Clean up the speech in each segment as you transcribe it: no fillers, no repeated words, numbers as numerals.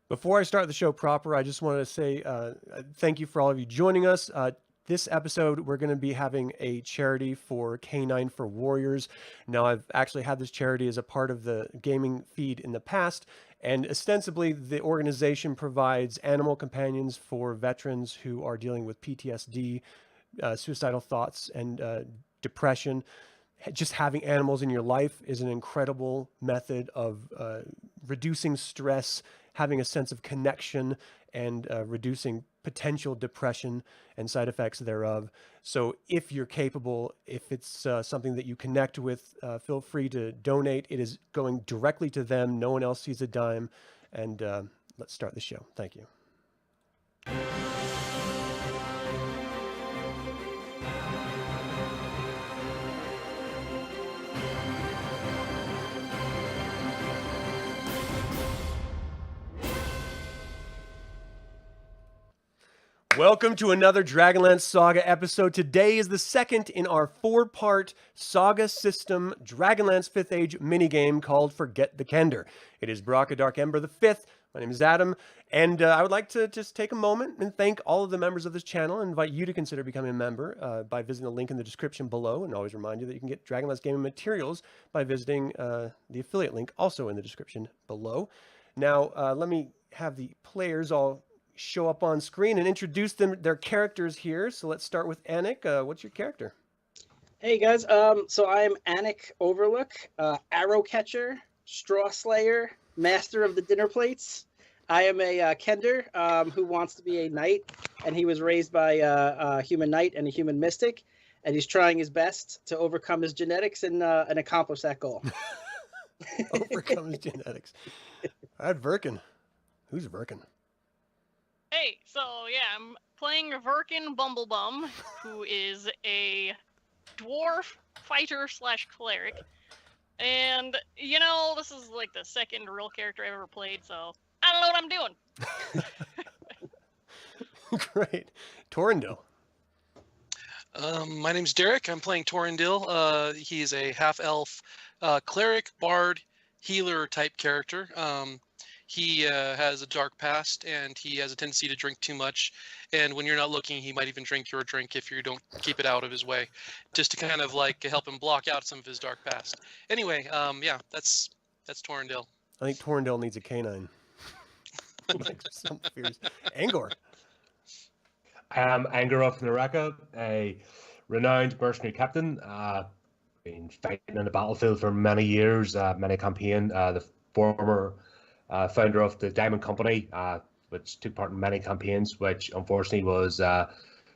Before I start the show proper, I just wanted to say thank you for all of you joining us. This episode, we're going to be having a charity for Canine for Warriors. Now, I've actually had this charity as a part of the gaming feed in the past, and ostensibly, the organization provides animal companions for veterans who are dealing with PTSD, suicidal thoughts, and depression. Just having animals in your life is an incredible method of reducing stress, having a sense of connection, and reducing potential depression and side effects thereof. So, if you're capable, if it's something that you connect with, feel free to donate. It is going directly to them. No one else sees a dime. And let's start the show. Thank you. Welcome to another DragonLance Saga episode. Today is the second in our four-part SAGA System DragonLance 5th Age minigame called Forget the Kender. It is Baraka Dark Ember the 5th. My name is Adam, and I would like to just take a moment and thank all of the members of this channel and invite you to consider becoming a member by visiting the link in the description below, and always remind you that you can get DragonLance gaming materials by visiting the affiliate link also in the description below. Now, let me have the players all show up on screen and introduce their characters here. So let's start with Anik. What's your character? Hey guys, so I'm Anik Overlook, Arrow Catcher, Straw Slayer, Master of the Dinner Plates. I am a Kender who wants to be a knight, and he was raised by a human knight and a human mystic, and he's trying his best to overcome his genetics and accomplish that goal. Overcome his genetics. All right, Verkin. Who's Verkin? Hey, so yeah, I'm playing Verkin Bumblebum, who is a dwarf fighter slash cleric. And, you know, this is like the second real character I've ever played, so I don't know what I'm doing. Great. Torrendil. My name's Derek. I'm playing Torrendil. He's a half-elf cleric, bard, healer type character. He has a dark past, and he has a tendency to drink too much. And when you're not looking, he might even drink your drink if you don't keep it out of his way, just to kind of like help him block out some of his dark past. Anyway, yeah, that's Torrendil. I think Torrendil needs a canine. Like some fears. Angor. I'm Angor Naraka, a renowned mercenary captain. Been fighting in the battlefield for many years, many campaign. The former founder of the Diamond Company, which took part in many campaigns, which unfortunately was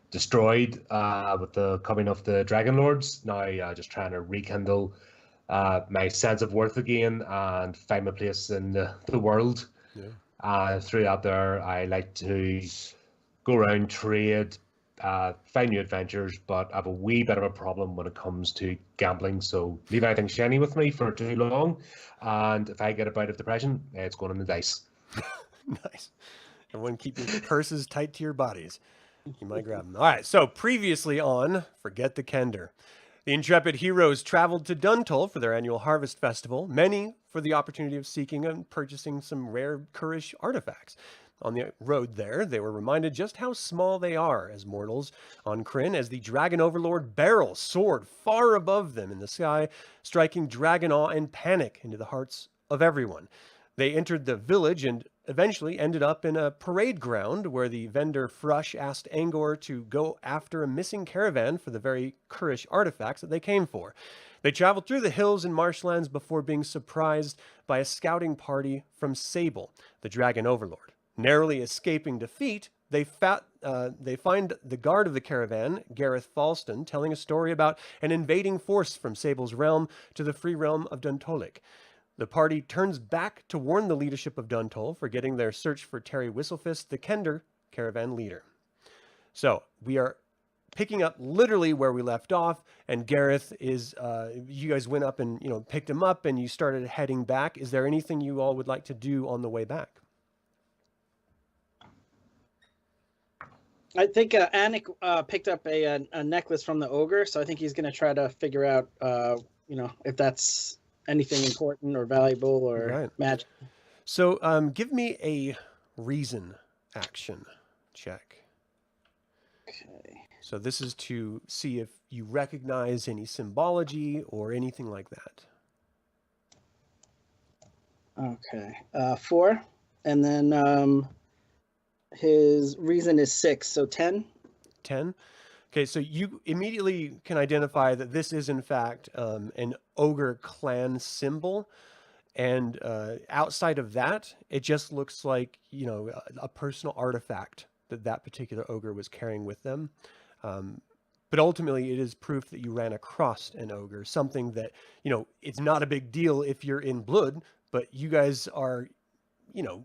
destroyed with the coming of the Dragon Lords. Now just trying to rekindle my sense of worth again and find my place in the world. Yeah. Throughout there, I like to go around, trade, find new adventures, but I have a wee bit of a problem when it comes to gambling. So leave anything shiny with me for too long, and if I get a bout of depression, it's going in the dice. Nice. Everyone keep your purses tight to your bodies. You might grab them. All right, so previously on Forget the Kender. The intrepid heroes traveled to Duntull for their annual harvest festival, many for the opportunity of seeking and purchasing some rare Kurish artifacts. On the road there, they were reminded just how small they are as mortals on Krynn as the Dragon Overlord Beryl soared far above them in the sky, striking dragon awe and panic into the hearts of everyone. They entered the village and eventually ended up in a parade ground where the vendor Frush asked Angor to go after a missing caravan for the very Kurish artifacts that they came for. They traveled through the hills and marshlands before being surprised by a scouting party from Sable, the Dragon Overlord. Narrowly escaping defeat, they find the guard of the caravan, Gareth Falston, telling a story about an invading force from Sable's realm to the free realm of Duntolik. The party turns back to warn the leadership of Duntull, forgetting their search for Terry Whistlefist, the Kender caravan leader. So we are picking up literally where we left off, and Gareth is, you guys went up and, picked him up and you started heading back. Is there anything you all would like to do on the way back? I think Anik picked up a necklace from the ogre, so I think he's going to try to figure out, if that's anything important or valuable or magic. So give me a reason action check. Okay. So this is to see if you recognize any symbology or anything like that. Okay. 4. And then his reason is 6, so 10. 10. Okay, so you immediately can identify that this is in fact an ogre clan symbol. And outside of that, it just looks like, you know, a personal artifact that that particular ogre was carrying with them. But ultimately, it is proof that you ran across an ogre, something that, you know, it's not a big deal if you're in Blood, but you guys are, you know,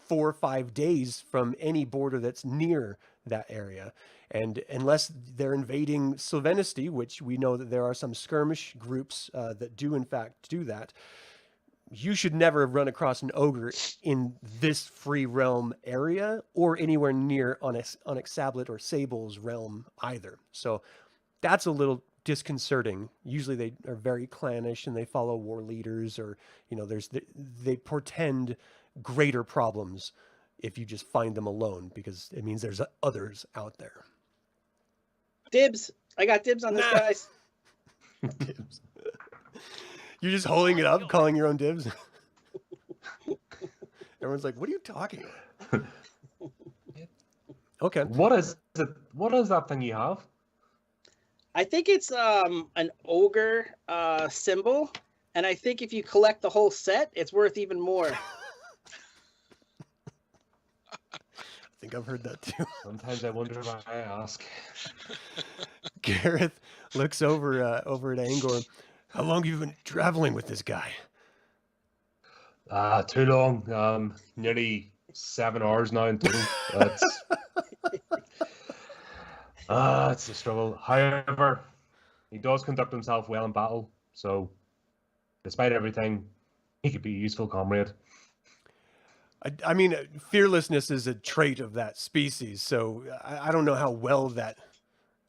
4 or 5 days from any border that's near that area. And unless they're invading Sylvanisty, which we know that there are some skirmish groups that do in fact do that, you should never have run across an ogre in this free realm area or anywhere near Onyxablet or Sable's realm either. So that's a little disconcerting. Usually they are very clannish and they follow war leaders, or, you know, they portend greater problems if you just find them alone, because it means there's others out there. Dibs. I got dibs on this, Nah. guys. Dibs. You're just holding it up, calling your own dibs. Everyone's like, "What are you talking about?" Okay. What is it? What is that thing you have? I think it's an ogre symbol, and I think if you collect the whole set, it's worth even more. I think I've heard that too. Sometimes I wonder why I ask. Gareth looks over at Angor. How long have you been traveling with this guy? Too long. Nearly 7 hours now in total. It's a struggle. However, he does conduct himself well in battle, so despite everything, he could be a useful comrade. I mean, fearlessness is a trait of that species, so I don't know how well that,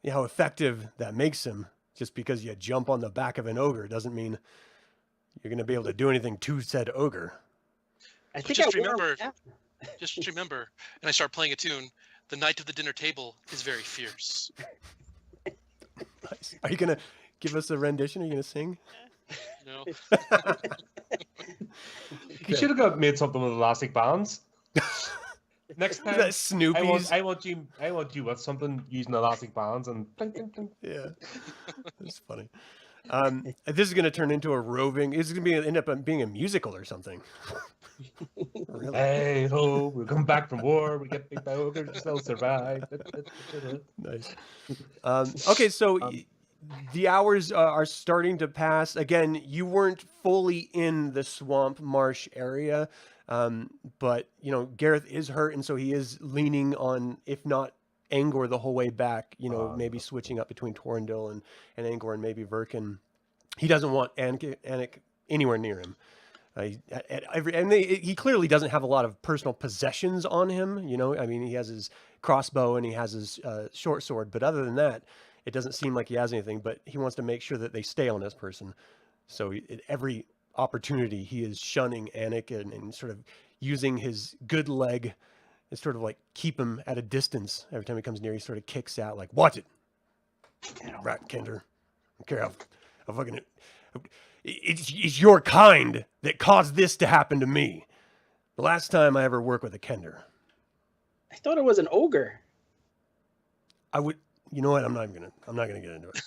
you know, how effective that makes him. Just because you jump on the back of an ogre doesn't mean you're going to be able to do anything to said ogre. I think Just I wore 'em remember, down. just remember, and I start playing a tune. The knight of the dinner table is very fierce. Nice. Are you going to give us a rendition? Are you going to sing? No, You should have made something with elastic bands. Next time, That Snoopy's. I want you with something using elastic bands and. Yeah, that's funny. This is going to turn into a roving. This is going to end up being a musical or something. Really? Hey ho, we come back from war. We get big by ogres. We still survive. Nice. Okay, so the hours are starting to pass. Again, you weren't fully in the swamp marsh area, but you know Gareth is hurt, and so he is leaning on, if not Angor the whole way back. You know, maybe switching up between Torrendil and Angor and maybe Verkin. He doesn't want Anik anywhere near him. He clearly doesn't have a lot of personal possessions on him. You know, I mean, he has his crossbow and he has his short sword, but other than that, it doesn't seem like he has anything. But he wants to make sure that they stay on this person. So at every opportunity, he is shunning Anik and sort of using his good leg and sort of like keep him at a distance. Every time he comes near, he sort of kicks out like, "Watch it, right, Kender. I don't care how fucking it's your kind that caused this to happen to me. The last time I ever worked with a Kender, I thought it was an ogre. I would. You know what? I'm not gonna get into it.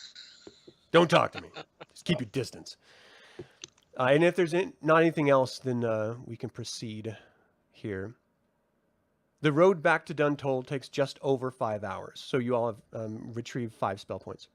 Don't talk to me. Just keep your distance. And if there's not anything else, then we can proceed here. The road back to Duntold takes just over 5 hours, so you all have retrieved 5 spell points.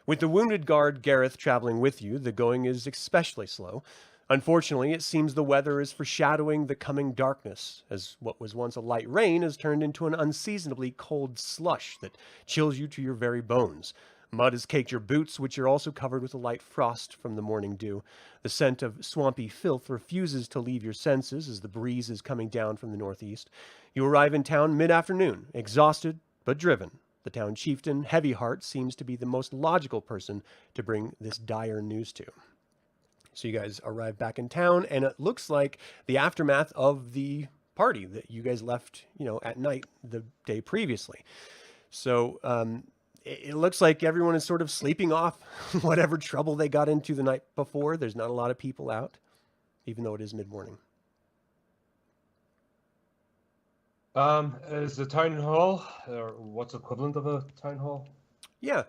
With the wounded guard Gareth traveling with you, the going is especially slow. Unfortunately, it seems the weather is foreshadowing the coming darkness, as what was once a light rain has turned into an unseasonably cold slush that chills you to your very bones. Mud has caked your boots, which are also covered with a light frost from the morning dew. The scent of swampy filth refuses to leave your senses as the breeze is coming down from the northeast. You arrive in town mid-afternoon, exhausted but driven. The town chieftain, Heavyheart, seems to be the most logical person to bring this dire news to. So you guys arrive back in town, and it looks like the aftermath of the party that you guys left, at night the day previously. So it looks like everyone is sort of sleeping off whatever trouble they got into the night before. There's not a lot of people out, even though it is mid-morning. Is the town hall, or what's equivalent of a town hall? Yeah.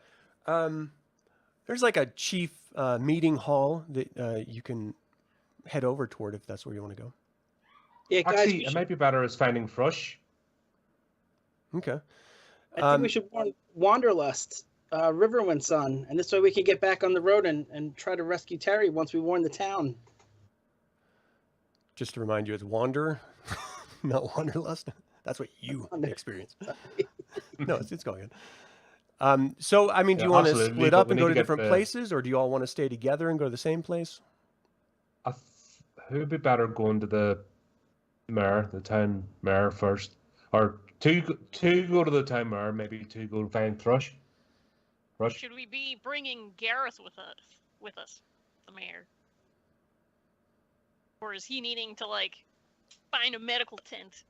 There's like a chief meeting hall that you can head over toward if that's where you want to go. Yeah, guys, Actually, it might be better as finding Thrush. Okay. I think we should warn Wanderlust, Riverwind Sun, and this way we can get back on the road and try to rescue Terry once we warn the town. Just to remind you, it's Wanderer, not Wanderlust. That's what you experience. No, it's going good. So, I mean, do you want to split up and go to different places, or do you all want to stay together and go to the same place? Who would be better going to the mayor, the town mayor first, or two go to the town mayor, maybe two go to find Thrush? Should we be bringing Gareth with us, the mayor, or is he needing to find a medical tent?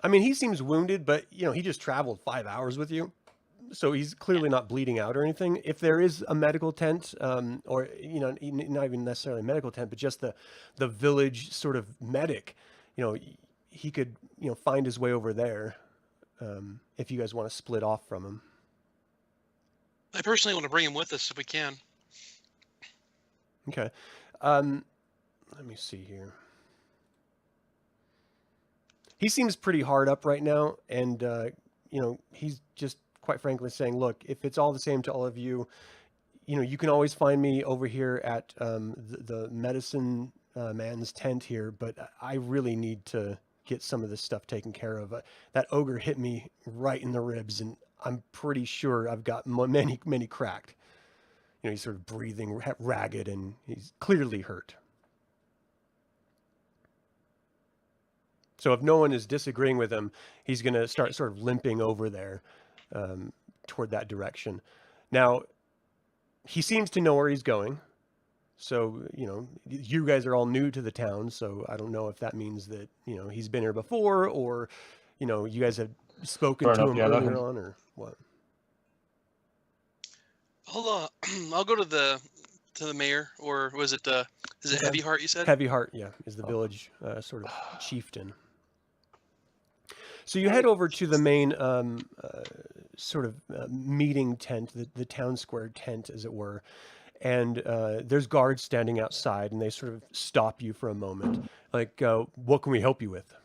I mean, he seems wounded, but he just traveled 5 hours with you, so he's clearly not bleeding out or anything. If there is a medical tent, or not even necessarily a medical tent, but just the village sort of medic, he could find his way over there. If you guys want to split off from him. I personally want to bring him with us if we can. Okay. Let me see here. He seems pretty hard up right now, and he's just quite frankly saying, look, if it's all the same to all of you, you can always find me over here at the medicine man's tent here, but I really need to get some of this stuff taken care of. That ogre hit me right in the ribs, and I'm pretty sure I've got many cracked. He's sort of breathing ragged, and he's clearly hurt. So if no one is disagreeing with him, he's going to start sort of limping over there toward that direction. Now, he seems to know where he's going. So, you guys are all new to the town, so I don't know if that means that, he's been here before, or, you guys have spoken to him earlier on, or what? I'll go to the mayor, or was it is it Heavy Heart you said? Heavy Heart, yeah, is the village sort of chieftain. So you head over to the main sort of meeting tent, the town square tent, as it were. And there's guards standing outside, and they sort of stop you for a moment. Like, what can we help you with?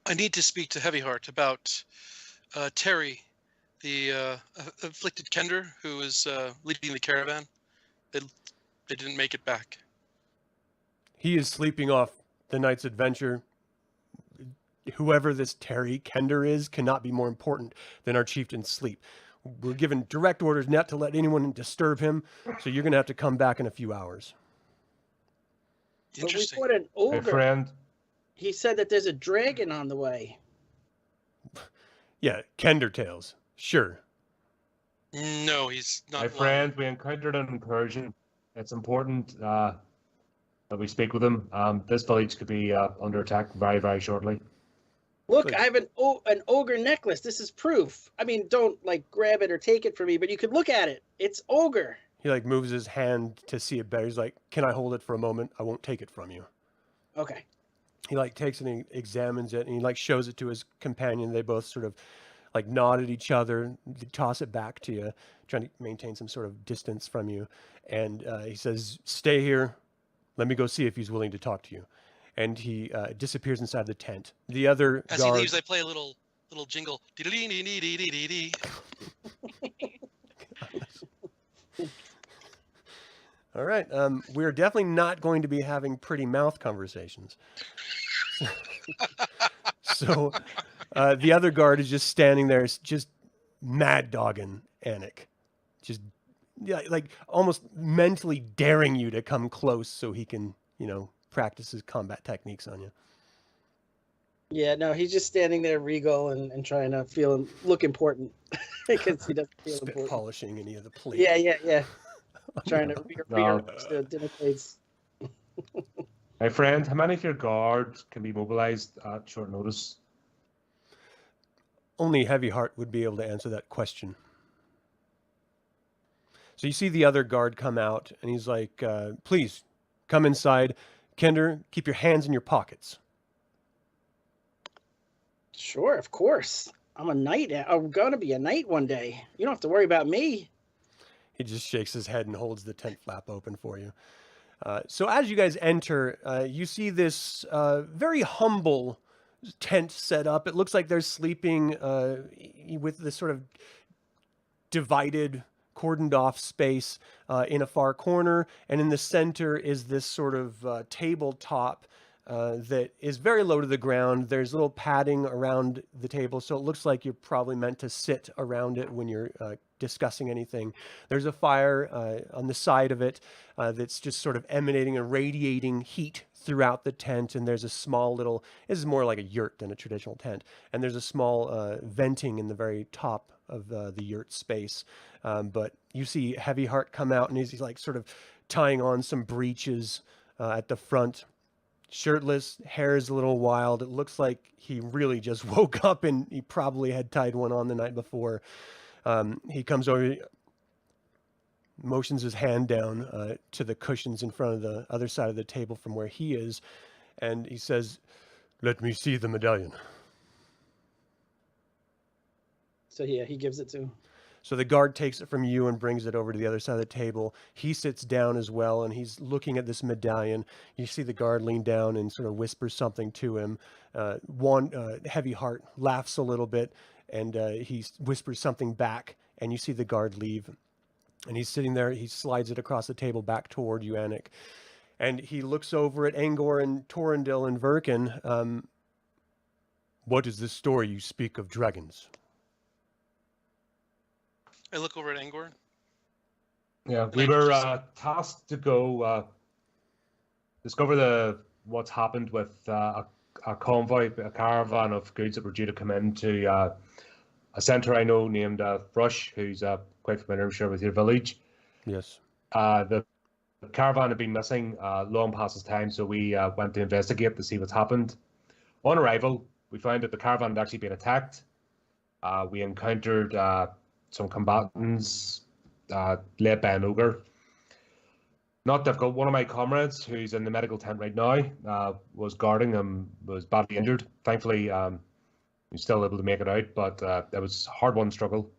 I need to speak to Heavy Heart about Terry, the afflicted Kender, who is leading the caravan. They didn't make it back. He is sleeping off the night's adventure. Whoever this Terry Kender is cannot be more important than our chieftain's sleep. We're given direct orders not to let anyone disturb him, so you're going to have to come back in a few hours. Interesting. But we put an ogre. Hey, friend. He said that there's a dragon on the way. Yeah, Kender Tales. Sure. No, he's not. My friend, we encountered an incursion. It's important that we speak with him. This village could be under attack very, very shortly. Look, Good. I have an ogre necklace. This is proof. I mean, don't grab it or take it from me, but you could look at it. It's ogre. He moves his hand to see it better. He's like, can I hold it for a moment? I won't take it from you. Okay. He takes it and he examines it, and he shows it to his companion. They both sort of nod at each other, they toss it back to you, trying to maintain some sort of distance from you. And he says, stay here. Let me go see if he's willing to talk to you. And he disappears inside the tent. The other As guard... he leaves, I play a little jingle. Dee-dee-dee-dee-dee-dee-dee. All right. We're definitely not going to be having pretty mouth conversations. So the other guard is just standing there, just mad dogging Anik. Just almost mentally daring you to come close so he can, practice his combat techniques on you. Yeah, no, he's just standing there regal and trying to look important because he doesn't feel Spit important. polishing any of the plates. Yeah. Trying to rearrange the dinner plates. My friend, how many of your guards can be mobilized at short notice? Only Heavyheart would be able to answer that question. So you see the other guard come out, and he's like, please, come inside. Kender, keep your hands in your pockets. Sure, of course. I'm a knight. I'm going to be a knight one day. You don't have to worry about me. He just shakes his head and holds the tent flap open for you. So as you guys enter, you see this very humble tent set up. It looks like they're sleeping with this sort of divided, cordoned off space in a far corner. And in the center is this sort of tabletop that is very low to the ground. There's little padding around the table, so it looks like you're probably meant to sit around it when you're discussing anything. There's a fire on the side of it that's just sort of emanating and radiating heat throughout the tent, and there's a small little, this is more like a yurt than a traditional tent, and there's a small venting in the very top of the yurt space. But you see Heavyheart come out, and he's like sort of tying on some breeches at the front. Shirtless, hair is a little wild. It looks like he really just woke up and he probably had tied one on the night before. He comes over, motions his hand down to the cushions in front of the other side of the table from where he is, and he says, "Let me see the medallion." So yeah, he gives it to him. So the guard takes it from you and brings it over to the other side of the table. He sits down as well, and he's looking at this medallion. You see the guard lean down and sort of whispers something to him. Heavyheart laughs a little bit, and he whispers something back, and you see the guard leave. And he's sitting there. He slides it across the table back toward you, Anik. And he looks over at Angor and Torrendil and Verkin. What is this story you speak of dragons? I look over at Angor. Yeah, we were tasked to go discover what's happened with a convoy, a caravan of goods that were due to come into a centre I know named Brush, who's quite familiar, I'm sure, with your village. Yes. The caravan had been missing long past its time, so we went to investigate to see what's happened. On arrival, we found that the caravan had actually been attacked. We encountered some combatants led by an ogre. Not difficult. One of my comrades, who's in the medical tent right now, was guarding him, was badly injured. Thankfully, he was still able to make it out, but it was a hard-won struggle.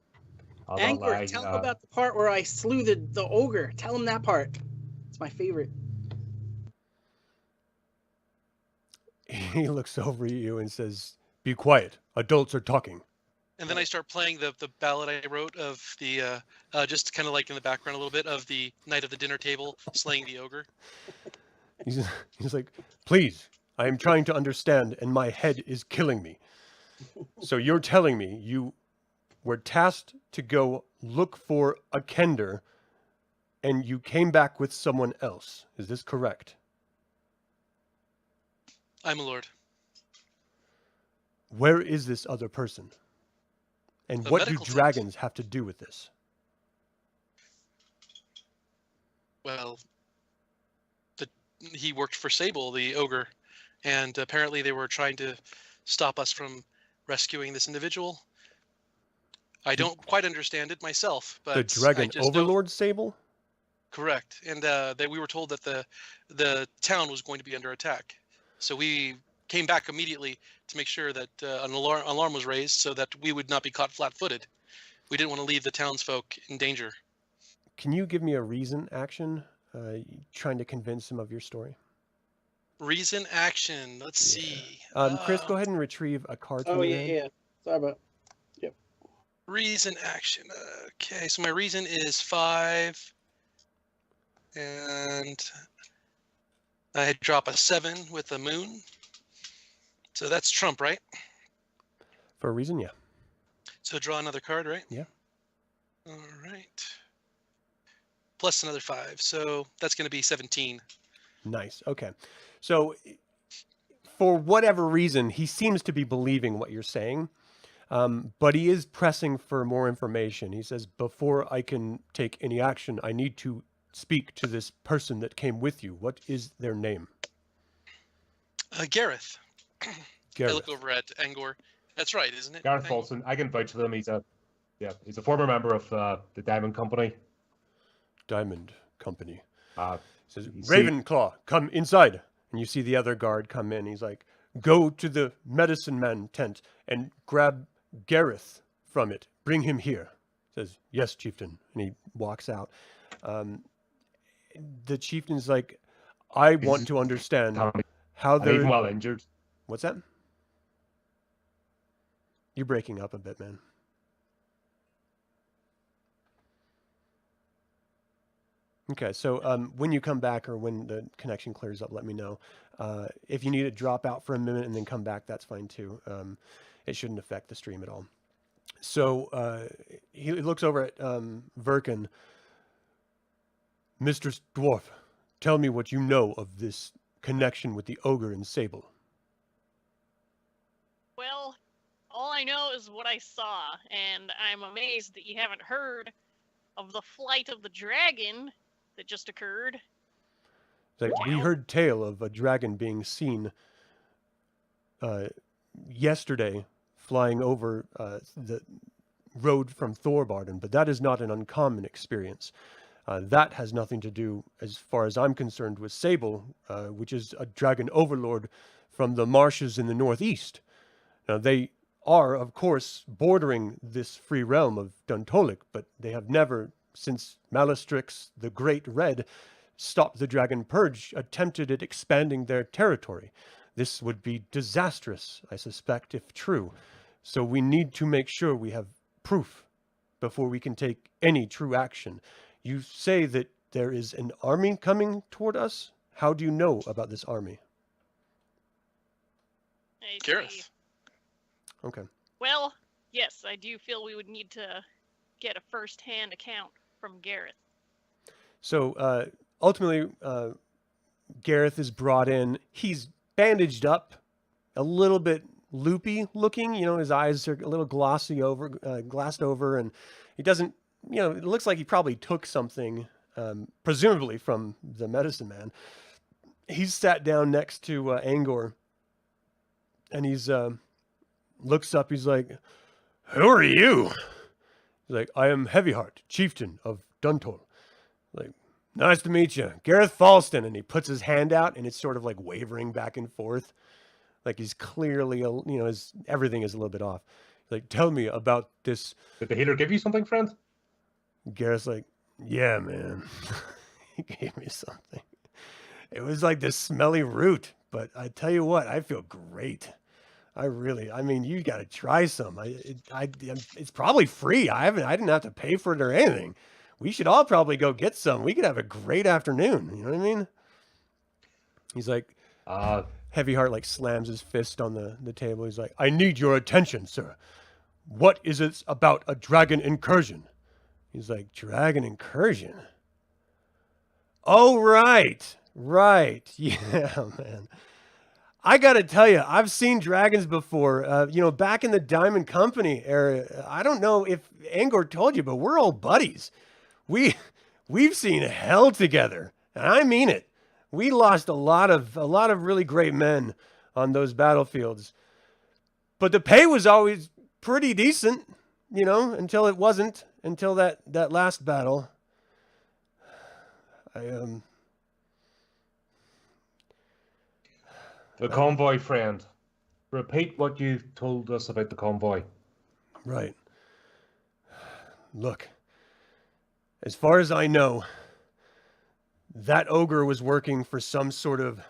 Angor, tell him about the part where I slew the ogre. Tell him that part. It's my favorite. He looks over at you and says, "Be quiet. Adults are talking." And then I start playing the ballad I wrote of the, just kind of like in the background a little bit, of the Knight of the Dinner Table slaying the ogre. He's like, "Please, I am trying to understand, and my head is killing me. So you're telling me you were tasked to go look for a Kender, and you came back with someone else. Is this correct?" I'm a lord. Where is this other person? And A what do medical tent. dragons have to do with this? Well, he worked for Sable, the ogre, and apparently they were trying to stop us from rescuing this individual. I don't quite understand it myself, but The dragon I just know- overlord Sable? Correct, and that we were told that the town was going to be under attack, so we came back immediately to make sure that an alarm was raised so that we would not be caught flat-footed. We didn't want to leave the townsfolk in danger. Can you give me a reason action, trying to convince him of your story? Reason action. Let's see. Chris, go ahead and retrieve a card. Oh from your yeah, hand. yeah. Sorry about. Reason action. Okay, so my reason is 5, and I drop a 7 with a moon. So that's trump, right? For a reason, yeah. So draw another card, right? Yeah. All right. Plus another 5, so that's going to be 17. Nice. Okay. So for whatever reason, he seems to be believing what you're saying, but he is pressing for more information. He says, before I can take any action, I need to speak to this person that came with you. What is their name? Gareth. I Gareth. look over at Angor. That's right, isn't it? Gareth Angor? Folsom, I can vouch for him. He's a former member of the Diamond Company. Diamond Company. Uh, Says, you see- Ravenclaw, come inside. And you see the other guard come in. He's like, go to the medicine man tent and grab Gareth from it. Bring him here. Says, yes, chieftain. And he walks out. The chieftain's like, I want to understand how and even they're... while injured. What's that? You're breaking up a bit, man. Okay, so when you come back or when the connection clears up, let me know. If you need to drop out for a minute and then come back, that's fine too. It shouldn't affect the stream at all. So he looks over at Verkin. Mr. Dwarf, tell me what you know of this connection with the ogre and Sable. Well, all I know is what I saw, and I'm amazed that you haven't heard of the flight of the dragon that just occurred. It's like, we heard tale of a dragon being seen yesterday flying over the road from Thorbarden, but that is not an uncommon experience. That has nothing to do, as far as I'm concerned, with Sable, which is a dragon overlord from the marshes in the northeast. Now, they are, of course, bordering this free realm of Duntolik, but they have never, since Malastrix the Great Red stopped the Dragon Purge, attempted at expanding their territory. This would be disastrous, I suspect, if true. So we need to make sure we have proof before we can take any true action. You say that there is an army coming toward us? How do you know about this army? I see. Gareth. Okay. Well, yes, I do feel we would need to get a first-hand account from Gareth. So ultimately, Gareth is brought in. He's bandaged up, a little bit loopy looking. You know, his eyes are a little glassed over, and he doesn't, you know, it looks like he probably took something, presumably from the medicine man. He's sat down next to Angor, and he's looks up. He's like, "Who are you?" He's like, "I am Heavyheart, chieftain of Duntol." Like, "Nice to meet you, Gareth Falston." And he puts his hand out, and it's sort of like wavering back and forth, like he's clearly, you know, everything is a little bit off. He's like, "Tell me about this." Did the healer give you something, friend? Gareth's like, "Yeah, man." He gave me something. It was like this smelly root, but I tell you what, I feel great. I mean, you got to try some. It's probably free. I didn't have to pay for it or anything. We should all probably go get some. We could have a great afternoon. You know what I mean? He's like, Heavyheart like slams his fist on the table. He's like, "I need your attention, sir. What is it about a dragon incursion?" He's like, "Dragon incursion? Oh, right. Yeah, man. I got to tell you, I've seen dragons before. You know, back in the Diamond Company era. I don't know if Angor told you, but we're all buddies. We've seen hell together, and I mean it. We lost a lot of really great men on those battlefields. But the pay was always pretty decent, you know, until it wasn't, until that last battle. The convoy, friend. Repeat what you told us about the convoy. Right. Look, as far as I know, that ogre was working for some sort of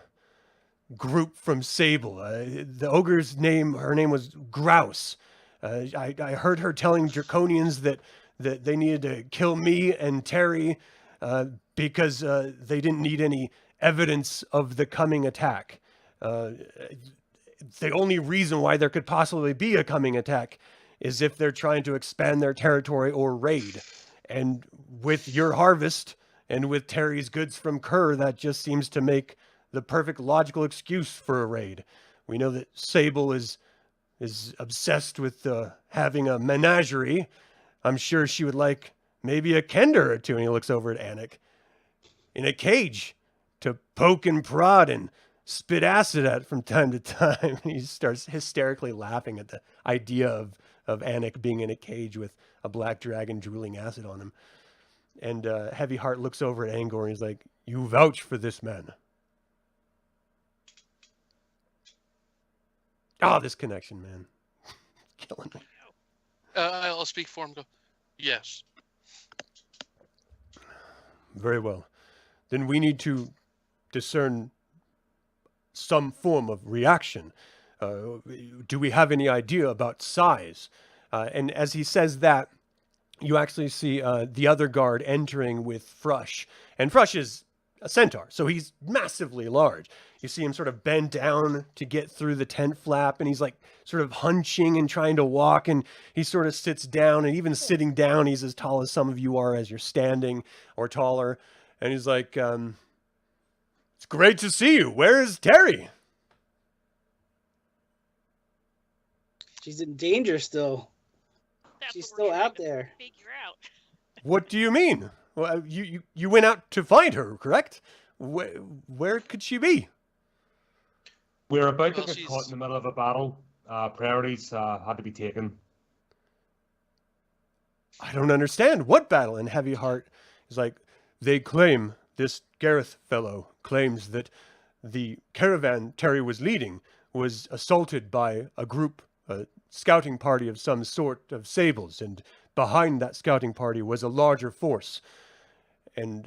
group from Sable. The ogre's name, her name was Grouse. I heard her telling Draconians that they needed to kill me and Terry because they didn't need any evidence of the coming attack. The only reason why there could possibly be a coming attack is if they're trying to expand their territory or raid. And with your harvest and with Terry's goods from Kerr, that just seems to make the perfect logical excuse for a raid. We know that Sable is obsessed with having a menagerie. I'm sure she would like maybe a Kender or two. And he looks over at Anik in a cage to poke and prod and spit acid at from time to time. And he starts hysterically laughing at the idea of Anik being in a cage with a black dragon drooling acid on him. And Heavy Heart looks over at Angor and he's like, "You vouch for this man." Oh, this connection, man. Killing me. I'll speak for him. Go, yes. Very well. Then we need to discern some form of reaction. Do we have any idea about size? And as he says that, you actually see the other guard entering with Frush. And Frush is a centaur, so he's massively large. You see him sort of bend down to get through the tent flap, and he's like sort of hunching and trying to walk, and he sort of sits down, and even sitting down, he's as tall as some of you are as you're standing, or taller. And he's like, "It's great to see you. Where is Terry?" She's in danger still. That's She's what we're still trying out to there. Figure out. What do you mean? Well, you went out to find her, correct? Where could she be? We're about Well, to get she's- caught in the middle of a battle. Priorities had to be taken. I don't understand. What battle? And Heavy Heart is like, they claim, this Gareth fellow claims that the caravan Terry was leading was assaulted by a group, a scouting party of some sort of sables, and behind that scouting party was a larger force. And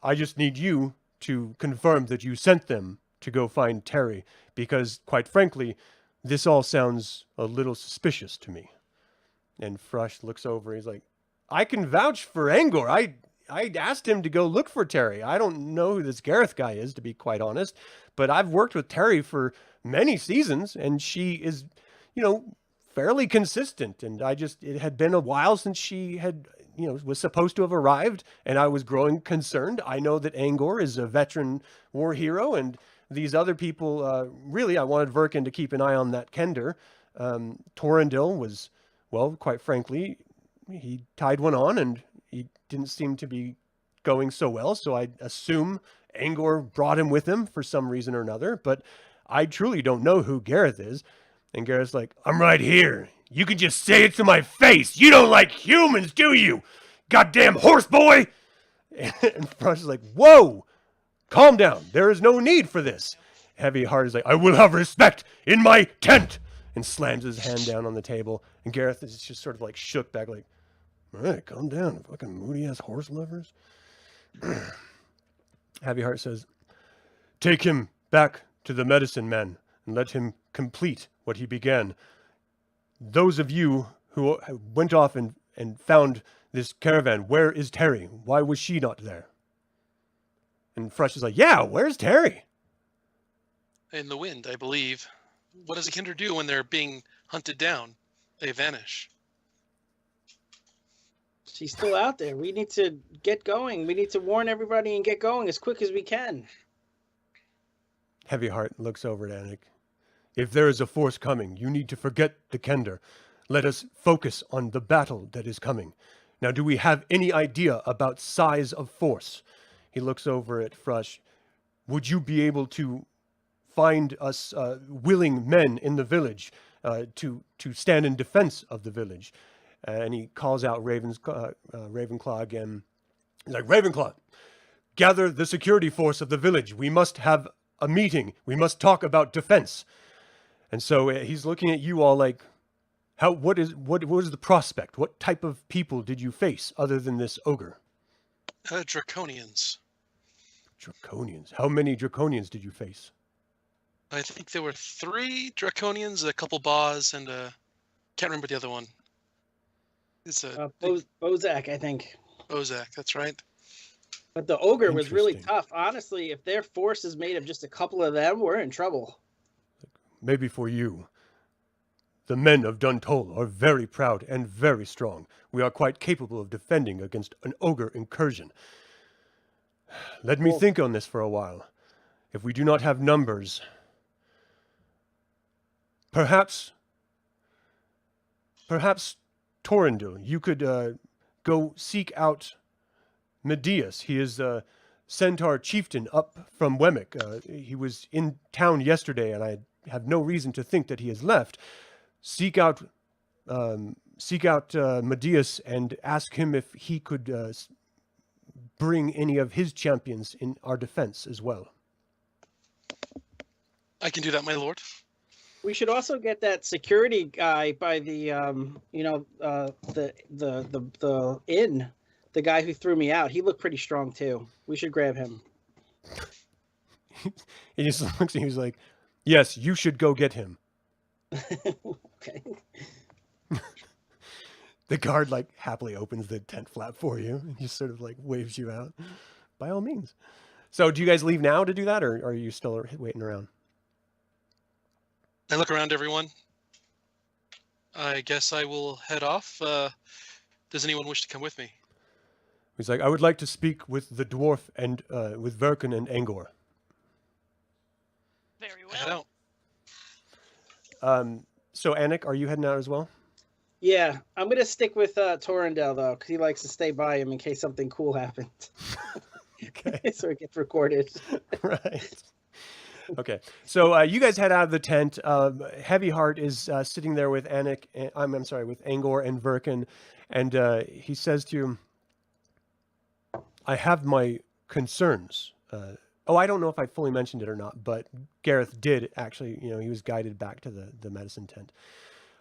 I just need you to confirm that you sent them to go find Terry, because, quite frankly, this all sounds a little suspicious to me. And Frush looks over, he's like, I can vouch for Angor. I asked him to go look for Terry. I don't know who this Gareth guy is, to be quite honest, but I've worked with Terry for many seasons, and she is, fairly consistent. And it had been a while since she had, was supposed to have arrived, and I was growing concerned. I know that Angor is a veteran war hero, and these other people, really, I wanted Verkin to keep an eye on that Kender. Torrendil was, well, quite frankly, he tied one on, and he didn't seem to be going so well, so I assume Angor brought him with him for some reason or another, but I truly don't know who Gareth is. And Gareth's like, I'm right here. You can just say it to my face. You don't like humans, do you? Goddamn horse boy! And Frush is like, whoa! Calm down. There is no need for this. Heavy Heart is like, I will have respect in my tent! And slams his hand down on the table. And Gareth is just sort of like shook back, like, all right, calm down, fucking moody-ass horse lovers. Heavy Heart says, take him back to the medicine man and let him complete what he began. Those of you who went off and found this caravan, where is Terry? Why was she not there? And Frush is like, yeah, where's Terry? In the wind, I believe. What does a Kender do when they're being hunted down? They vanish. She's still out there. We need to get going. We need to warn everybody and get going as quick as we can. Heavy Heart looks over at Anik. If there is a force coming, you need to forget the Kender. Let us focus on the battle that is coming. Now, do we have any idea about size of force? He looks over at Frush. Would you be able to find us willing men in the village to stand in defense of the village? And he calls out Ravenclaw again. He's like, Ravenclaw, gather the security force of the village. We must have a meeting. We must talk about defense. And so he's looking at you all like, what is the prospect? What type of people did you face other than this ogre? Draconians. Draconians. How many Draconians did you face? I think there were 3 Draconians, a couple Baws, and can't remember the other one. It's a Bozak, I think. Bozak, that's right. But the ogre was really Interesting. tough. Honestly, if their force is made of just a couple of them, we're in trouble. Maybe for you. The men of Duntol are very proud and very strong. We are quite capable of defending against an ogre incursion. Let me Well- think on this for a while. If we do not have numbers, perhaps Torrendil, you could go seek out Medius. He is the centaur chieftain up from Wemmick. He was in town yesterday, and I have no reason to think that he has left. Seek out Medeus and ask him if he could bring any of his champions in our defense as well. I can do that, my lord. We should also get that security guy by the the inn. The guy who threw me out. He looked pretty strong too. We should grab him. He just looks and he's like, "Yes, you should go get him." Okay. The guard like happily opens the tent flap for you and just sort of like waves you out. By all means. So do you guys leave now to do that, or are you still waiting around? I look around everyone. I guess I will head off. Does anyone wish to come with me? He's like, "I would like to speak with the dwarf and with Verkin and Angor." Very Head well. out. So Anik, are you heading out as well? Yeah, I'm gonna stick with Torrendale though, because he likes to stay by him in case something cool happens. Okay. So it gets recorded. Right. Okay. So you guys head out of the tent. Heavy Heart is sitting there with Anik. I'm sorry, with Angor and Verkin, and he says to you, "I have my concerns." I don't know if I fully mentioned it or not, but Gareth did actually. He was guided back to the medicine tent.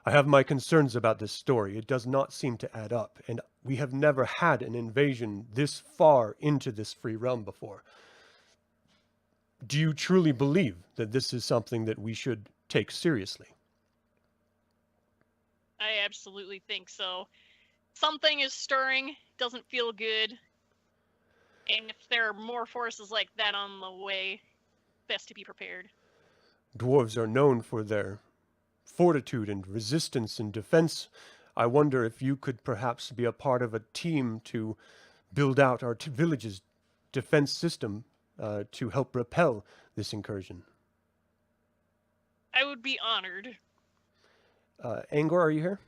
"I have my concerns about this story. It does not seem to add up, and we have never had an invasion this far into this free realm before. Do you truly believe that this is something that we should take seriously?" I absolutely think so. Something is stirring, doesn't feel good. And if there are more forces like that on the way, best to be prepared. Dwarves are known for their fortitude and resistance and defense. I wonder if you could perhaps be a part of a team to build out our village's defense system to help repel this incursion. I would be honored. Angor, are you here?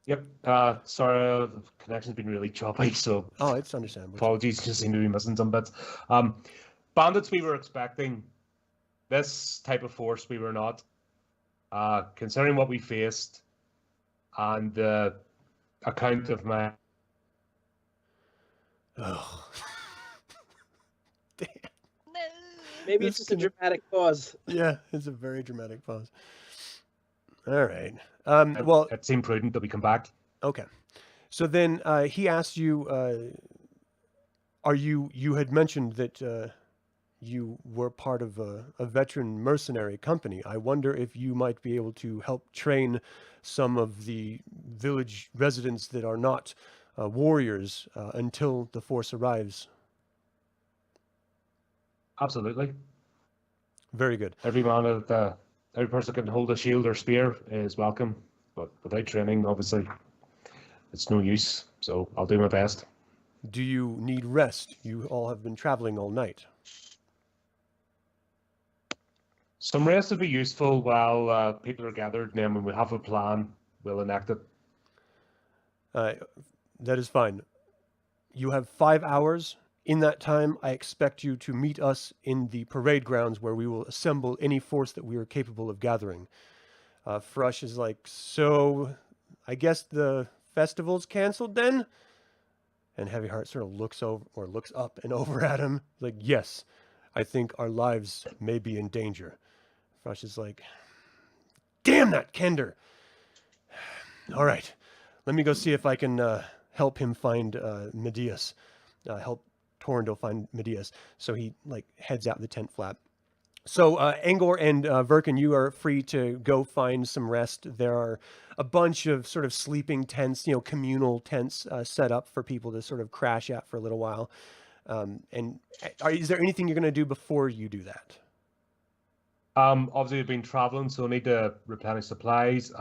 Yep. Sorry, the connection's been really choppy, so Oh, it's understandable. apologies. Just seem to be missing some bits. Bandits we were expecting. This type of force we were not. Considering what we faced and the account of my... Oh. Damn. No. Maybe it's just a dramatic pause. Yeah, it's a very dramatic pause. All right. Well, It seemed prudent that we come back. okay. So then he asked you, you had mentioned that you were part of a veteran mercenary company. I wonder if you might be able to help train some of the village residents that are not warriors until the force arrives. Absolutely. Very good. Every person that can hold a shield or spear is welcome, but without training, obviously, it's no use. So I'll do my best. Do you need rest? You all have been traveling all night. Some rest would be useful while people are gathered, and then when we have a plan, we'll enact it. That is fine. You have 5 hours. In that time, I expect you to meet us in the parade grounds where we will assemble any force that we are capable of gathering. Frush is like, "So I guess the festival's canceled then?" And Heavy Heart sort of looks up and over at him, like, "Yes, I think our lives may be in danger." Frush is like, "Damn that Kender! All right, let me go see if I can help him find Medeus. Help Torrendale find Medeus." So he heads out the tent flap. So Angor and Verkin, you are free to go find some rest. There are a bunch of sort of sleeping tents, communal tents set up for people to sort of crash at for a little while. Is there anything you're going to do before you do that? Obviously, we've been traveling, so we need to replenish supplies.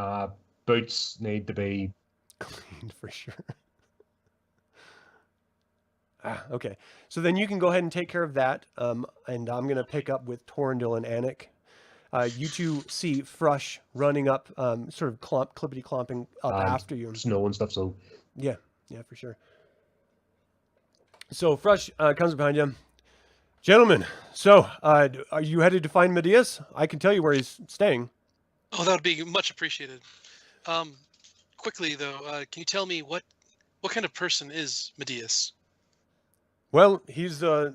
Boots need to be cleaned for sure. Okay. So then you can go ahead and take care of that. And I'm going to pick up with Torrendale and Anik. You two see Frush running up, sort of clippity clomping up after you. Snow and stuff, so... Yeah, for sure. So Frush comes behind you. Gentlemen, so are you headed to find Medeus? I can tell you where he's staying. Oh, that would be much appreciated. Quickly though, can you tell me what kind of person is Medeus? Well, he's the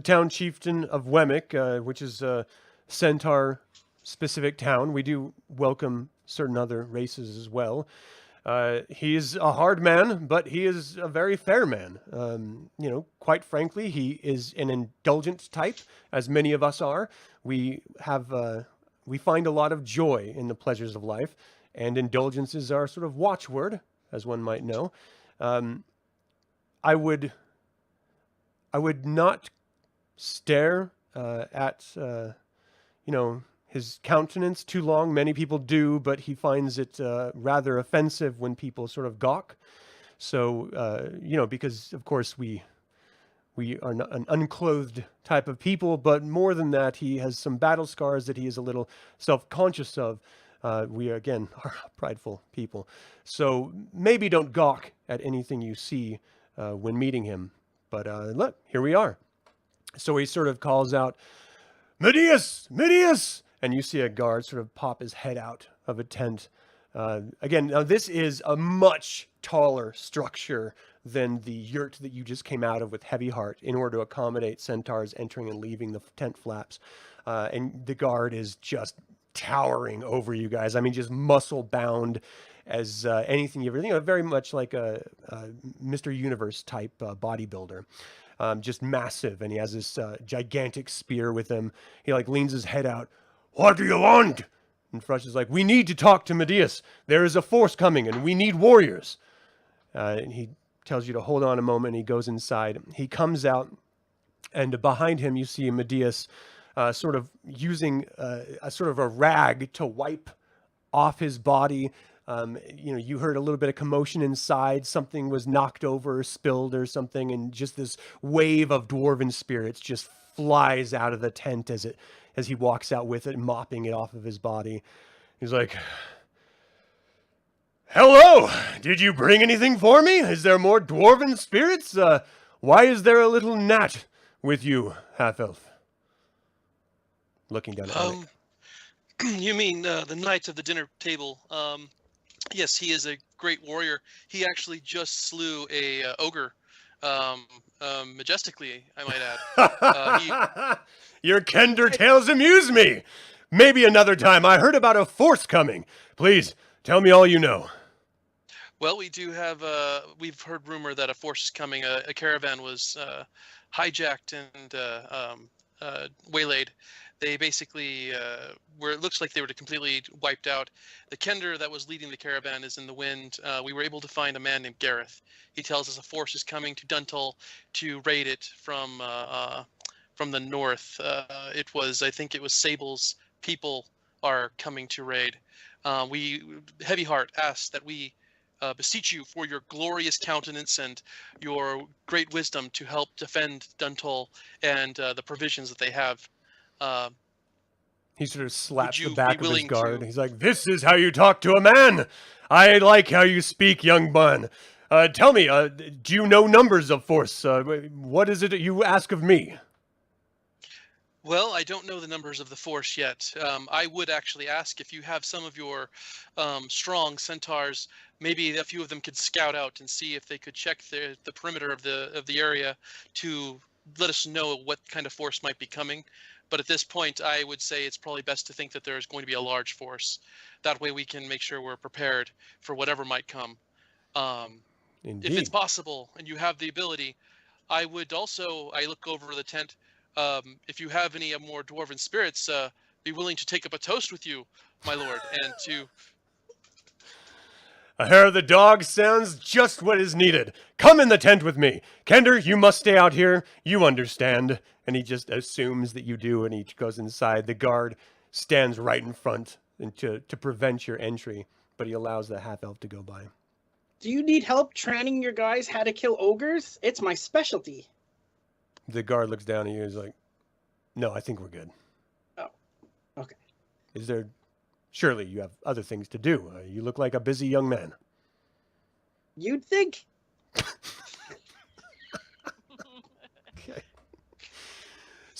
town chieftain of Wemmick, which is a centaur-specific town. We do welcome certain other races as well. He's a hard man, but he is a very fair man. Quite frankly, he is an indulgent type, as many of us are. We find a lot of joy in the pleasures of life, and indulgence is our sort of watchword, as one might know. I would not stare at his countenance too long. Many people do, but he finds it rather offensive when people sort of gawk. So, because of course we are not an unclothed type of people, but more than that, he has some battle scars that he is a little self-conscious of. We, again, are prideful people. So maybe don't gawk at anything you see when meeting him. But look, here we are. So he sort of calls out, Medeus! Medeus! And you see a guard sort of pop his head out of a tent. Again, now this is a much taller structure than the yurt that you just came out of with Heavy Heart in order to accommodate centaurs entering and leaving the tent flaps. And the guard is just towering over you guys. I mean, just muscle bound as anything you ever think of. Very much like a Mr. Universe type bodybuilder. Just massive, and he has this gigantic spear with him. He leans his head out. What do you want? And Frush is like, we need to talk to Medeus. There is a force coming, and we need warriors. And he tells you to hold on a moment, and he goes inside. He comes out, and behind him you see Medeus sort of using a sort of a rag to wipe off his body. You heard a little bit of commotion inside. Something was knocked over or spilled or something, and just this wave of dwarven spirits just flies out of the tent as he walks out with it, mopping it off of his body. He's like, hello! Did you bring anything for me? Is there more dwarven spirits? Why is there a little gnat with you, half-elf? Looking down at Alec. You mean the knight of the dinner table? Yes, he is a great warrior. He actually just slew a ogre, majestically, I might add. Your Kender tales amuse me. Maybe another time. I heard about a force coming. Please, tell me all you know. Well, we do have, we've heard rumor that a force is coming. A caravan was hijacked and waylaid. They basically it looks like they were completely wiped out. The Kender that was leading the caravan is in the wind. We were able to find a man named Gareth. He tells us a force is coming to Duntal to raid it from the north. I think it was Sable's people are coming to raid. Heavy Heart asked that we beseech you for your glorious countenance and your great wisdom to help defend Duntal and the provisions that they have. He sort of slaps the back of his guard. He's like, this is how you talk to a man. I like how you speak, young bun. Tell me, do you know numbers of force? What is it that you ask of me? Well, I don't know the numbers of the force yet. I would actually ask if you have some of your strong centaurs, maybe a few of them could scout out and see if they could check the perimeter of the area to let us know what kind of force might be coming. But at this point, I would say it's probably best to think that there is going to be a large force. That way we can make sure we're prepared for whatever might come. If it's possible and you have the ability, I look over the tent. If you have any more dwarven spirits, be willing to take up a toast with you, my lord, and to... A hair of the dog sounds just what is needed. Come in the tent with me. Kender, you must stay out here. You understand. And he just assumes that you do, and he goes inside. The guard stands right in front to prevent your entry, but he allows the half-elf to go by. Do you need help training your guys how to kill ogres? It's my specialty. The guard looks down at you and is like, no, I think we're good. Oh, okay. Is there... Surely you have other things to do. You look like a busy young man. You'd think.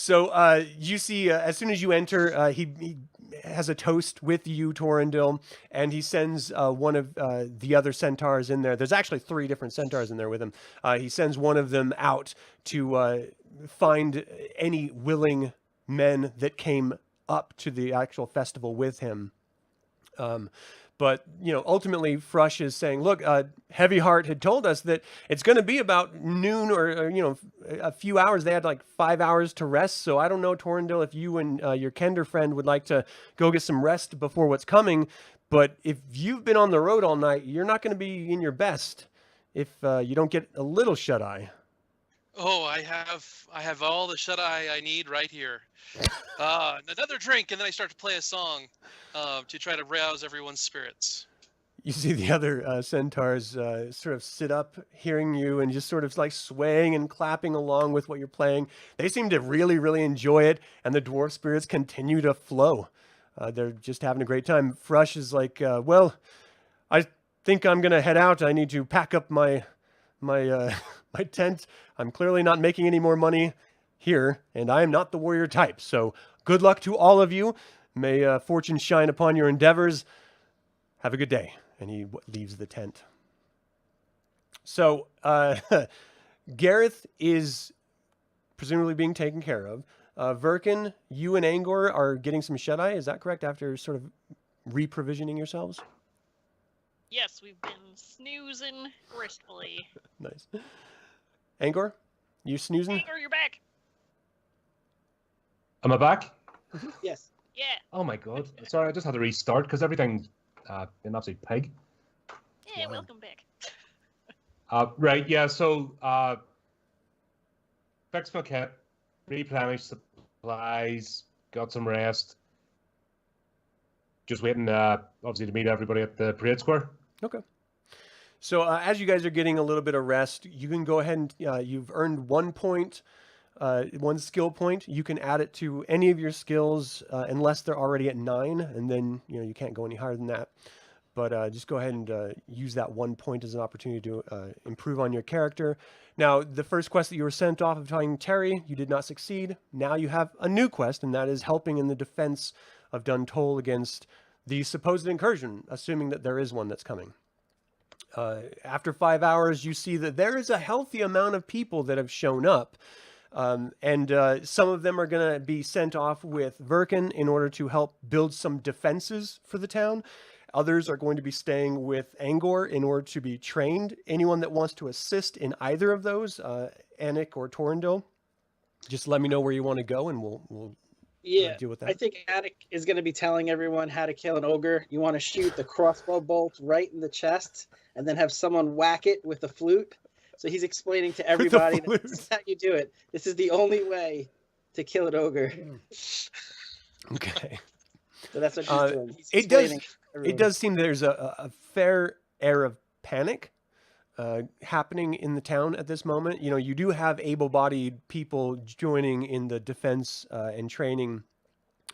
So you see, as soon as you enter, he has a toast with you, Torrendil, and he sends one of the other centaurs in there. There's actually 3 different centaurs in there with him. He sends one of them out to find any willing men that came up to the actual festival with him. But, ultimately, Frush is saying, look, Heavyheart had told us that it's going to be about noon or, a few hours. They had like 5 hours to rest. So I don't know, Torrendil, if you and your Kender friend would like to go get some rest before what's coming. But if you've been on the road all night, you're not going to be in your best if you don't get a little shut-eye. Oh, I have all the shut-eye I need right here. Another drink, and then I start to play a song to try to rouse everyone's spirits. You see the other centaurs sort of sit up, hearing you, and just sort of like swaying and clapping along with what you're playing. They seem to really, really enjoy it, and the dwarf spirits continue to flow. They're just having a great time. Frush is like, well, I think I'm going to head out. I need to pack up my my tent. I'm clearly not making any more money here, and I am not the warrior type. So good luck to all of you. May fortune shine upon your endeavors. Have a good day. And he leaves the tent. So Gareth is presumably being taken care of. Verkin, you and Angor are getting some shut-eye. Is that correct, after sort of reprovisioning yourselves? Yes, we've been snoozing restfully. Nice. Angor, you snoozing? Angor, you're back. Am I back? Yes. Yeah. Oh my god. Sorry, I just had to restart because everything's an absolute pig. Yeah, welcome back. Right, yeah, so fixed my kit, replenished supplies, got some rest. Just waiting, obviously, to meet everybody at the parade square. Okay. So as you guys are getting a little bit of rest, you can go ahead and you've earned 1 point, 1 skill point. You can add it to any of your skills unless they're already at 9, and then you can't go any higher than that. But just go ahead and use that 1 point as an opportunity to improve on your character. Now, the first quest that you were sent off of finding Terry, you did not succeed. Now you have a new quest, and that is helping in the defense of Duntol against the supposed incursion, assuming that there is one that's coming. After 5 hours, you see that there is a healthy amount of people that have shown up. And some of them are going to be sent off with Verkin in order to help build some defenses for the town. Others are going to be staying with Angor in order to be trained. Anyone that wants to assist in either of those, Anik or Torrendil, just let me know where you want to go, and we'll deal with that. I think Attic is going to be telling everyone how to kill an ogre. You want to shoot the crossbow bolt right in the chest, and then have someone whack it with a flute. So he's explaining to everybody that this is how you do it. This is the only way to kill an ogre. Okay. So that's what he's doing. He's explaining to everyone. It does seem there's a fair air of panic happening in the town at this moment. You do have able-bodied people joining in the defense and training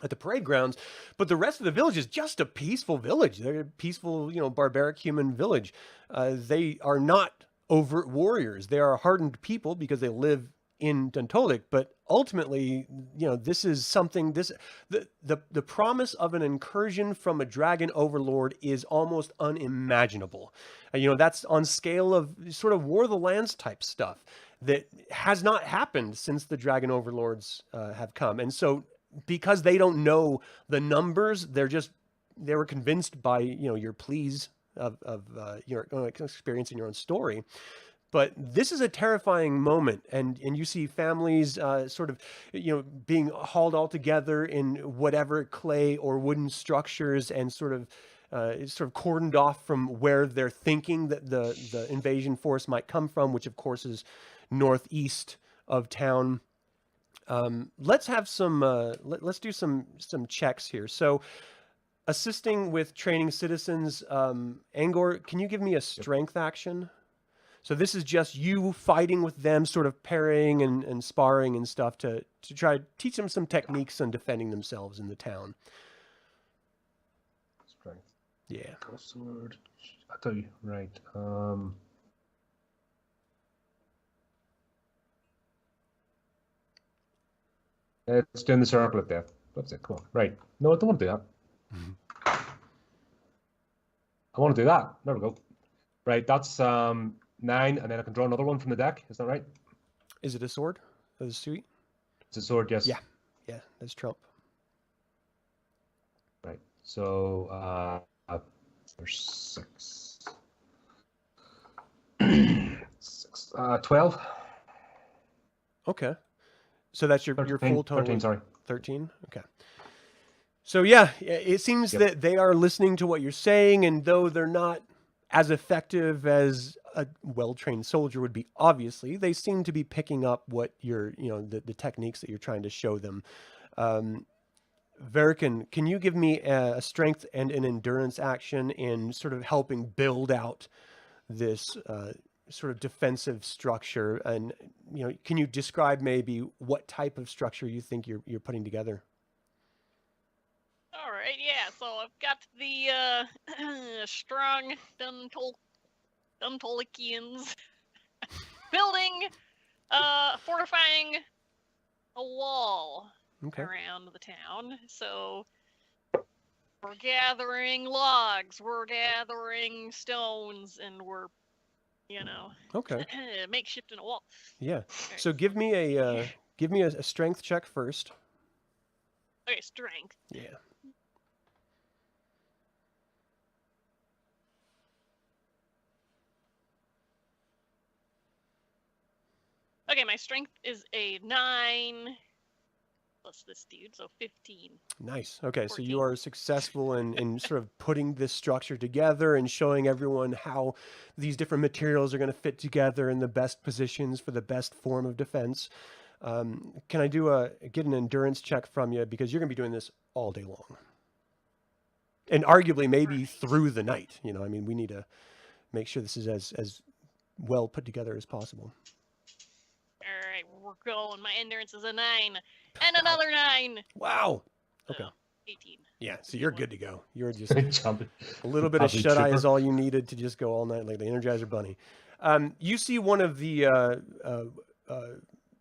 at the parade grounds, but the rest of the village is just a peaceful village. They're a peaceful, barbaric human village. They are not overt warriors. They are hardened people because they live in Duntolic, but ultimately, this is something. The promise of an incursion from a dragon overlord is almost unimaginable. That's on scale of sort of War of the Lands type stuff that has not happened since the dragon overlords have come. And so, because they don't know the numbers, they were convinced by your pleas of your experience in your own story. But this is a terrifying moment, and you see families sort of, being hauled all together in whatever clay or wooden structures, and sort of cordoned off from where they're thinking that the invasion force might come from, which of course is northeast of town. Let's have some. Let's do some checks here. So, assisting with training citizens, Angor, can you give me a strength action? So this is just you fighting with them, sort of parrying and sparring and stuff to try to teach them some techniques on defending themselves in the town. Strength. Yeah. Sword. I tell you, right. It's doing the circle of death. That's it. Come on. Right. No, I don't want to do that. I want to do that. There we go. Right. That's 9, and then I can draw another one from the deck. Is that right? Is it a sword? That is sweet. It's a sword. Yes. Yeah. Yeah, that's Trump. Right. So there's 6. 12. Okay. So that's your 13, full total. 13, sorry. 13? Okay. So yeah, it seems that they are listening to what you're saying, and though they're not as effective as a well-trained soldier would be, obviously, they seem to be picking up what you're, the techniques that you're trying to show them. Verican, can you give me a strength and an endurance action in sort of helping build out this sort of defensive structure? And, can you describe maybe what type of structure you think you're putting together? All right, yeah. So I've got the strong Duntolkians building, fortifying a wall around the town. So we're gathering logs, we're gathering stones, and we're, makeshifting a wall. Yeah. So give me a strength check first. Okay, strength. Yeah. Okay, my strength is a 9 plus this dude, so 15. Nice. Okay, 14. so you are successful in sort of putting this structure together and showing everyone how these different materials are going to fit together in the best positions for the best form of defense. Can I get an endurance check from you, because you're going to be doing this all day long, and arguably maybe through the night. We need to make sure this is as well put together as possible. All right, we're going. My endurance is a 9 and another 9. Wow. Okay. 18. Yeah, so you're good to go. You're just a little bit of shut-eye is all you needed to just go all night like the Energizer Bunny. You see one of the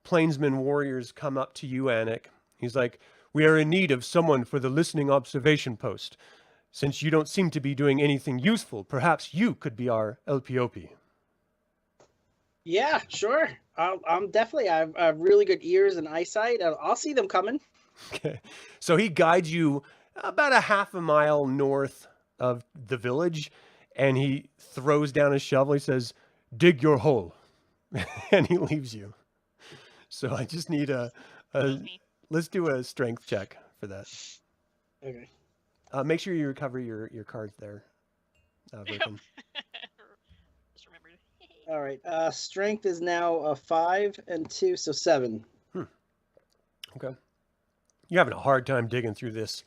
Plainsman warriors come up to you, Anik. He's like, "We are in need of someone for the listening observation post. Since you don't seem to be doing anything useful, perhaps you could be our LPOP." Yeah, sure. I'm definitely. I have really good ears and eyesight. I'll see them coming. Okay. So he guides you about a half a mile north of the village, and he throws down his shovel. He says, "Dig your hole," and he leaves you. So I just need let's do a strength check for that. Okay. Make sure you recover your cards there. Verkin. Just remembered. All right. Strength is now a 5 and 2, so 7. Okay. You're having a hard time digging through this.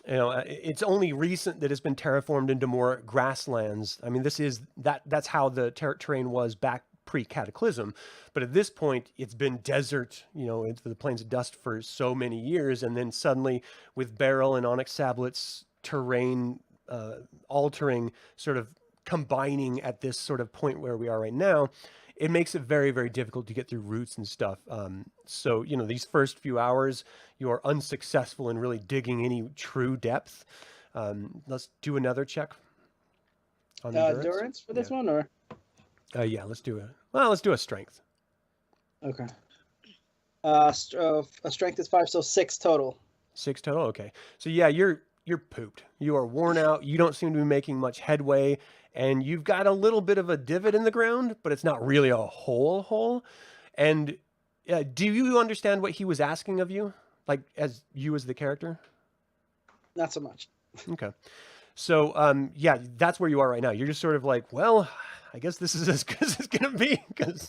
It's only recent that it's been terraformed into more grasslands. I mean, that's how the terrain was back pre-cataclysm. But at this point, it's been desert, into the plains of dust for so many years. And then suddenly, with beryl and onyx sablets, terrain altering, sort of combining at this sort of point where we are right now, it makes it very, very difficult to get through roots and stuff. So, these first few hours, you are unsuccessful in really digging any true depth. Let's do another check on endurance for this one, or? Yeah, let's do a strength. Okay. A strength is 5, so 6 total. 6 total. Okay. So yeah, you're pooped. You are worn out. You don't seem to be making much headway, and you've got a little bit of a divot in the ground, but it's not really a hole. And do you understand what he was asking of you, like as the character? Not so much. Okay. So yeah, that's where you are right now. You're just sort of like, well, I guess this is as good as it's gonna be.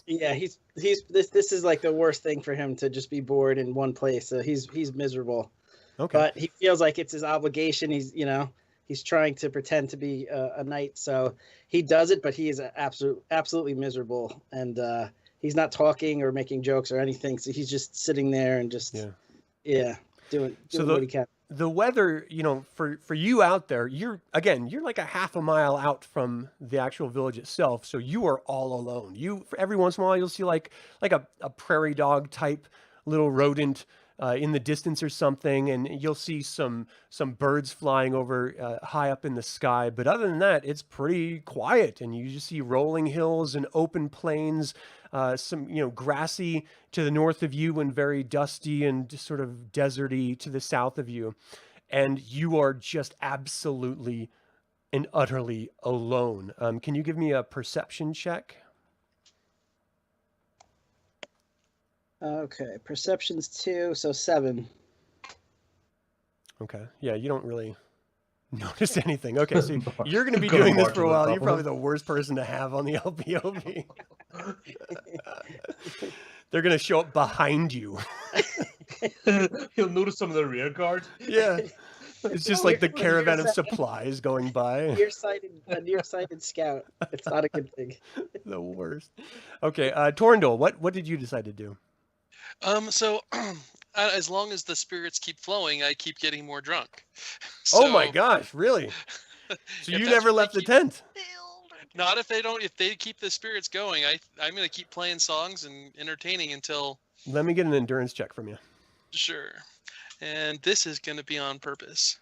Yeah, this is like the worst thing for him, to just be bored in one place. So he's miserable. Okay. But he feels like it's his obligation. He's trying to pretend to be a knight, so he does it. But he is absolutely miserable, and he's not talking or making jokes or anything. So he's just sitting there and just doing what he can. The weather, for you out there, you're like a half a mile out from the actual village itself, so you are all alone. For every once in a while, you'll see like a prairie dog type little rodent in the distance or something, and you'll see some birds flying over high up in the sky. But other than that, it's pretty quiet, and you just see rolling hills and open plains, some grassy to the north of you, and very dusty and just sort of deserty to the south of you, and you are just absolutely and utterly alone. Can you give me a perception check? Okay, perception's 2, so 7. Okay. Yeah, you don't really notice anything. Okay, so you're going to be Gonna doing this march for a on while. top You're of probably it. the worst person to have on the LPOB. They're going to show up behind you. You'll notice some of the rear guard. Yeah. It's just like the We're caravan of nearsighted. supplies going by. A nearsighted scout. It's not a good thing. The worst. Okay, Torndal, what did you decide to do? So as long as the spirits keep flowing, I keep getting more drunk. Oh my So, gosh, really? So if you that's never what they left the keep- tent? Not if they don't. If they keep the spirits going, I'm gonna keep playing songs and entertaining until Let me get an endurance check from you. sure. And this is gonna be on purpose.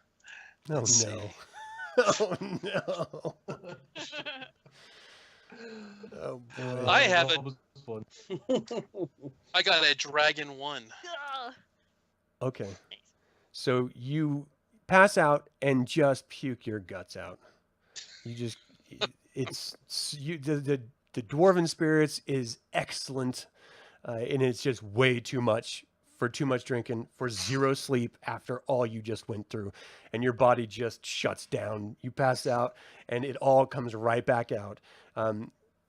Oh Let's no. see. Oh no. Oh boy. I have a- Always fun. I got a dragon 1. Okay. So you pass out and just puke your guts out. You just the dwarven spirits is excellent, and it's just way too much for too much drinking, for zero sleep after all you just went through, and your body just shuts down. You pass out, and it all comes right back out.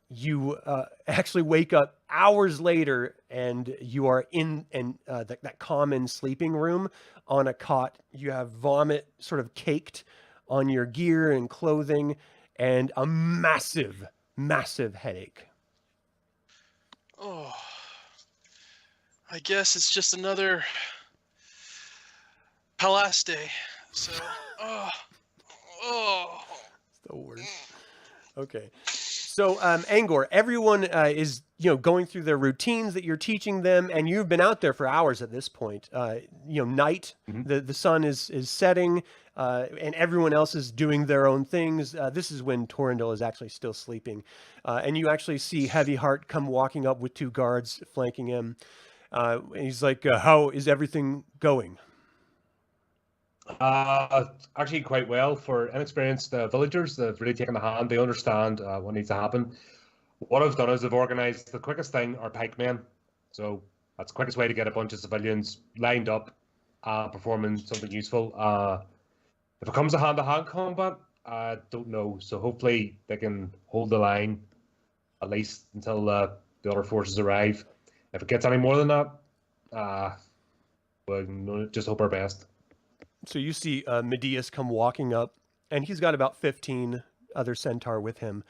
You actually wake up hours later, and you are in that common sleeping room on a cot. You have vomit sort of caked on your gear and clothing, and a massive, massive headache. Oh, I guess it's just another Palace day. So, oh. It's the worst. Okay. So, Angor, everyone is, going through their routines that you're teaching them, and you've been out there for hours at this point. Night, Mhm. the sun is setting, and everyone else is doing their own things. This is when Torrendal is actually still sleeping, and you actually see Heavy Heart come walking up with 2 guards flanking him. And he's like, "How is everything going?" Actually, quite well for inexperienced villagers. They've really taken a hand. They understand what needs to happen. What I've done is I've organised the quickest thing are pikemen. So that's the quickest way to get a bunch of civilians lined up, performing something useful. If it comes to hand-to-hand combat, I don't know. So hopefully they can hold the line at least until the other forces arrive. If it gets any more than that, we'll just hope our best. So you see Medeus come walking up, and he's got about 15 other centaur with him.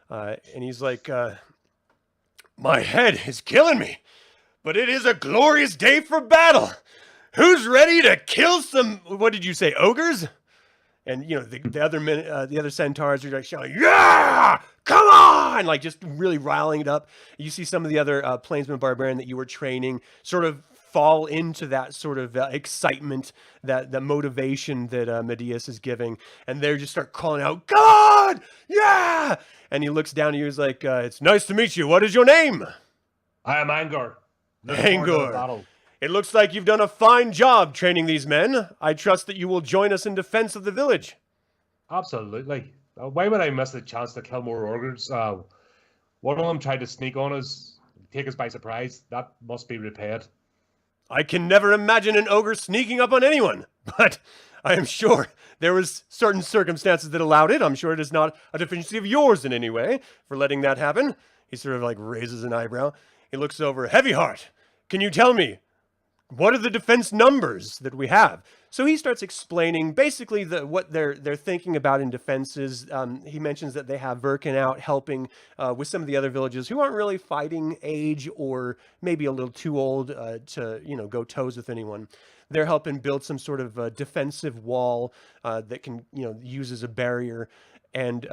And he's like, "My head is killing me, but it is a glorious day for battle. Who's ready to kill some, what did you say, ogres?" And, the other centaurs are like shouting, "Yeah! Come on!" Like just really riling it up. You see some of the other plainsman barbarian that you were training sort of fall into that sort of excitement, that motivation that Medeus is giving, and they just start calling out, "Come on! Yeah!" And he looks down at you. He's like, "It's nice to meet you. What is your name?" I am Angor. Looking forward to the Angor. battle. "It looks like you've done a fine job training these men. I trust that you will join us in defense of the village." Absolutely. Why would I miss the chance to kill more ogres? One of them tried to sneak on us, take us by surprise. That must be repaid. "I can never imagine an ogre sneaking up on anyone, but I am sure there was certain circumstances that allowed it. I'm sure it is not a deficiency of yours in any way for letting that happen." He sort of like raises an eyebrow. He looks over. "Heavy Heart, can you tell me, what are the defense numbers that we have?" So he starts explaining basically what they're thinking about in defenses. He mentions that they have Verkin out helping with some of the other villages who aren't really fighting age, or maybe a little too old to go toes with anyone. They're helping build some sort of defensive wall that can use as a barrier. and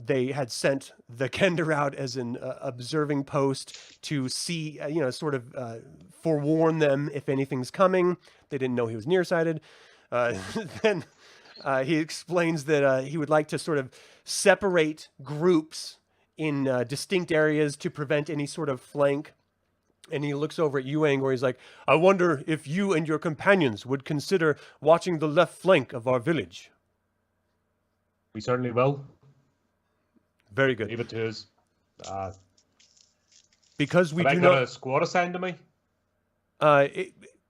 they had sent the Kender out as an observing post to see, sort of forewarn them if anything's coming. They didn't know he was nearsighted. Then he explains that he would like to sort of separate groups in distinct areas to prevent any sort of flank. And he looks over at you, Angor. He's like, I wonder if you and your companions would consider watching the left flank of our village. We certainly will. Very good. Leave it to us. Because we have do I got not... a squad assigned to me?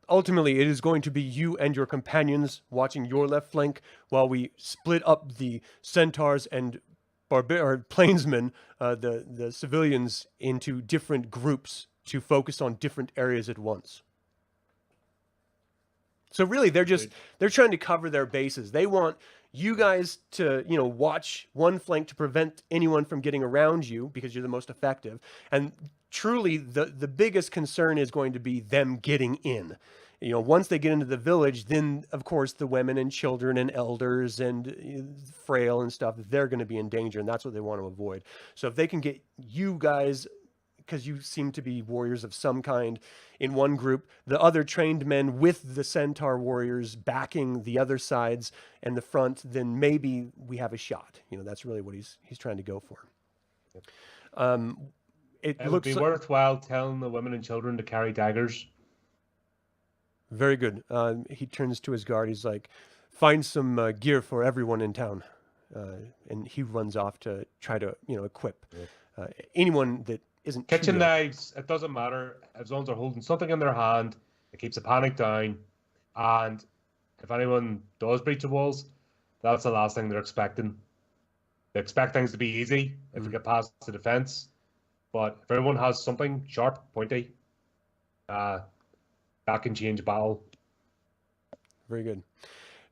Ultimately, it is going to be you and your companions watching your left flank while we split up the centaurs and plainsmen, the civilians, into different groups to focus on different areas at once. So really, they're trying to cover their bases. They want you guys to, watch one flank to prevent anyone from getting around you because you're the most effective. And truly, the biggest concern is going to be them getting in. Once they get into the village, then, of course, the women and children and elders and frail and stuff, they're going to be in danger, and that's what they want to avoid. So if they can get you guys, because you seem to be warriors of some kind, in one group, the other trained men with the centaur warriors backing the other sides and the front, then maybe we have a shot. That's really what he's trying to go for. It would be worthwhile telling the women and children to carry daggers. Very good. He turns to his guard. He's like, find some gear for everyone in town. And he runs off to try to, equip anyone that isn't kitchen knives. It doesn't matter as long as they're holding something in their hand. It keeps the panic down, and if anyone does breach the walls, that's the last thing they're expecting. They expect things to be easy if they get past the defense, but if everyone has something sharp, pointy, that can change battle. Very good.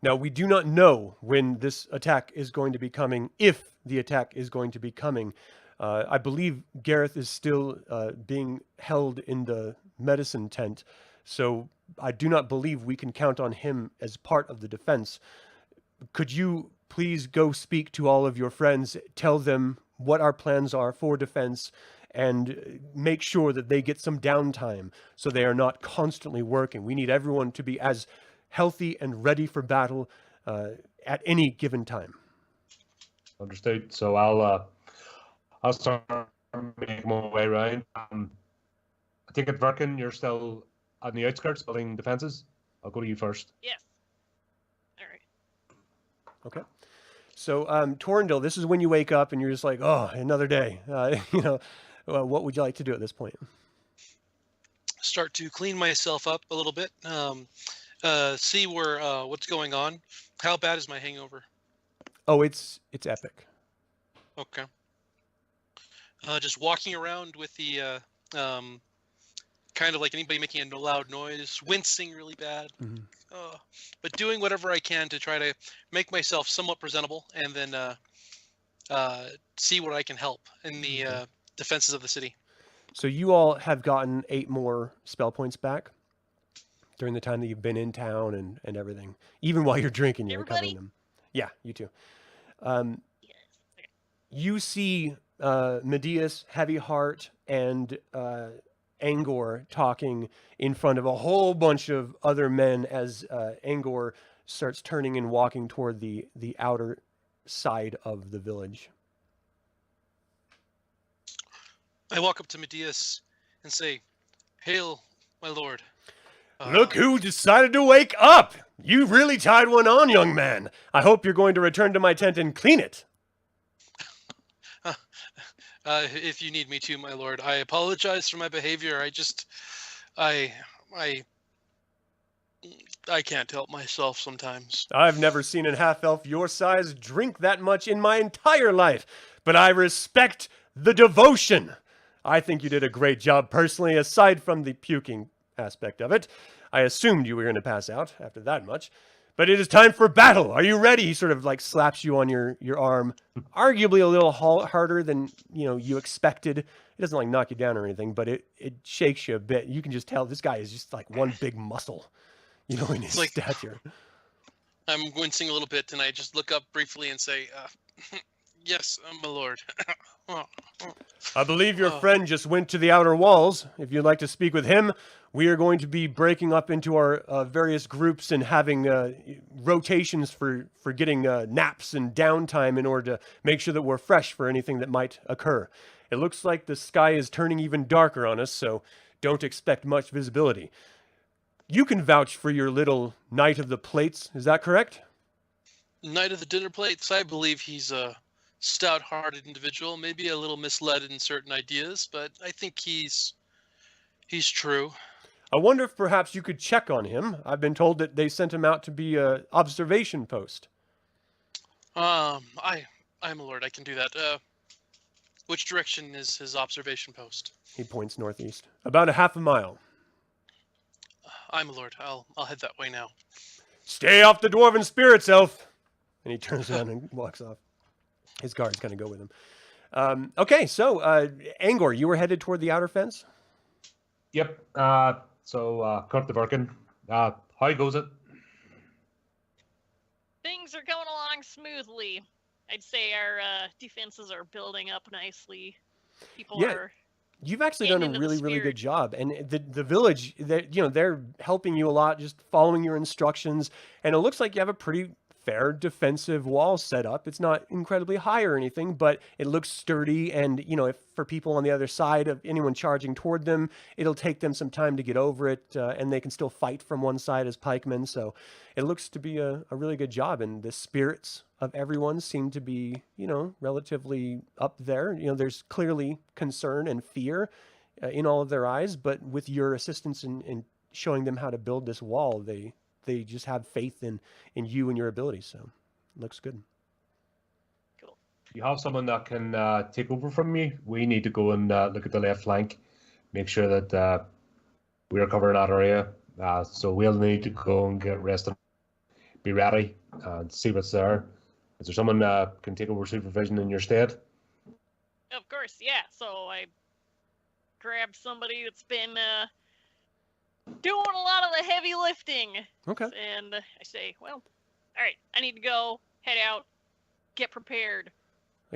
Now, we do not know when this attack is going to be coming, if the attack is going to be coming. I believe Gareth is still being held in the medicine tent, so I do not believe we can count on him as part of the defense. Could you please go speak to all of your friends, tell them what our plans are for defense, and make sure that they get some downtime so they are not constantly working. We need everyone to be as healthy and ready for battle at any given time. Understood. So I'll start making my way around. I take it, Verkin, you're still on the outskirts building defenses. I'll go to you first. Yes. All right. Okay. So, Torrendil, this is when you wake up and you're just like, oh, another day. What would you like to do at this point? Start to clean myself up a little bit. See what's going on. How bad is my hangover? Oh, it's epic. Okay. Just walking around with the kind of like anybody making a loud noise, wincing really bad, but doing whatever I can to try to make myself somewhat presentable, and then see what I can help in the defenses of the city. So you all have gotten 8 more spell points back during the time that you've been in town and everything. Even while you're drinking, you're recovering them. Yeah, you too. You see Medeus, Heavyheart, and Angor talking in front of a whole bunch of other men as Angor starts turning and walking toward the outer side of the village. I walk up to Medeus and say, "Hail, my lord." Look who decided to wake up! You really tied one on, young man. I hope you're going to return to my tent and clean it. If you need me to, my lord. I apologize for my behavior. I can't help myself sometimes. I've never seen a half-elf your size drink that much in my entire life, but I respect the devotion. I think you did a great job personally, aside from the puking aspect of it. I assumed you were going to pass out after that much. But it is time for battle. Are you ready? He sort of like slaps you on your arm, arguably a little harder than you expected. It doesn't like knock you down or anything, but it shakes you a bit. You can just tell this guy is just like one big muscle, in his stature. I'm wincing a little bit, and I just look up briefly and say, Yes, my lord. Oh, oh. I believe your Oh. friend just went to the outer walls. If you'd like to speak with him, we are going to be breaking up into our various groups and having rotations for getting naps and downtime in order to make sure that we're fresh for anything that might occur. It looks like the sky is turning even darker on us, so don't expect much visibility. You can vouch for your little Knight of the Plates, is that correct? Knight of the Dinner Plates, I believe he's a stout-hearted individual, maybe a little misled in certain ideas, but I think he's true. I wonder if perhaps you could check on him. I've been told that they sent him out to be an observation post. I'm a lord. I can do that. Which direction is his observation post? He points northeast. About a half a mile. I'm a lord. I'll head that way now. Stay off the dwarven spirits, elf! And he turns around and walks off. His guards kind of go with him. Okay, so Angor, you were headed toward the outer fence? Yep. So Kurt the Birkin. How goes it? Things are going along smoothly. I'd say our defenses are building up nicely. People Yeah. are. You've actually Getting done a into the really, really spirit. good job. And the village, they're helping you a lot, just following your instructions. And it looks like you have a pretty fair defensive wall set up. It's not incredibly high or anything, but it looks sturdy. And, if for people on the other side of anyone charging toward them, it'll take them some time to get over it. And they can still fight from one side as pikemen. So it looks to be a really good job. And the spirits of everyone seem to be, relatively up there. There's clearly concern and fear in all of their eyes, but with your assistance in showing them how to build this wall, they just have faith in you and your abilities. So it looks good. You have someone that can take over from me. We need to go and look at the left flank, make sure that we are covering that area. So we'll need to go and get rested, be ready, and see what's there. Is there someone that can take over supervision in your stead? Of course, yeah. So I grabbed somebody that's been doing a lot of the heavy lifting. Okay. And I say, well, all right, I need to go, head out, get prepared.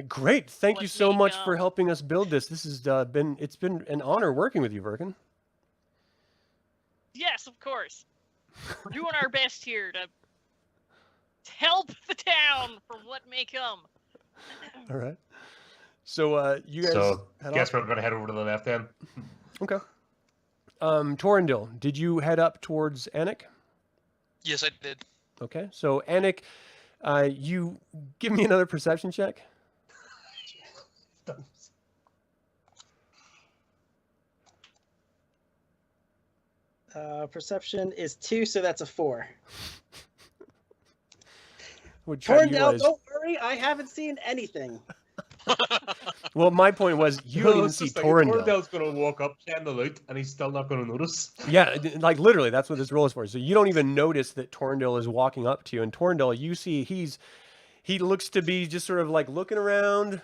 Great. Thank you Let's so make, much for helping us build this. This has it's been an honor working with you, Virkin. Yes, of course. We're doing our best here to help the town from what may come. All right. So you guys So head guess off? we're going to head over to the left then. Okay. Torrendil, did you head up towards Anik? Yes, I did. Okay. So Anik, you give me another perception check. Perception is 2, so that's a 4. Would try to Torndale, utilize... don't worry, I haven't seen anything. Well, my point was you don't even see Torrendil. Torndale's going to walk up, send the loot, and he's still not going to notice. Yeah, like literally, that's what this roll is for. So you don't even notice that Torrendil is walking up to you, and Torrendil, you see he looks to be just sort of like looking around,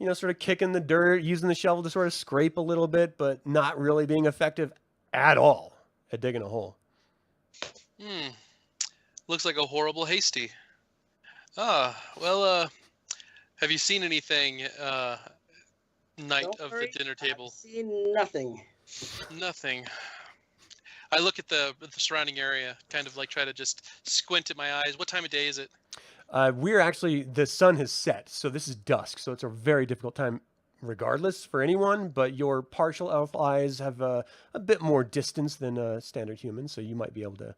sort of kicking the dirt, using the shovel to sort of scrape a little bit, but not really being effective at all at digging a hole. Looks like a horrible hasty. Have you seen anything, Knight Don't of worry, the Dinner Table? I've seen nothing. Nothing. I look at the surrounding area, kind of like try to just squint at my eyes. What time of day is it? We're actually, the sun has set, so this is dusk, so it's a very difficult time regardless for anyone, but your partial elf eyes have a bit more distance than a standard human, so you might be able to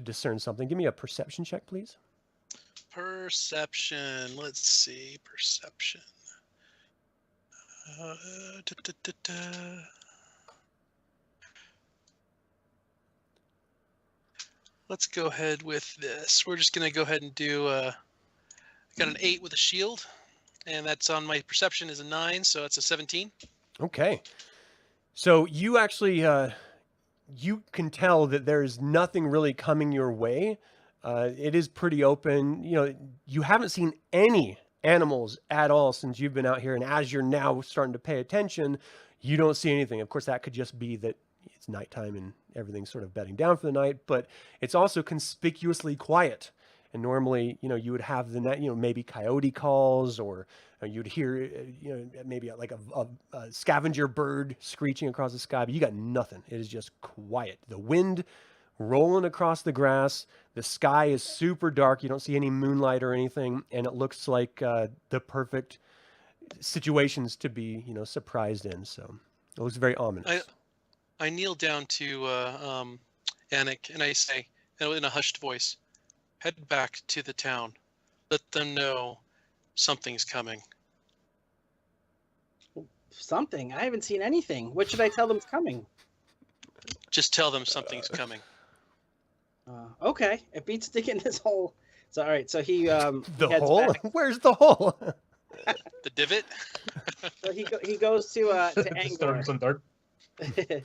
discern something. Give me a perception check, please. Perception. Let's see. Perception. Let's go ahead with this. We're just going to go ahead and do... got an 8 with a shield, and that's on my perception is a 9, so it's a 17. Okay. So you actually, you can tell that there's nothing really coming your way. It is pretty open. You haven't seen any animals at all since you've been out here. And as you're now starting to pay attention, you don't see anything. Of course, that could just be that it's nighttime and everything's sort of bedding down for the night, but it's also conspicuously quiet. And normally, you know, you would have the net, you know, maybe coyote calls, or you'd hear, you know, maybe like a scavenger bird screeching across the sky, but you got nothing. It is just quiet. The wind rolling across the grass. The sky is super dark. You don't see any moonlight or anything, and it looks like the perfect situations to be, you know, surprised in. So it looks very ominous. I kneel down to Anik and I say, in a hushed voice, head back to the town. Let them know something's coming. Something? I haven't seen anything. What should I tell them's coming? Just tell them something's coming. Okay. It beats digging this hole. So, all right. So he The heads hole? back. Where's the hole? The divot? So he goes to Disturbance Angor. and dirt.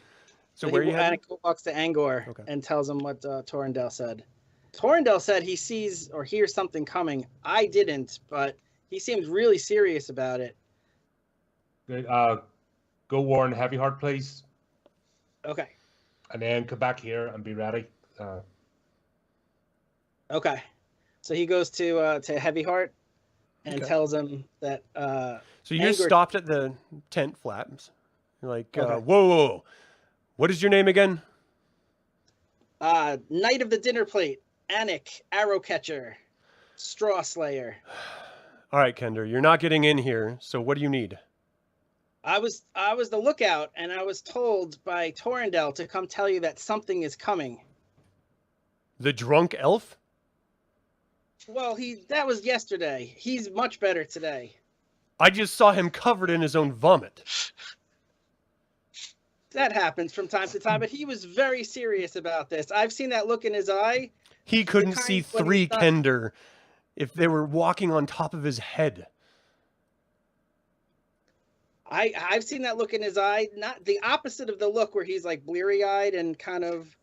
So where are you heading? Anik walks to Angor Okay. and tells him what Torrendale said. Torrendale said he sees or hears something coming. I didn't, but he seems really serious about it. Go warn Heavy Heart, please, Okay. and then come back here and be ready. Okay. So he goes to Heavy Heart and Okay. tells him that So you just Angor- stopped at the tent flaps. You're like, Okay. whoa, whoa, whoa. What is your name again? Knight of the Dinner Plate, Anik, Arrow Catcher, Straw Slayer. All right, Kender, you're not getting in here. So what do you need? I was the lookout, and I was told by Torrendale to come tell you that something is coming. The drunk elf? Well, that was yesterday. He's much better today. I just saw him covered in his own vomit. That happens from time to time, but he was very serious about this. I've seen that look in his eye. He couldn't kind see when three he's not- Kender if they were walking on top of his head. I've seen that look in his eye, not the opposite of the look where he's like bleary-eyed and kind of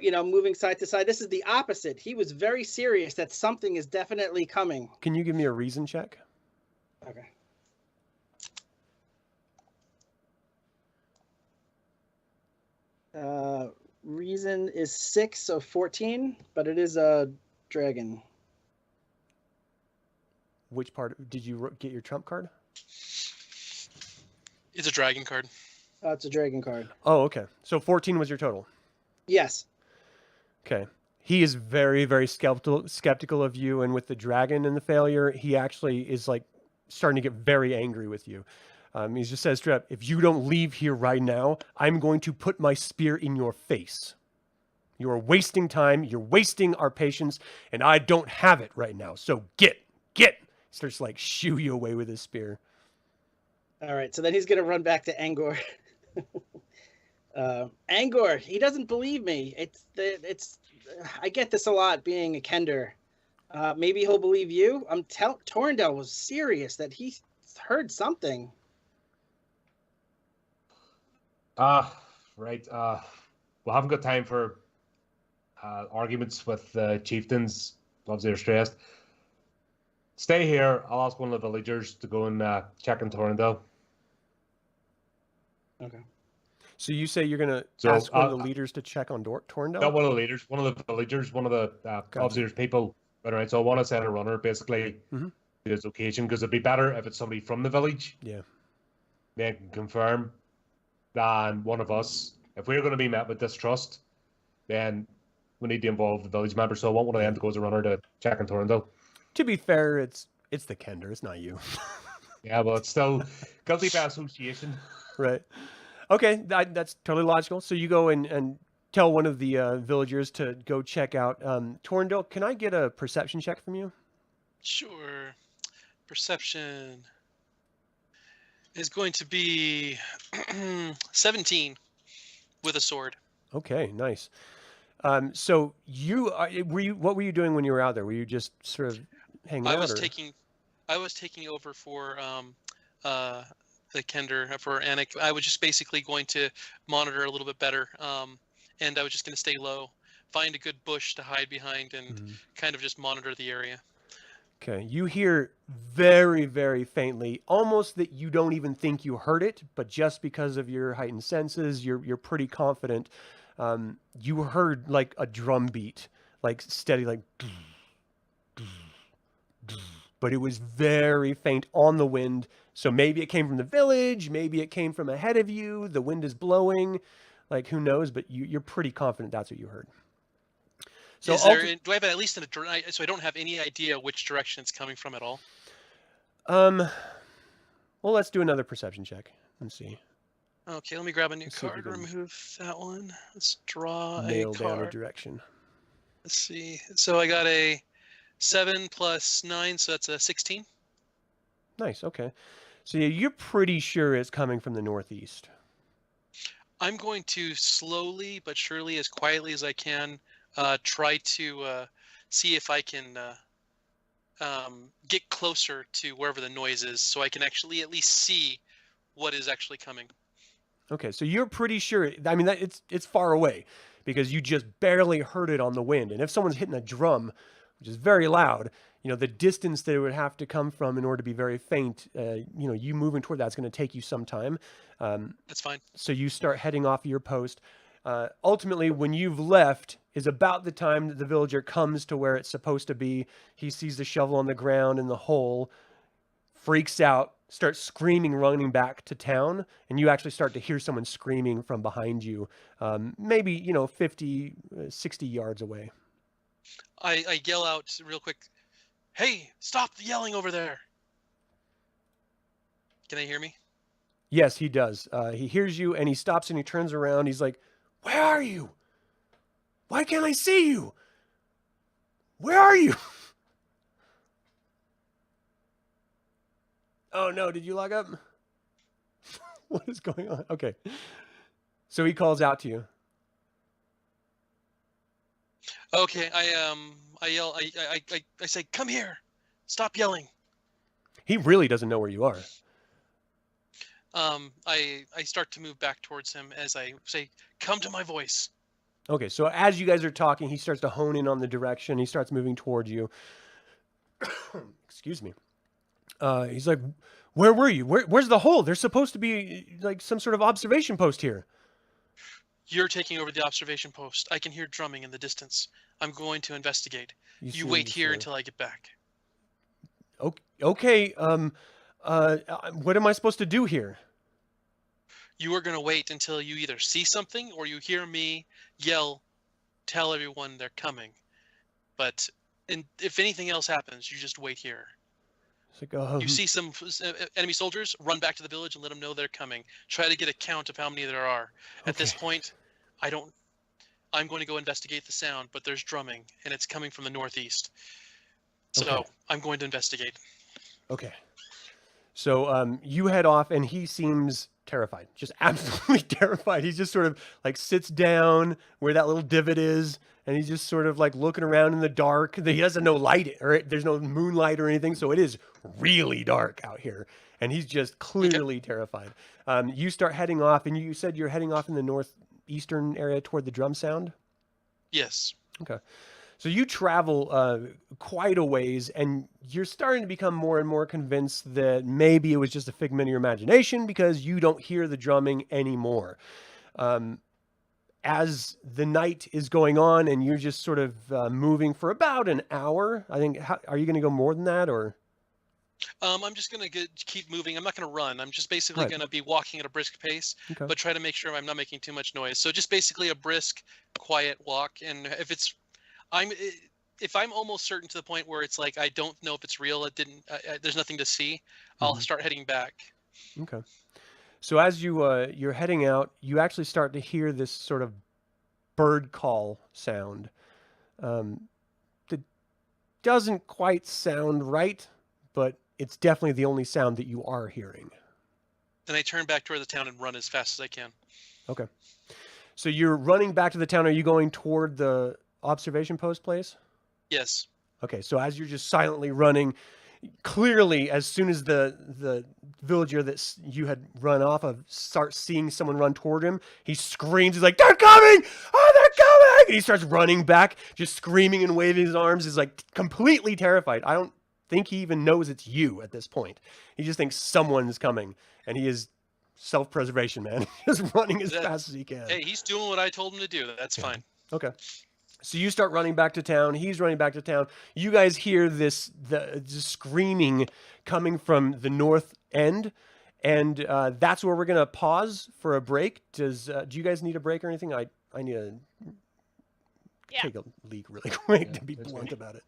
moving side to side. This is the opposite. He was very serious that something is definitely coming. Can you give me a reason check? Okay. Reason is 6, so 14, but it is a dragon. Which part? Did you get your trump card? It's a dragon card. It's a dragon card. Oh, okay. So 14 was your total. Yes. Okay. He is very, very skeptical of you, and with the dragon and the failure, he actually is like starting to get very angry with you. He just says straight up, if you don't leave here right now, I'm going to put my spear in your face. You are wasting time. You're wasting our patience, and I don't have it right now. So get. He starts to like shoo you away with his spear. All right. So then he's going to run back to Angor. Angor, he doesn't believe me. I get this a lot being a Kender. Maybe he'll believe you. Torrendale was serious that he heard something. Right. We haven't got time for arguments with chieftains. Obviously, they're stressed. Stay here. I'll ask one of the villagers to go and check on Torrendale. Okay. So you say you're going to So, ask one of the leaders to check on Torrendale? Not one of the leaders, one of the villagers, one of the obviously there's people right around. So I want to send a runner basically to his location because it'd be better if it's somebody from the village. Yeah. They can confirm than one of us. If we're going to be met with distrust, then we need to involve the village members. So I want one of them to go as a runner to check on Torrendale. To be fair, it's the Kender. It's not you. Yeah, well, it's still guilty by association. Right. Okay, that's totally logical. So you go and tell one of the villagers to go check out Torrendale. Can I get a perception check from you? Sure. Perception is going to be 17 with a sword. Okay, nice. So what were you doing when you were out there? Were you just sort of hanging out? I was taking over for the Kender for Anik. I was just basically going to monitor a little bit better, and I was just going to stay low, find a good bush to hide behind, and kind of just monitor the area. Okay, you hear very, very faintly, almost that you don't even think you heard it, but just because of your heightened senses, you're pretty confident. You heard like a drum beat, like steady, like, but it was very faint on the wind. So maybe it came from the village, maybe it came from ahead of you. The wind is blowing, like who knows? But you're pretty confident that's what you heard. So do I have at least so I don't have any idea which direction it's coming from at all? well, let's do another perception check and see. Okay, let me grab a new Let's see if card. we can Remove that one. Let's draw Nail a down a card. direction. Let's see. So I got a 7 plus 9, so that's a 16. Nice. Okay. So yeah, you're pretty sure it's coming from the northeast. I'm going to slowly but surely, as quietly as I can, try to see if I can get closer to wherever the noise is, so I can actually at least see what is actually coming. Okay, so you're pretty sure. I mean, it's far away because you just barely heard it on the wind. And if someone's hitting a drum, which is very loud, the distance that it would have to come from in order to be very faint, you moving toward that's going to take you some time. That's fine. So you start heading off your post. Ultimately, when you've left is about the time that the villager comes to where it's supposed to be. He sees the shovel on the ground in the hole, freaks out, starts screaming, running back to town, and you actually start to hear someone screaming from behind you, maybe 50, 60 yards away. I yell out real quick, "Hey, stop yelling over there!" Can they hear me? Yes, he does. He hears you, and he stops and he turns around. He's like, "Where are you? Why can't I see you? Where are you?" Oh no, did you log up? What is going on? Okay. So he calls out to you. Okay, I yell, I say, "Come here! Stop yelling!" He really doesn't know where you are. I start to move back towards him as I say, "Come to my voice." Okay, so as you guys are talking, he starts to hone in on the direction. He starts moving towards you. Excuse me. He's like, "Where were you? Where's the hole? There's supposed to be like some sort of observation post here." You're taking over the observation post. I can hear drumming in the distance. I'm going to investigate. You wait here until I get back. Okay. What am I supposed to do here? You are going to wait until you either see something or you hear me yell, tell everyone they're coming. But if anything else happens, you just wait here. It's like, you see some enemy soldiers, run back to the village and let them know they're coming. Try to get a count of how many there are. Okay. At this point, I'm going to go investigate the sound, but there's drumming and it's coming from the northeast. So Okay. I'm going to investigate. Okay. So you head off, and he seems terrified, just absolutely terrified. He just sort of like sits down where that little divot is, and he's just sort of like looking around in the dark. He doesn't know light, or there's no moonlight or anything, so it is really dark out here, and he's just clearly terrified. You start heading off, and you said you're heading off in the northeastern area toward the drum sound? Yes. Okay. So you travel quite a ways, and you're starting to become more and more convinced that maybe it was just a figment of your imagination because you don't hear the drumming anymore. As the night is going on and you're just sort of moving for about an hour, I think, are you going to go more than that, or? I'm just going to keep moving. I'm not going to run. I'm just basically Right. going to be walking at a brisk pace, Okay. but try to make sure I'm not making too much noise. So just basically a brisk, quiet walk. And if I'm almost certain to the point where it's like I don't know if it's real, there's nothing to see, I'll start heading back. Okay. So as you're heading out, you actually start to hear this sort of bird call sound that doesn't quite sound right, but it's definitely the only sound that you are hearing. Then I turn back toward the town and run as fast as I can. Okay. So you're running back to the town. Are you going toward the observation post place? Yes. Okay, so as you're just silently running, clearly as soon as the villager that you had run off of starts seeing someone run toward him, he screams. He's like, "They're coming! Oh, they're coming!" And he starts running back, just screaming and waving his arms. He's like completely terrified. I don't think he even knows it's you at this point. He just thinks someone's coming, and he is self-preservation, man. Just running as fast as he can. Hey, he's doing what I told him to do. That's fine. Okay. So you start running back to town. He's running back to town. You guys hear the screaming coming from the north end, and that's where we're gonna pause for a break. Do you guys need a break or anything? I need to Yeah. take a leak really quick Yeah, to be that's blunt good. about it.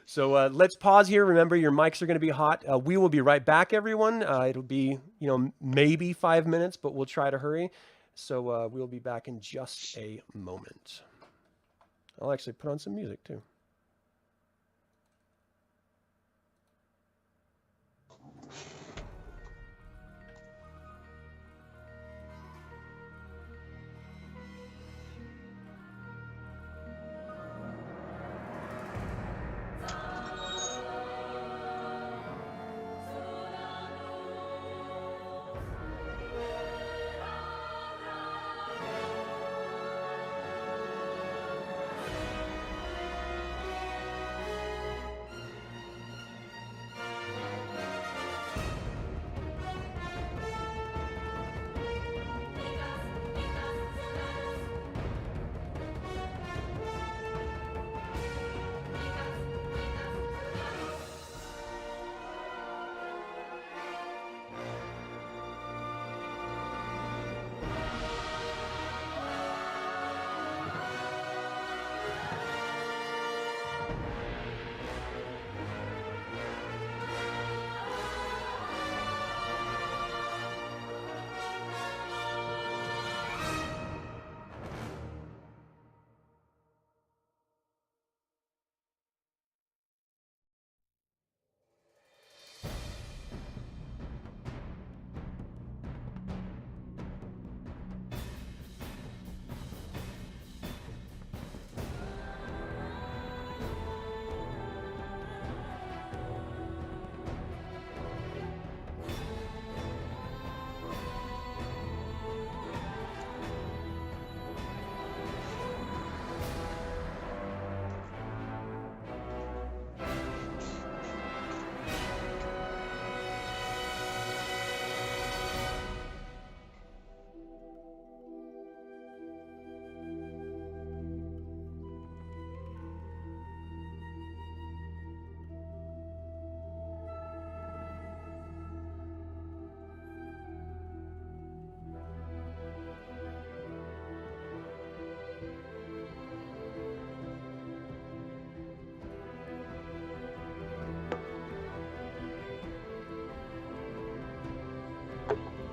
So let's pause here. Remember, your mics are going to be hot. We will be right back, everyone. It'll be maybe 5 minutes, but we'll try to hurry. So we'll be back in just a moment. I'll actually put on some music too.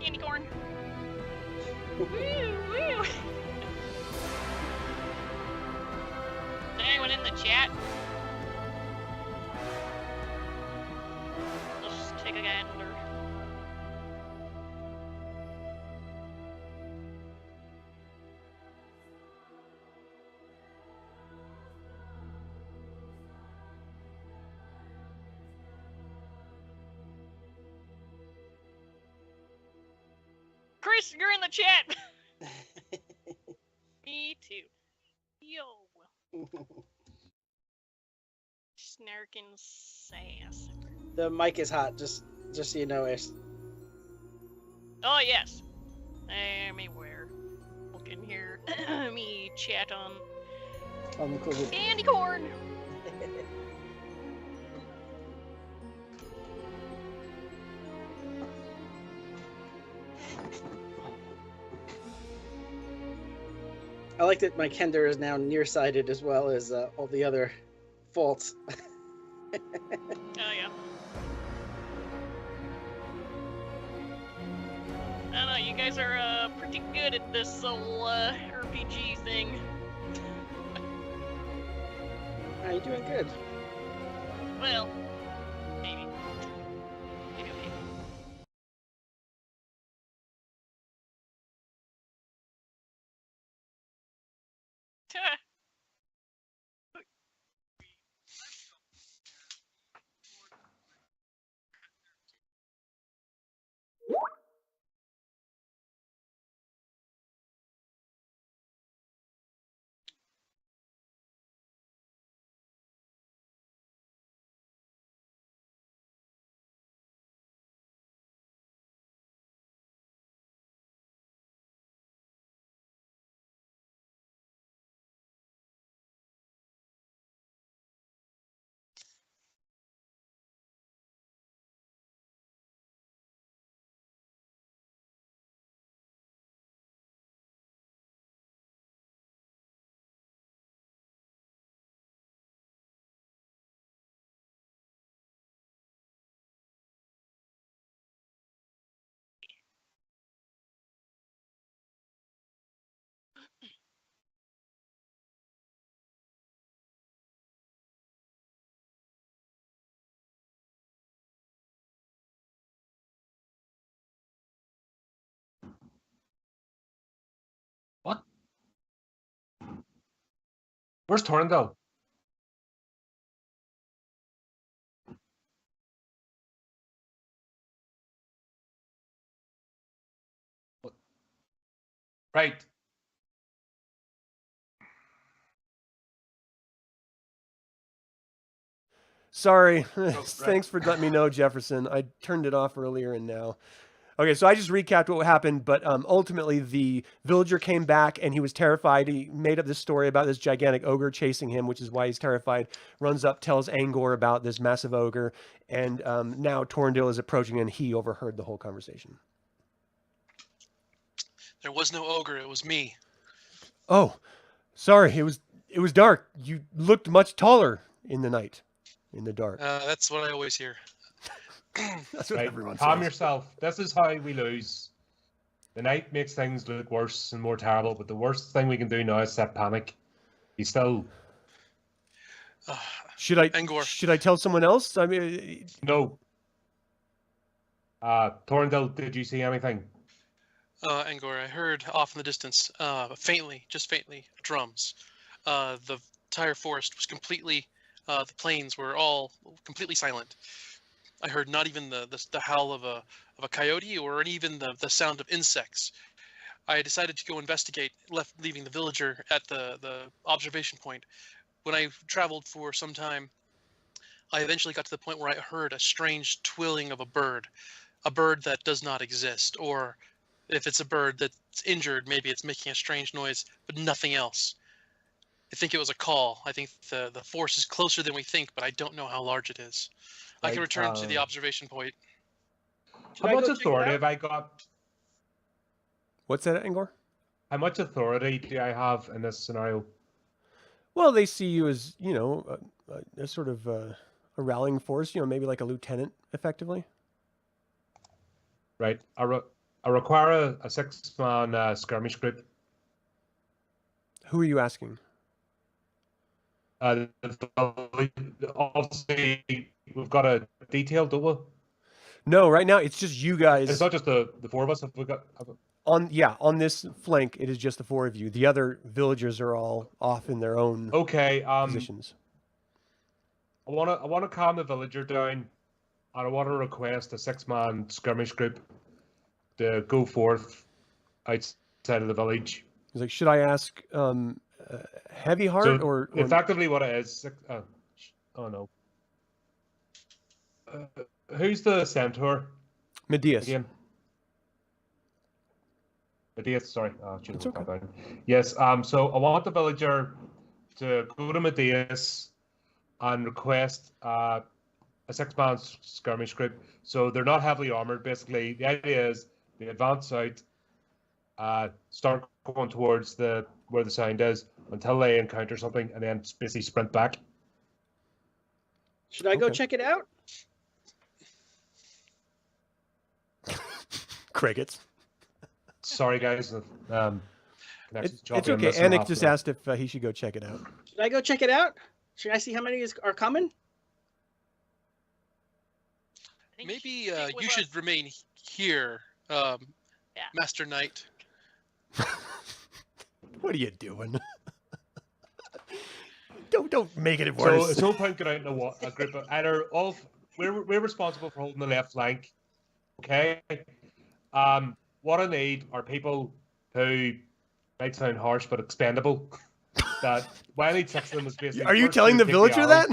Candy corn. Woo, woo. Is anyone in the chat? Let's take a gander. Chris, you're in the chat. Me too. Yo. Snarkin' sass. The mic is hot, just so you know, Ace. Oh yes. Let me look in here. Me chat on Cool. candy corn. I like that my Kender is now nearsighted as well as all the other faults. Oh yeah. I don't know, you guys are pretty good at this whole RPG thing. You're doing good. Well, maybe. Maybe. Where's Torrendale? Right. Sorry. right. Thanks for letting me know, Jefferson. I turned it off earlier and now. Okay, so I just recapped what happened, but ultimately the villager came back and he was terrified. He made up this story about this gigantic ogre chasing him, which is why he's terrified. Runs up, tells Angor about this massive ogre, and now Torrendale is approaching and he overheard the whole conversation. There was no ogre. It was me. Oh, sorry. It was dark. You looked much taller in the night, in the dark. That's what I always hear. That's what Right. everyone Calm says. yourself. This is how we lose. The night makes things look worse and more terrible, but the worst thing we can do now is set panic. He's still Should I Angor. tell someone else? I mean, no. Torrendale, did you see anything? Angor, I heard off in the distance, faintly, just faintly, drums. The entire forest was completely, the plains were all completely silent. I heard not even the howl of a coyote or even the sound of insects. I decided to go investigate, leaving the villager at the observation point. When I traveled for some time, I eventually got to the point where I heard a strange twilling of a bird that does not exist, or if it's a bird that's injured, maybe it's making a strange noise, but nothing else. I think it was a call. I think the force is closer than we think, but I don't know how large it is. I can Right, return to the observation point. How much authority have I got? what's that, Angor? How much authority do I have in this scenario? Well, they see you as, a sort of a rallying force, maybe like a lieutenant, effectively. Right. I require a 6-man skirmish group. Who are you asking? Obviously, we've got a detail, don't we? No, right now it's just you guys. It's not just the 4 of us. Have we got? On this flank, it is just the 4 of you. The other villagers are all off in their own Okay. positions. I want to calm the villager down, and I want to request a 6-man skirmish group to go forth outside of the village. He's like, should I ask Heavy Heart So or effectively, what it is? Oh no. Who's the centaur Medeus? again? Medeus, sorry. It's okay. Yes. So I want the villager to go to Medeus and request a 6-man skirmish group. So they're not heavily armored. Basically, the idea is they advance out, start going towards where the sound is until they encounter something, and then basically sprint back. Should I go Okay. check it out? Crickets. Sorry, guys. It's okay. Anik just asked if he should go check it out. Should I go check it out? Should I see how many are coming? I think Maybe should stick with you us. should remain here, Master Knight. What are you doing? Don't make it So worse. it's no point getting out in a group of either of we're responsible for holding the left flank. Okay. What I need are people who might sound harsh but expendable. That why I need 6 of them is basically. Are you first telling to the take villager arrow. that?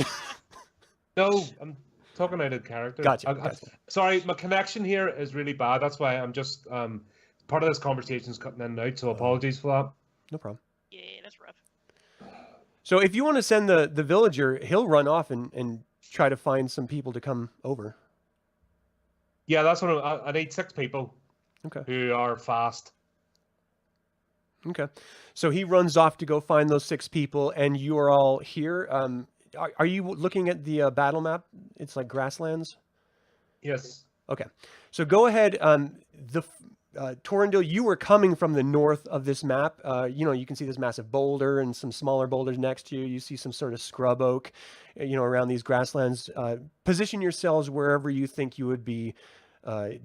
No, I'm talking out of character. Gotcha. Sorry, my connection here is really bad. That's why I'm just part of this conversation is cutting in and out. So apologies for that. No problem. Yeah, that's rough. So if you want to send the villager, he'll run off and try to find some people to come over. Yeah, that's what I need 6 people. Okay. Who are fast. Okay. So he runs off to go find those 6 people, and you are all here. Are you looking at the battle map? It's like grasslands. Yes. Okay. So go ahead. Torrendale, you were coming from the north of this map. You can see this massive boulder and some smaller boulders next to you. You see some sort of scrub oak, around these grasslands. Position yourselves wherever you think you would be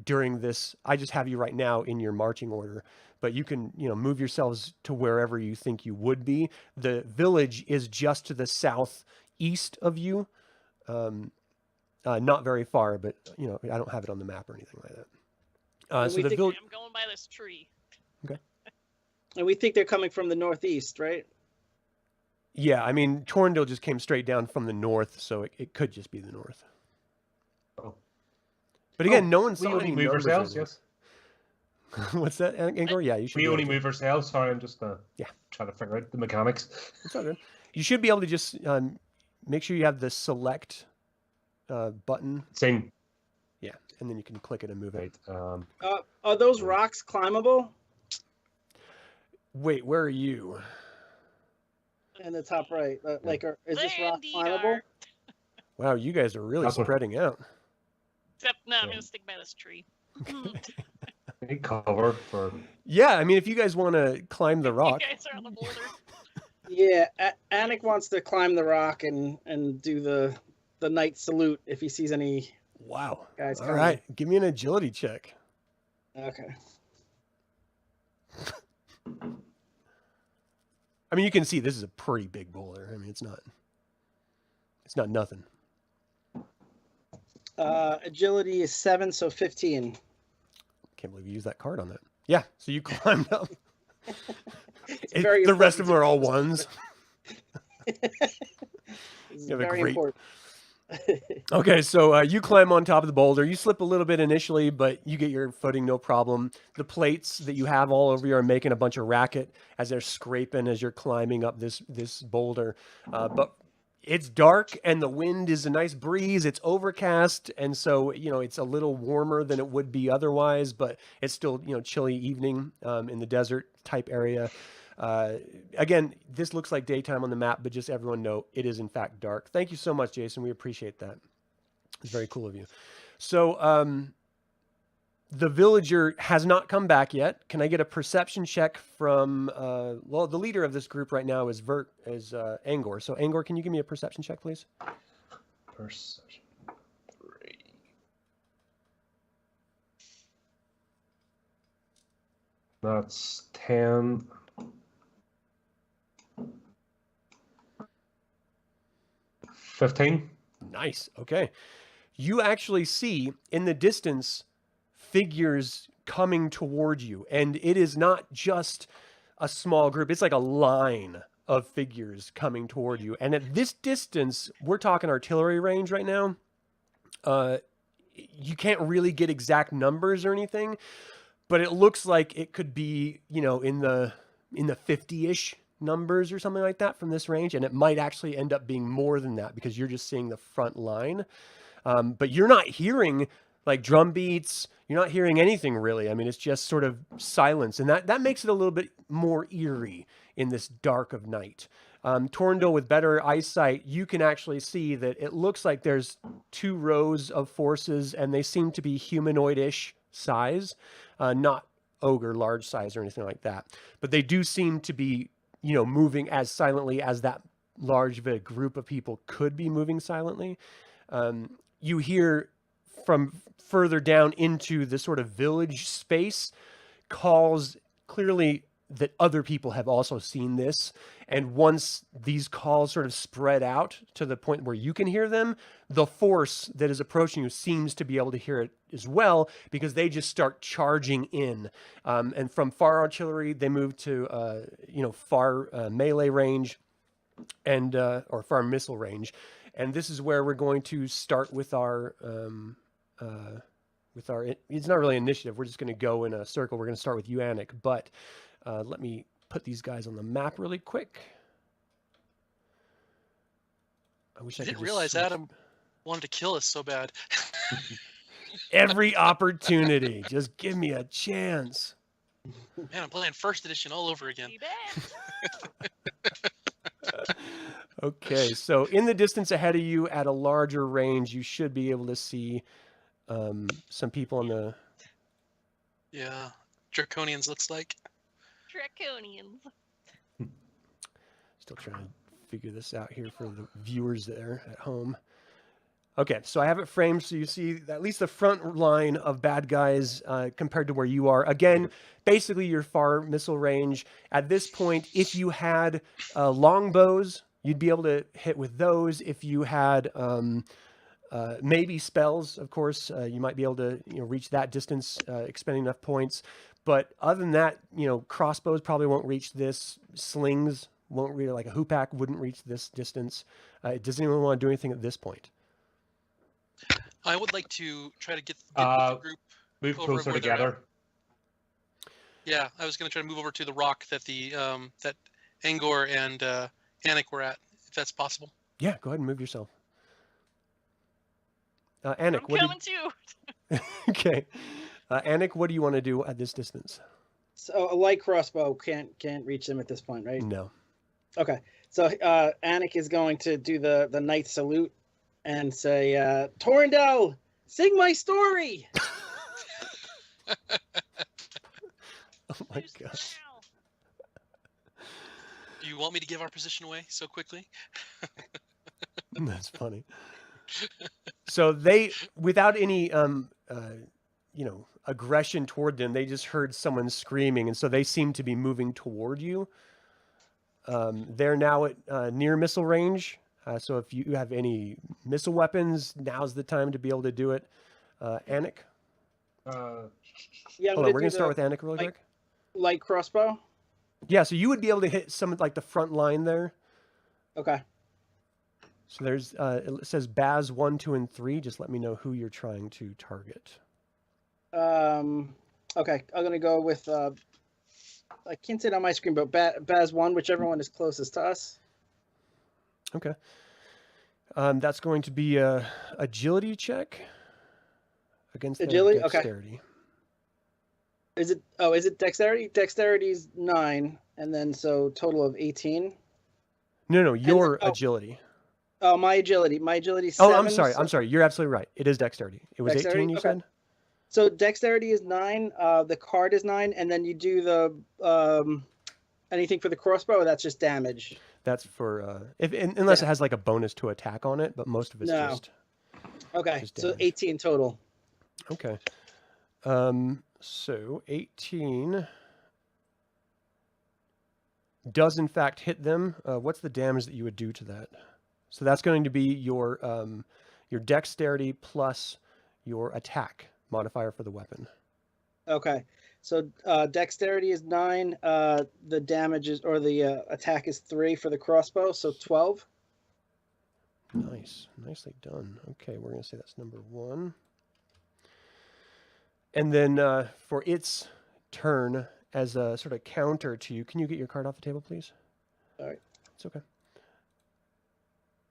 during this. I just have you right now in your marching order. but you can, move yourselves to wherever you think you would be. The village is just to the southeast of you. Not very far, but, I don't have it on the map or anything like that. And So we the think village... I'm going by this tree. And we think they're coming from the northeast, right? Yeah, I mean, Torndale just came straight down from the north, so it could just be the north. Oh. But again, no one We saw only any move numbers or ourselves, anything. yes. What's that, Angor? Yeah, you should We be able only to. move ourselves. Sorry, I'm just Yeah. trying to figure out the mechanics. It's all good. You should be able to just make sure you have the select button. Same. Yeah, and then you can click it and move it. Right. Are those rocks climbable? Wait, where are you? In the top right. Is this They rock indeed climbable? are. Wow, you guys are really That's what- spreading out. Except, no, I'm Yeah. going to stick by this tree. Need cover for. Yeah, I mean, if you guys want to climb the rock. You guys are on the boulder. Yeah, Anik wants to climb the rock and do the knight salute if he sees any Wow. guys All coming. right, give me an agility check. Okay. I mean, you can see this is a pretty big boulder. I mean, it's not nothing. Agility is 7, so 15. Can't believe you used that card on that. Yeah, so you climbed up. very The rest important of them are all ones. This is You have a very great- important. Okay, so you climb on top of the boulder. You slip a little bit initially, but you get your footing no problem. The plates that you have all over you are making a bunch of racket as they're scraping as you're climbing up this boulder. But it's dark and the wind is a nice breeze. It's overcast, and so it's a little warmer than it would be otherwise. But it's still chilly evening in the desert type area. Again, this looks like daytime on the map, but just everyone know it is in fact dark. Thank you so much, Jason. We appreciate that. It's very cool of you. So the villager has not come back yet. Can I get a perception check from, the leader of this group right now is Angor. So Angor, can you give me a perception check, please? Perception. 3. That's 10. $15. Nice. Okay. You actually see in the distance figures coming toward you, and it is not just a small group. It's like a line of figures coming toward you. And at this distance, we're talking artillery range right now. You can't really get exact numbers or anything, but it looks like it could be, in the 50-ish numbers or something like that from this range, and it might actually end up being more than that because you're just seeing the front line. But you're not hearing like drum beats. You're not hearing anything really. I mean, it's just sort of silence, and that makes it a little bit more eerie in this dark of night. Torndale, with better eyesight, you can actually see that it looks like there's 2 rows of forces, and they seem to be humanoid-ish size, not ogre large size or anything like that. But they do seem to be, moving as silently as that large of a group of people could be moving silently. You hear from further down into the sort of village space calls clearly that other people have also seen this. And once these calls sort of spread out to the point where you can hear them, the force that is approaching you seems to be able to hear it as well, because they just start charging in. And from far artillery, they move to, far melee range and or far missile range. And this is where we're going to start with our, it's not really initiative. We're just going to go in a circle. We're going to start with you, Anik, but let me put these guys on the map really quick. I wish I didn't could just realize switch. Adam wanted to kill us so bad. Every opportunity. Just give me a chance. Man, I'm playing first edition all over again. You bet. Okay, so in the distance ahead of you at a larger range, you should be able to see some people on the... Yeah, Draconians looks like. Draconians. Still trying to figure this out here for the viewers there at home. Okay, so I have it framed so you see at least the front line of bad guys compared to where you are. Again, basically your far missile range. At this point, if you had longbows, you'd be able to hit with those. If you had maybe spells, of course, you might be able to reach that distance, expending enough points. But other than that, crossbows probably won't reach this. Slings won't reach, like a hoopak wouldn't reach this distance. Does anyone want to do anything at this point? I would like to try to get the group Move over closer where they're at. together. Yeah, I was going to try to move over to the rock that the that Angor and Anik were at, if that's possible. Yeah, go ahead and move yourself. Anik, I'm coming too. Okay. Anik, what do you want to do at this distance? So a light crossbow can't reach them at this point, right? No. Okay. So Anik is going to do the knight salute and say, Torrendell, sing my story. Oh my Just god. now. Do you want me to give our position away so quickly? That's funny. So they, without any aggression toward them, they just heard someone screaming, and so they seem to be moving toward you. They're now at near missile range. So if you have any missile weapons, now's the time to be able to do it. Anik? Yeah, Hold on, we're going to start with Anik really quick. light crossbow. Yeah, so you would be able to hit some like the front line there. Okay. So there's, it says Baz 1, 2, and 3. Just let me know who you're trying to target. Okay, I'm gonna go with I can't see it on my screen, but Baz 1, whichever one is closest to us. Okay. That's going to be a agility check against their Agility? Okay. dexterity. Is it dexterity? Dexterity is 9, and then so total of 18. No, your oh. agility. Oh, my agility. My agility is 7. Oh, I'm sorry. so- I'm sorry. You're absolutely right. It is dexterity. It was Dexterity? 18, you Okay. said? So dexterity is 9. The card is 9, and then you do the anything for the crossbow. Or that's just damage. That's for unless Yeah. it has like a bonus to attack on it, but most of it's No. just Okay, Just so damage. 18 total. okay. So 18 does in fact hit them. What's the damage that you would do to that? So that's going to be your dexterity plus your attack modifier for the weapon. Okay, so dexterity is 9. The damage is, or the attack is 3 for the crossbow, so 12. Nice. Nicely done. Okay, we're going to say that's number 1. And then for its turn, as a sort of counter to you, can you get your card off the table, please? All right. It's okay.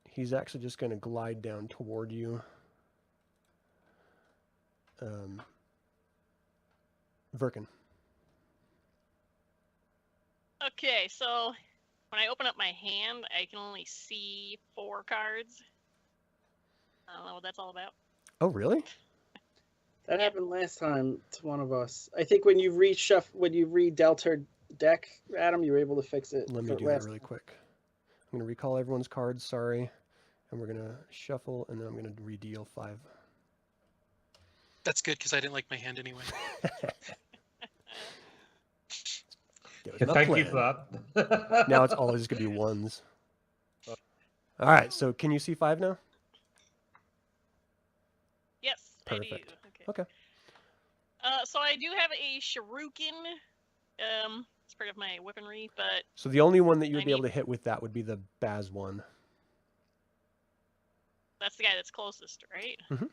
He's actually just going to glide down toward you. Verkin. Okay, so when I open up my hand, I can only see 4 cards. I don't know what that's all about. Oh, really? That happened last time to one of us. I think when you redealt her deck, Adam, you were able to fix it. Let me for do that last- really quick. I'm going to recall everyone's cards, sorry. And we're going to shuffle, and then I'm going to redeal 5. That's good because I didn't like my hand anyway. That was my Thank you plan. for that. Now it's always going to be 1s. All right, so can you see 5 now? Yes, I do. Perfect. Okay. Okay. So I do have a shuriken. It's part of my weaponry, but So the only one that you would I be able need- to hit with that would be the Baz 1. that's the guy that's closest, right? Mhm.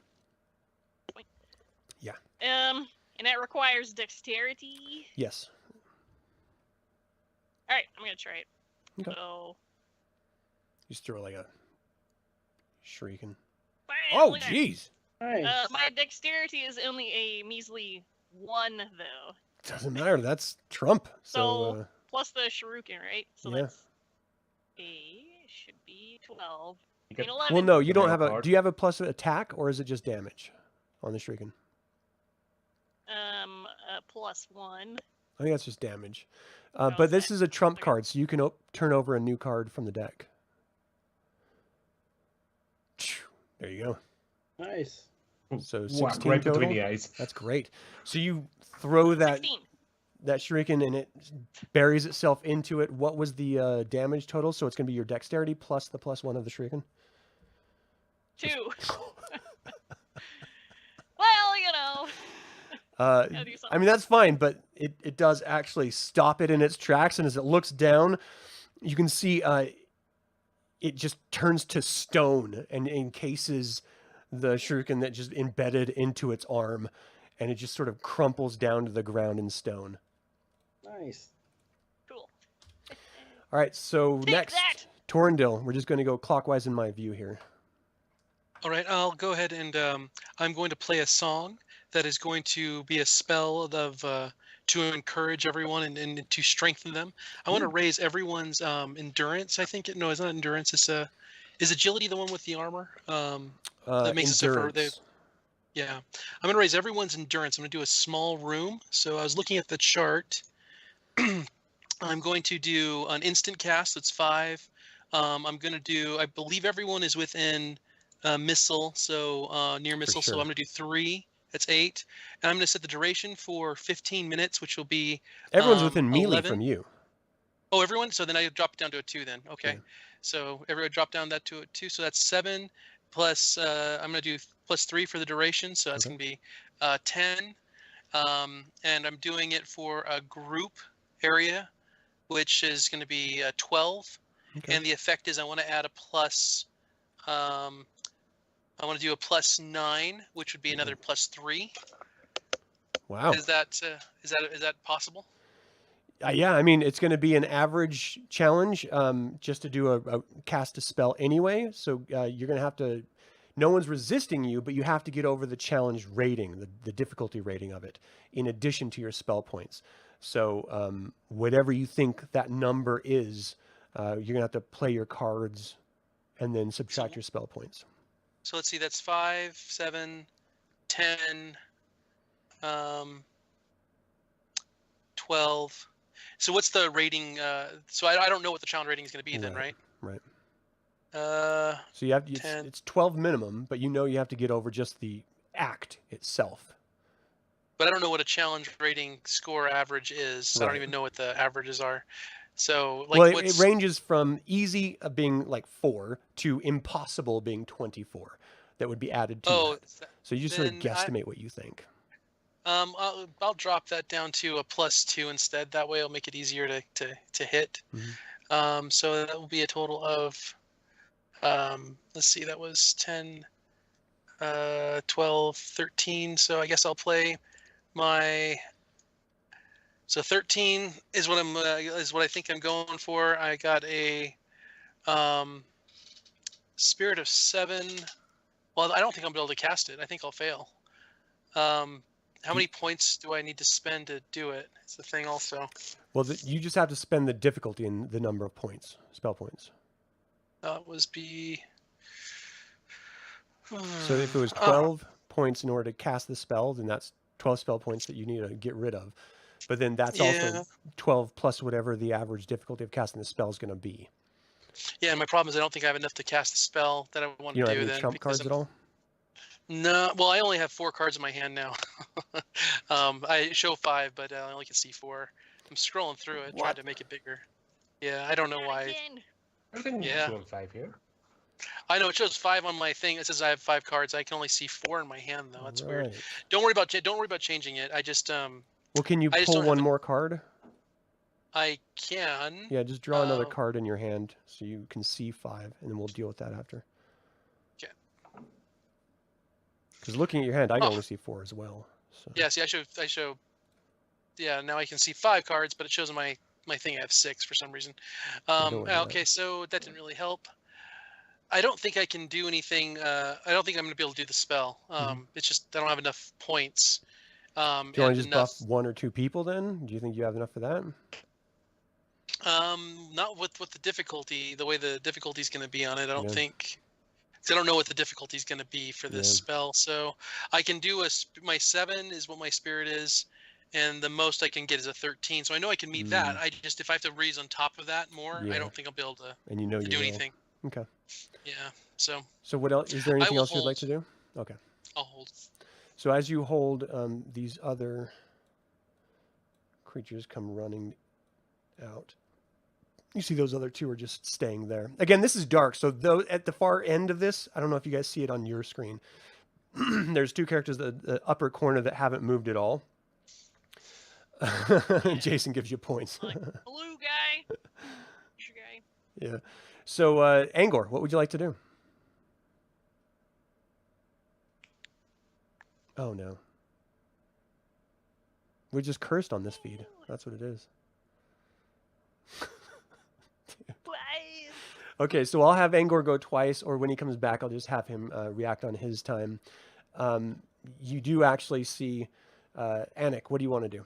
Yeah. And that requires dexterity. Yes. All right, I'm gonna try it. Okay. So. Just throw like a shrieking. bam, Oh, look at that. jeez. Nice. My dexterity is only a measly 1, though. Doesn't matter. That's Trump. So, So- Plus the shuriken, right? So Yeah. that's should be 12. You get- 11. well, no, you don't Command have a. card. Do you have a plus attack, or is it just damage on the shrieking? Plus 1. I think that's just damage. Oh, But this okay. is a trump Okay. card, so you can turn over a new card from the deck. There you go. Nice. So Whack 16 right total. between the eyes. That's great. So you throw that 16. shuriken and it buries itself into it. What was the damage total? So it's going to be your dexterity plus the +1 of the shuriken. 2. Well, you know. Gotta do I something. mean, that's fine, but it does actually stop it in its tracks. And as it looks down, you can see it just turns to stone and encases the shuriken that just embedded into its arm. And it just sort of crumples down to the ground in stone. Nice. Cool. All right, so Take next, that! Torrendil. We're just going to go clockwise in my view here. All right, I'll go ahead and I'm going to play a song that is going to be a spell of to encourage everyone and to strengthen them. I want to raise everyone's endurance. I think no, it's not endurance. It's is agility the one with the armor? That makes it so for Endurance. yeah. I'm going to raise everyone's endurance. I'm going to do a small room. So I was looking at the chart. I'm going to do an instant cast. That's 5. I'm going to do. I believe everyone is within missile, so near missile. sure. So I'm going to do 3. That's 8. And I'm going to set the duration for 15 minutes, which will be Everyone's within melee 11. from you. Oh, everyone. So then I drop it down to a 2. Then okay. Yeah. So everyone drop down that to a 2. So that's 7 plus. I'm going to do +3 for the duration. So that's Okay. going to be 10. And I'm doing it for a group area, which is going to be 12. Okay. And the effect is I want to add a plus. I want to do a +9, which would be another +3. Wow. Is that possible? Yeah, I mean, it's going to be an average challenge just to do a cast a spell anyway. So you're going to have to. No one's resisting you, but you have to get over the challenge rating, the difficulty rating of it, in addition to your spell points. So whatever you think that number is, you're going to have to play your cards and then subtract your spell points. So let's see, that's 5, 7, 10, 12. So what's the rating? So I don't know what the challenge rating is going to be then, right? Right. Uh, So you have 10. it's 12 minimum, but you know you have to get over just the act itself. But I don't know what a challenge rating score average is. So I don't Right. even know what the averages are. So like, Well, it what's ranges from easy being like 4 to impossible being 24. That would be added to oh, that. So you just sort of then I- guesstimate what you think. I'll drop that down to a +2 instead. That way it'll make it easier to hit. Mhm. So that will be a total of, let's see, that was 10, 12, 13. So I guess I'll play my. So 13 is what is what I think I'm going for. I got a Spirit of 7. Well, I don't think I'm able to cast it. I think I'll fail. How many points do I need to spend to do it? It's the thing also. Well, you just have to spend the difficulty in the number of points, spell points. That was be. So if it was 12 points in order to cast the spell, then that's 12 spell points that you need to get rid of. But then that's Yeah. also 12 plus whatever the average difficulty of casting the spell is going to be. Yeah, and my problem is I don't think I have enough to cast the spell that I want You to don't do have any then. trump because cards at all? No, well, I only have 4 cards in my hand now. I show 5, but I only can see 4. I'm scrolling through it, trying What? to make it bigger. Yeah, I don't know why. Again. Everything's Yeah. showing 5 here. I know it shows 5 on my thing. It says I have 5 cards. I can only see 4 in my hand though. That's weird. Right. Don't worry about changing it. I just Well, can you I just pull don't have one the- more card? I can. Yeah, just draw another Um, card in your hand so you can see 5, and then we'll deal with that after. Okay. Because looking at your hand, I can Oh. only see 4 as well. So. Yeah, see, I show. Yeah, now I can see 5 cards, but it shows on my thing I have 6 for some reason. don't worry about Okay, so that didn't really help. I don't think I can do anything. I don't think I'm going to be able to do the spell. It's just I don't have enough points. Do you want to and just enough, buff 1 or 2 people then? Do you think you have enough for that? not with the difficulty, the way the difficulty is going to be on it. I don't Yeah. think. 'Cause I don't know what the difficulty is going to be for this Yeah. spell. So I can do my 7 is what my spirit is, and the most I can get is a 13. So I know I can meet that. I just if I have to raise on top of that more, Yeah. I don't think I'll be able to And you know you do will. anything. Okay. Yeah. So So what else? Is there anything will else you'd like to do? Okay. I'll hold. So as you hold, these other creatures come running out. You see those other two are just staying there. Again, this is dark, so though at the far end of this, I don't know if you guys see it on your screen. There's two characters in the upper corner that haven't moved at all. Jason gives you points. Like, blue guy. Guy. Yeah. So, Angor, what would you like to do? Oh, no. We just cursed on this feed. That's what it is. Okay, so I'll have Angor go twice, or when he comes back, I'll just have him react on his time. You do actually see Anik. What do you want to do?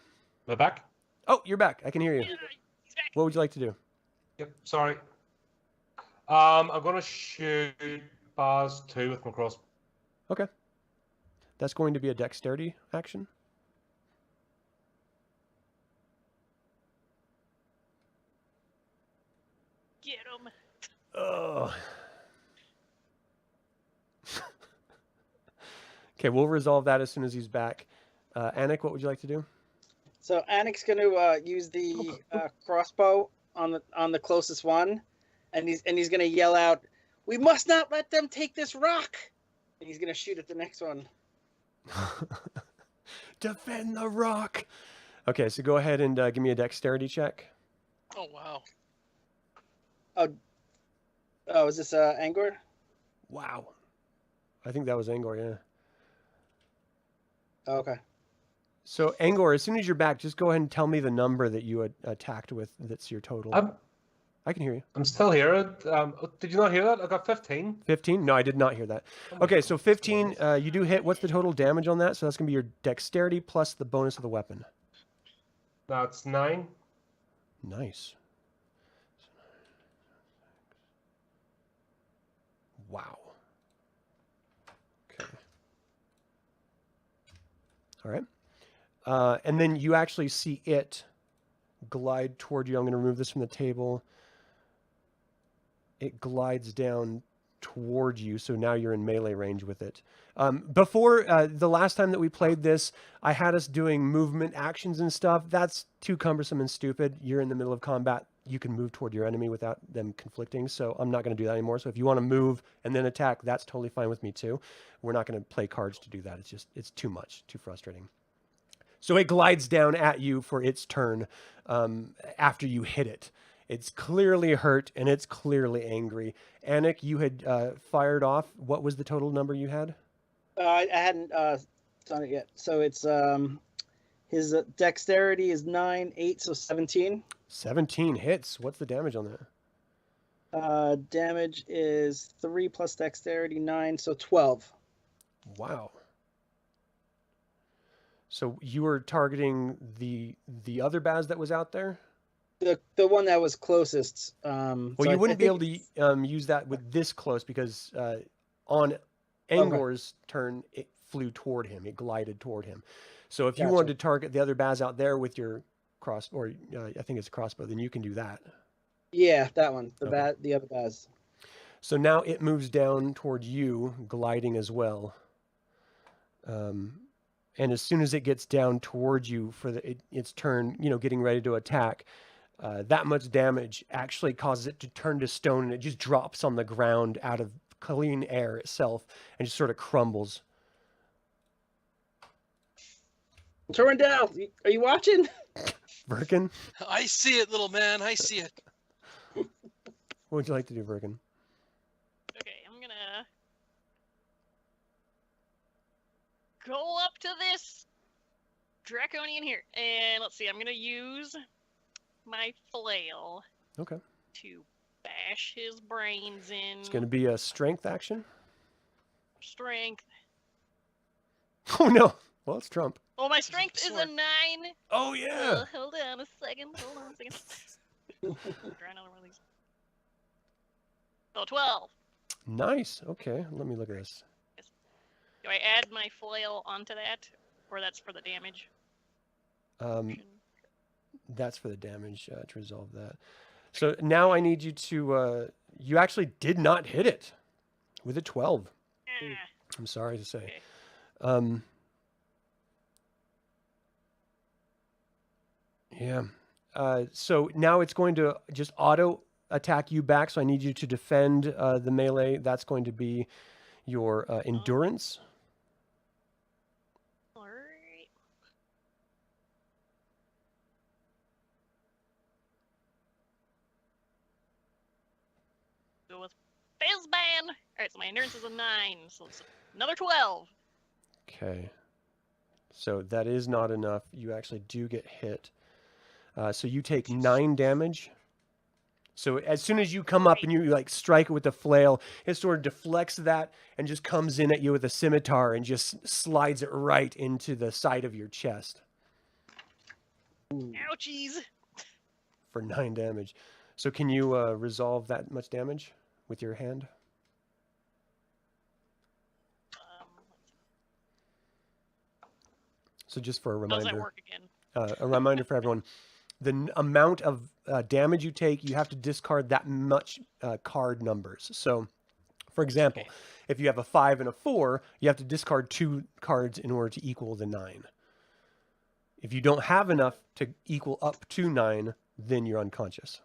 Am I back? Oh, you're back. I can hear you. He's back. What would you like to do? Yep. Sorry. I'm gonna shoot Baz 2 with my crossbow. Okay. That's going to be a dexterity action. Get him. Oh. Okay, we'll resolve that as soon as he's back. Anik, what would you like to do? So Anik's going to use the crossbow on the closest one, and he's going to yell out, "We must not let them take this rock!" And he's going to shoot at the next one. Defend the rock. Okay, so go ahead and give me a dexterity check. Oh wow. Oh, is this Angor? Wow. I think that was Angor, yeah. Oh, okay. So, Angor, as soon as you're back, just go ahead and tell me the number that you attacked with that's your total. I can hear you. I'm still here. Did you not hear that? I got 15. 15? No, I did not hear that. Okay, so 15, you do hit. What's the total damage on that? So that's going to be your dexterity plus the bonus of the weapon. That's 9. Nice. Wow. Okay. All right. And then you actually see it glide toward you. I'm going to remove this from the table. It glides down toward you, so now you're in melee range with it. Before, the last time that we played this, I had us doing movement actions and stuff. That's too cumbersome and stupid. You're in the middle of combat. You can move toward your enemy without them conflicting, so I'm not going to do that anymore. So if you want to move and then attack, that's totally fine with me too. We're not going to play cards to do that. It's too much, too frustrating. So it glides down at you for its turn after you hit it. It's clearly hurt, and it's clearly angry. Anik, you had fired off. What was the total number you had? I hadn't done it yet. So it's his dexterity is 9, 8, so 17. 17 hits. What's the damage on that? Damage is 3 plus dexterity, 9, so 12. Wow. So you were targeting the other Baz that was out there? The one that was closest. Well, you wouldn't be able to use that with this close because on Angor's turn, it flew toward him. It glided toward him. So if you wanted to target the other Baz out there with your I think it's a crossbow, then you can do that. Yeah, that one. Okay. The other Baz. So now it moves down toward you, gliding as well. And as soon as it gets down towards you for its turn, getting ready to attack, that much damage actually causes it to turn to stone, and it just drops on the ground out of clean air itself and just sort of crumbles. Torrendale, are you watching? Birkin, I see it, little man. I see it. what would you like to do, Birkin? Okay, I'm gonna go up to this draconian here, and let's see. I'm gonna use my flail. Okay. To bash his brains in. It's going to be a strength action. Strength. Oh, no. Well, it's Trump. Oh, my strength is a 9. Oh, yeah. Hold on a second. Try another one of these. Oh, 12. Nice. Okay. Let me look at this. Do I add my flail onto that? Or that's for the damage? That's for the damage to resolve that. So now I need you to... you actually did not hit it with a 12. I'm sorry to say. Okay. Yeah. So now it's going to just auto attack you back. So I need you to defend the melee. That's going to be your endurance. All right. Go with Fizzban. All right, so my endurance is a 9, so it's another 12. Okay. So that is not enough. You actually do get hit. So you take 9 damage. So as soon as you come up and you like strike it with the flail, it sort of deflects that and just comes in at you with a scimitar and just slides it right into the side of your chest Ouchies. for 9 damage. So can you resolve that much damage with your hand? So just for a How does that reminder, work again? a reminder for everyone, the amount of damage you take, you have to discard that much card numbers. So, for example, if you have a 5 and a 4, you have to discard 2 cards in order to equal the 9. If you don't have enough to equal up to 9, then you're unconscious.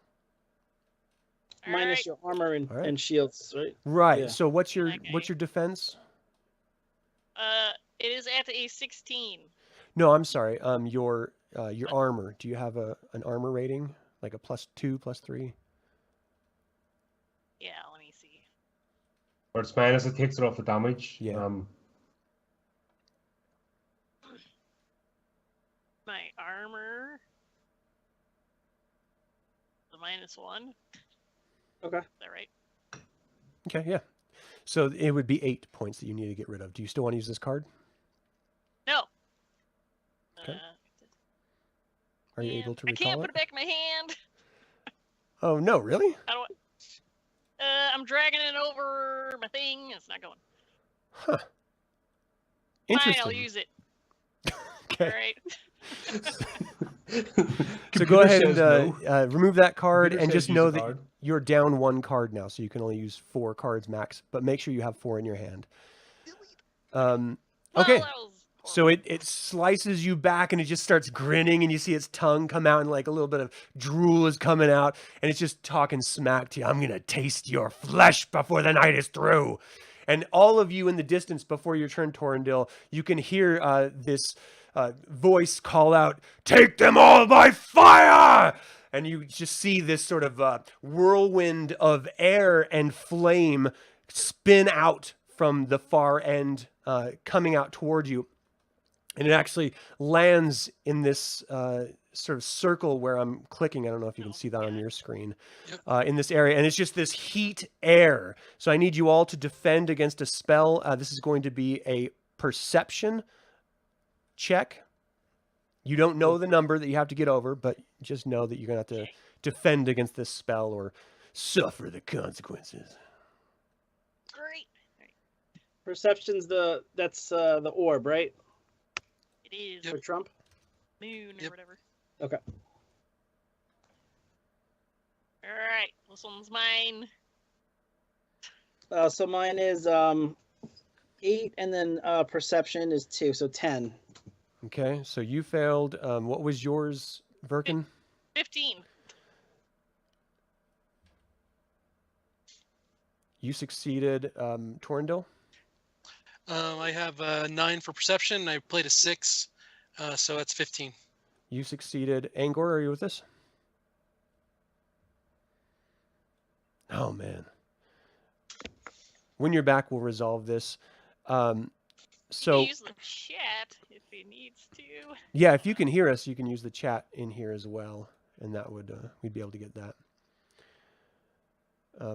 Minus your armor and shields, right? Right. Yeah. So what's your Okay. defense? It is at a 16. No, I'm sorry. Your armor. Do you have an armor rating like a +2, +3? Yeah, let me see. Or it's minus, it takes it off the damage. Yeah. My armor. The -1. Okay. Is that right? Okay, yeah. So it would be 8 points that you need to get rid of. Do you still want to use this card? No. Okay. Are you able to I recall can't put it? it back in my hand. Oh, no, really? How do I'm dragging it over my thing. It's not going. Huh. Fine, Interesting. I'll use it. Okay. All right. So go ahead and Computer says remove that card Computer and says just use know the that card. you're down 1 card now, so you can only use 4 cards max, but make sure you have 4 in your hand. Well, Okay. that was So it slices you back and it just starts grinning and you see its tongue come out and like a little bit of drool is coming out and it's just talking smack to you. I'm going to taste your flesh before the night is through. And all of you in the distance before your turn, Torrendil, you can hear this voice call out, "Take them all by fire!" And you just see this sort of whirlwind of air and flame spin out from the far end, coming out toward you. And it actually lands in this sort of circle where I'm clicking. I don't know if you can see that on your screen. In this area. And it's just this heat air. So I need you all to defend against a spell. This is going to be a perception check. You don't know the number that you have to get over, but just know that you're going to have to defend against this spell or suffer the consequences. great. Perception's that's the orb, right? It is For Trump. moon or Yep. whatever. Okay. All right, this one's mine. So mine is 8, and then perception is 2, so 10. Okay, so you failed. What was yours, Verkin? 15. You succeeded, Torrendil? I have 9 for perception. I played a 6, so that's 15. You succeeded. Angor, are you with us? Oh, man. When you're back, we'll resolve this. You So, can use the chat if he needs to. yeah, if you can hear us, you can use the chat in here as well, and that would we'd be able to get that.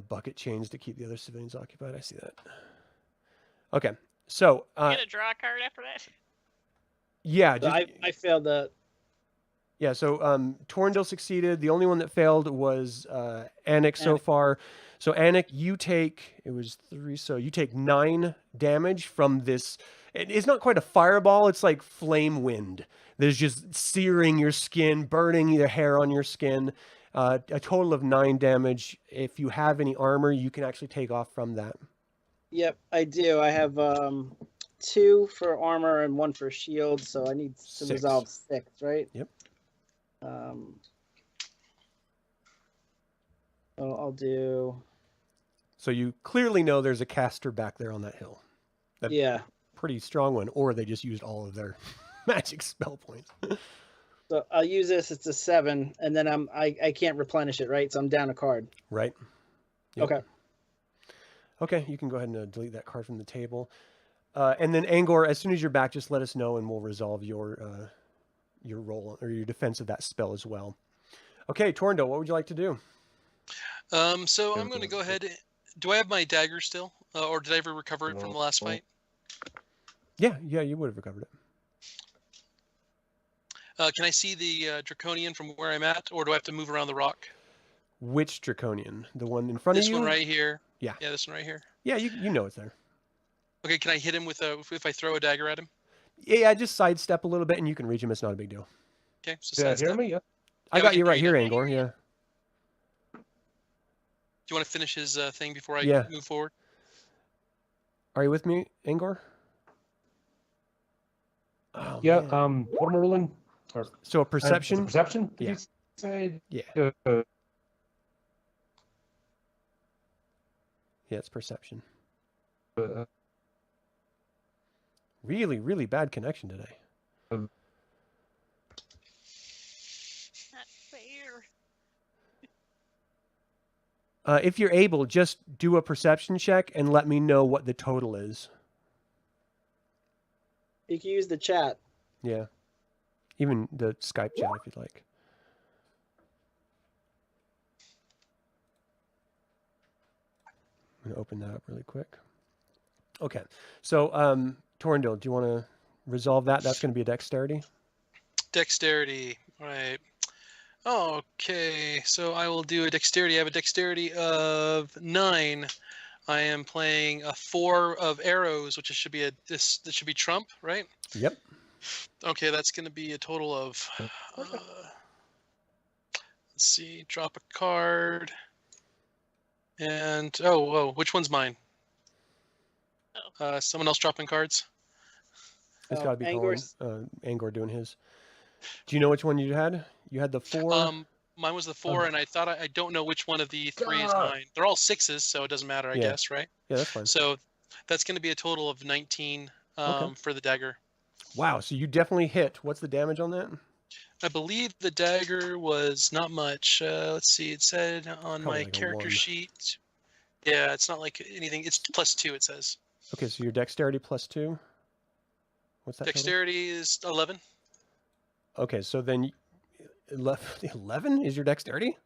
Bucket change to keep the other civilians occupied. I see that. Okay, so Get a draw card after that. yeah, So just, I failed that. yeah. So Torrendil succeeded. The only one that failed was Anik so Anik. far. So Anik, you take, it was 3, so you take 9 damage from this. It's not quite a fireball. It's like flame wind. There's just searing your skin, burning the hair on your skin. A total of 9 damage. If you have any armor, you can actually take off from that. Yep, I do. I have 2 for armor and 1 for shield, so I need to 6. resolve 6, right? Yep. So I'll do. So you clearly know there's a caster back there on that hill. That Yeah. pretty strong one, or they just used all of their magic spell points. So I'll use this. It's a 7, and then I can't replenish it, right? So I'm down a card. Right. Yep. Okay. Okay, you can go ahead and delete that card from the table. And then Angor, as soon as you're back, just let us know, and we'll resolve your roll or your defense of that spell as well. Okay, Torndale, what would you like to do? So I'm going to go ahead. Do I have my dagger still, or did I ever recover it from the last fight? Yeah, you would have recovered it. Can I see the draconian from where I'm at, or do I have to move around the rock? Which draconian? The one in front of you? This one right here. Yeah. Yeah, this one right here. Yeah, you know it's there. Okay, can I hit him with if I throw a dagger at him? Yeah, just sidestep a little bit, and you can reach him. It's not a big deal. Okay, so Yeah, sidestep. hear me? Yeah. I Yeah, got we you can right hear here, you. Angor. Yeah. Do you want to finish his thing before I Yeah. move forward? Are you with me, Angor? Oh, Yeah. man. What am I rolling? Or, So a perception? Perception? Did Yeah. you say? Yeah. Uh, Yeah, it's perception. uh, Really, really bad connection today. Not fair. If you're able, just do a perception check and let me know what the total is. You can use the chat. Yeah. Even the Skype chat if you'd like. I'm going to open that up really quick. Okay. So, Torndale, do you want to resolve that? That's going to be a dexterity. Dexterity, right. Okay, so I will do a dexterity. I have a dexterity of 9. I am playing a 4 of arrows, which should be this should be trump, right? Yep. Okay, that's going to be a total of. Let's see, drop a card. And whoa, which one's mine? Someone else dropping cards. It's got to be Angor's- Angor doing his. Do you know which one you had? You had the 4. Mine was the 4, and I thought I don't know which one of the 3 is mine. They're all 6s, so it doesn't matter, I Yeah. guess, right? Yeah, that's fine. So that's going to be a total of 19 for the dagger. Wow, so you definitely hit. What's the damage on that? I believe the dagger was not much. Let's see, it said on Probably my like a character 1. sheet. Yeah, it's not like anything. It's +2, it says. Okay, so your dexterity +2. What's that total? Dexterity is 11. Okay, so then 11 is your dexterity?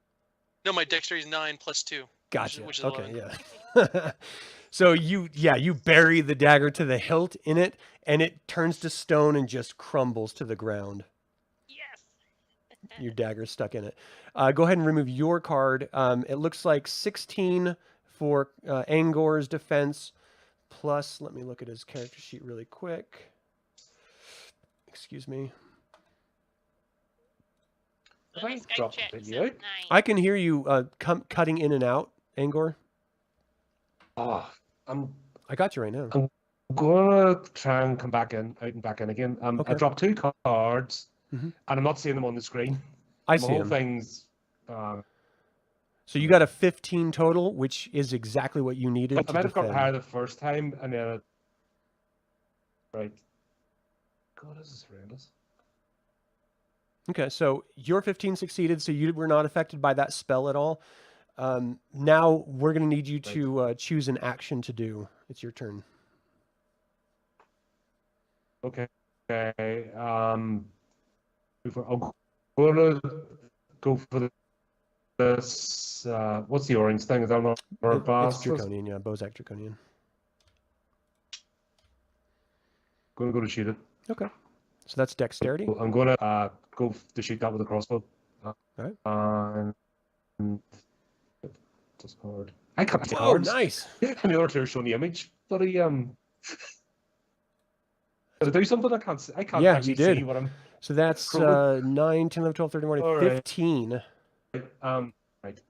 No, my dexterity is 9 +2. Gotcha. Which is okay, 11. yeah. So you bury the dagger to the hilt in it, and it turns to stone and just crumbles to the ground. Yes. Your dagger's stuck in it. Go ahead and remove your card. It looks like 16 for Angor's defense, plus, let me look at his character sheet really quick. Excuse me. So Have I the Skype dropped chat the says video? 9. I can hear you cutting in and out, Angor. I'm I got you right now. gonna try and come back in, out and back in again. Okay. I dropped 2 cards, Mhm. and I'm not seeing them on the screen. I The see whole him. thing's. So you got a 15 total, which is exactly what you needed I to might have got defend. higher the first time, and then. Right. God, this is horrendous. Okay, so your 15 succeeded, so you were not affected by that spell at all. Now we're going to need you to choose an action to do. It's your turn. Okay. I'm gonna go for this. What's the orange thing? Is that not or It's blast? Draconian, yeah, Bozak Draconian. Gonna go to shoot it. Okay, so that's dexterity. I'm gonna go to shoot that with a crossbow. Alright. And just hard. I can't see Oh, cards. nice. And the other two are showing the image. Bloody Did I do something? I can't. I can't Yeah, you actually did. see what I'm. So that's Cool. 9, 10, 11, 12, 13, 14, All right. 15. Right.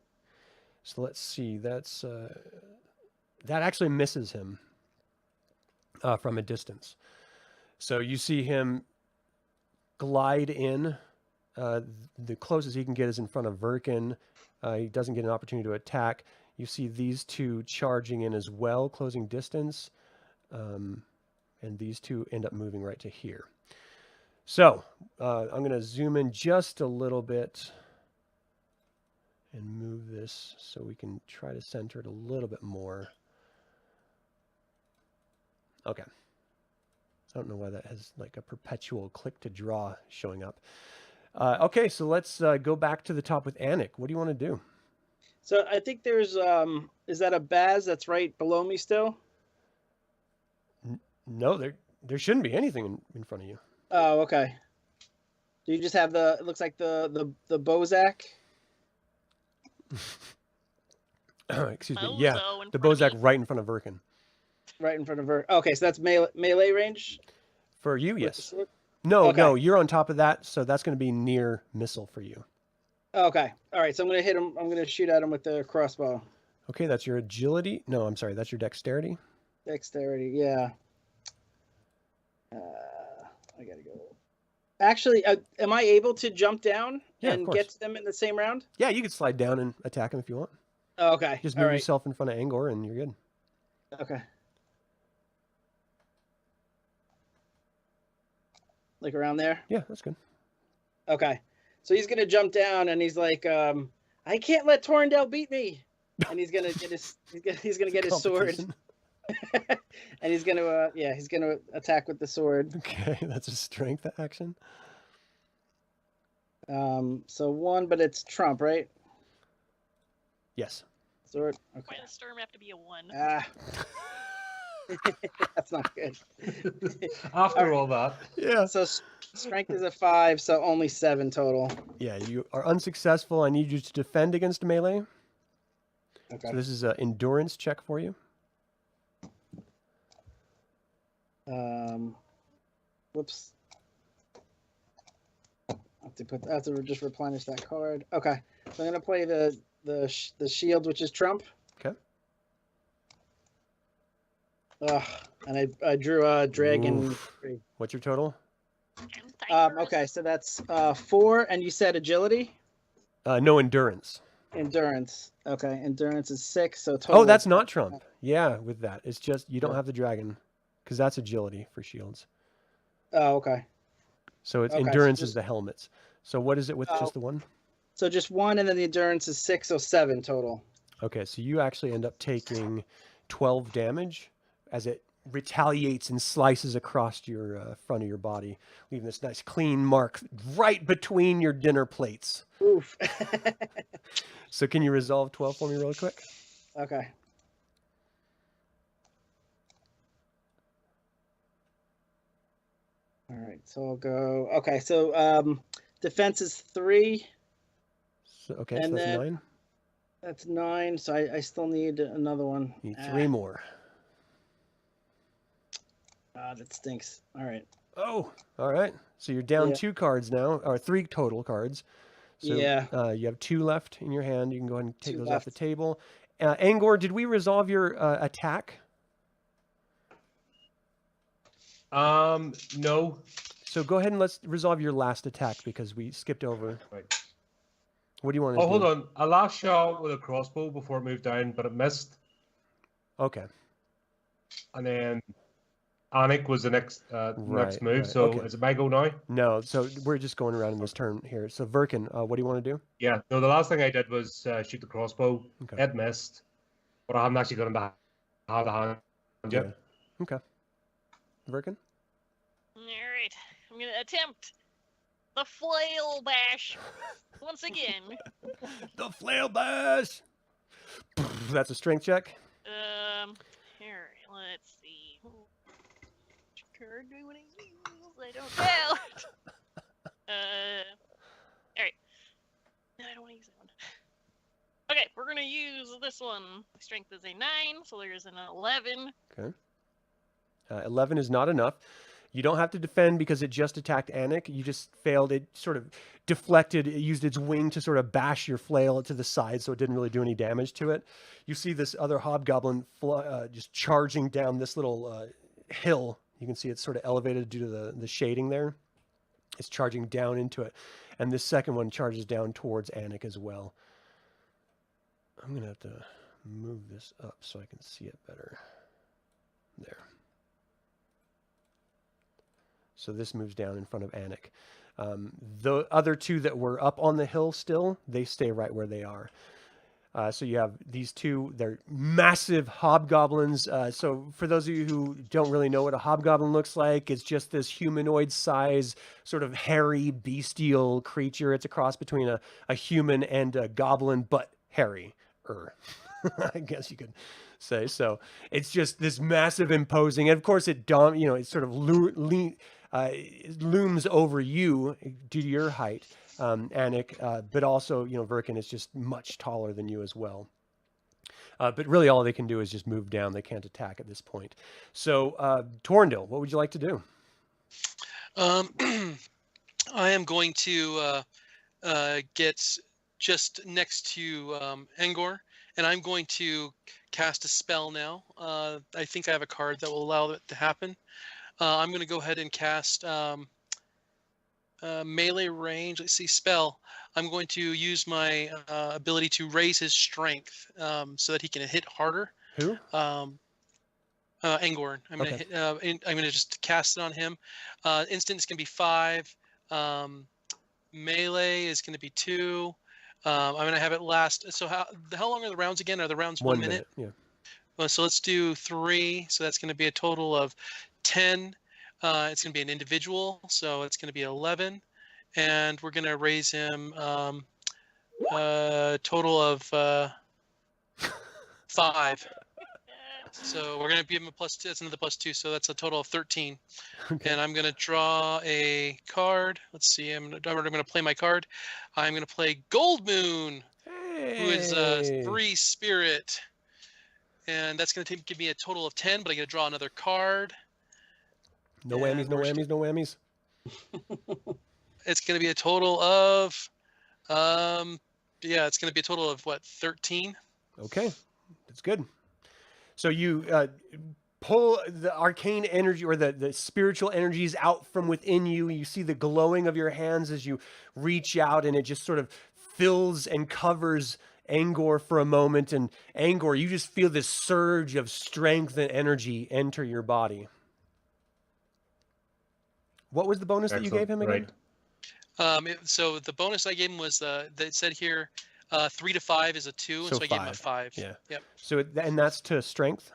So let's see. That's That actually misses him from a distance. So you see him glide in. The closest he can get is in front of Verkin. He doesn't get an opportunity to attack. You see these two charging in as well, closing distance. And these two end up moving right to here. So I'm going to zoom in just a little bit and move this so we can try to center it a little bit more. Okay. I don't know why that has like a perpetual click to draw showing up. Okay, so let's go back to the top with Anik. What do you want to do? So I think there's is that a Baz that's right below me still? No, there shouldn't be anything in front of you. Oh, okay. Do you just have the? It looks like the Bozak. Excuse me. Bozo Yeah, in the front of Bozak me. right in front of Verkin. Right in front of her. Okay, so that's melee range. For you, with the yes. sword? No, Okay. no, you're on top of that, so that's going to be near missile for you. Okay. All right. So I'm gonna hit him. I'm gonna shoot at him with the crossbow. Okay, that's your agility. No, I'm sorry, that's your dexterity. Dexterity. Yeah. I gotta go. Actually, am I able to jump down Yeah, of and course. get to them in the same round? Yeah, you could slide down and attack him if you want. Okay. Just All move right. yourself in front of Angor and you're good. Okay. Like around there. Yeah, that's good. Okay. So he's gonna jump down and he's like, I can't let Torrendale beat me. And he's gonna get his he's gonna get his sword. Competition. And he's gonna he's gonna attack with the sword. Okay, that's a strength action. So 1, but it's Trump, right? Yes. Sword. Why Okay. does Storm have to be a 1? Ah. That's not good. After all that, Yeah. So strength is a 5, so only 7 total. Yeah, you are unsuccessful. I need you to defend against melee. Okay. So this is an endurance check for you. Whoops. I have to just replenish that card. Okay. So I'm gonna play the shield, which is Trump. Okay. Ugh, and I drew a dragon. Oof. What's your total? Okay, so that's 4, and you said agility, No endurance. endurance. Okay, endurance is 6, so total. Oh, that's not Trump. Yeah, with that. It's just you don't have the dragon because that's agility for shields. Oh, okay. So it's Okay, so endurance is just- the helmets. So what is it with Oh. just the one? So just 1, and then the endurance is 6, so 7 total. Okay, so you actually end up taking 12 damage as it retaliates and slices across your front of your body, leaving this nice clean mark right between your dinner plates. Oof. So can you resolve 12 for me really quick? Okay. All right, so I'll go. Okay, so defense is 3. So, okay, And so that's then- 9. That's 9. So I still need another one. You need 3 more. That stinks. All right. Oh, all right. So you're down Yeah. 2 cards now, or 3 total cards. So Yeah. you have 2 left in your hand. You can go ahead and take 2 those off the left. table. Angor, did we resolve your attack? no. So go ahead and let's resolve your last attack because we skipped over. Right. What do you want to Oh, do? hold on. I last shot with a crossbow before it moved down, but it missed. Okay. And then Anik was the next Right, move. right, So okay. is it my go now? No, so we're just going around in this turn here. So Verkin, what do you want to do? Yeah. No, the last thing I did was shoot the crossbow. Okay. It missed, but I haven't actually got him to have the hand yet. Yeah. Okay. Verkin? All right, I'm gonna attempt the flail bash once again. The flail bash! That's a strength check. Here, let's see. Which card do I want to use? I don't know. All right. No, I don't want to use that one. Okay, we're gonna use this one. Strength is a 9, so there's an 11. Okay. 11 is not enough. You don't have to defend because it just attacked Anik. You just failed. It sort of deflected. It used its wing to sort of bash your flail to the side, so it didn't really do any damage to it. You see this other hobgoblin just charging down this little hill. You can see it's sort of elevated due to the shading there. It's charging down into it. And this second one charges down towards Anik as well. I'm going to have to move this up so I can see it better. There. So this moves down in front of Anik. The other two that were up on the hill still, they stay right where they are. So you have these two, they're massive hobgoblins. So for those of you who don't really know what a hobgoblin looks like, it's just this humanoid size, sort of hairy, bestial creature. It's a cross between a human and a goblin, but hairy-er, I guess you could say. So it's just this massive, imposing, and of course it sort of looms over you due to your height. Anik, but also, Verkin is just much taller than you as well. But really all they can do is just move down. They can't attack at this point. So, Torrendil, what would you like to do? I am going to get just next to Angor, and I'm going to cast a spell now. I think I have a card that will allow that to happen. I'm going to go ahead and cast... melee range. Let's see, spell. I'm going to use my ability to raise his strength so that he can hit harder. Who? Angorn. I'm gonna hit. I'm gonna just cast it on him. Instant is gonna be 5. Melee is gonna be 2. I'm gonna have it last. So how long are the rounds again? Are the rounds 1 minute? Yeah. Well, so let's do 3. So that's gonna be a total of 10. It's going to be an individual, so it's going to be 11, and we're going to raise him a total of 5. So we're going to give him a +2. That's another +2, so that's a total of 13. Okay. And I'm going to draw a card. Let's see. I'm going to play my card. I'm going to play Gold Moon, who is a 3 spirit, and that's going to give me a total of 10. But I'm going to draw another card. No whammies, no whammies, no whammies. It's going to be a total of, it's going to be a total of what, 13? Okay, that's good. So you pull the arcane energy or the spiritual energies out from within you. You see the glowing of your hands as you reach out, and it just sort of fills and covers Angor for a moment. And Angor, you just feel this surge of strength and energy enter your body. What was the bonus that you gave him again? Right. So the bonus I gave him was that said here, 3 to 5 is a 2, and so I gave him a 5. Yeah. Yep. So and that's to strength.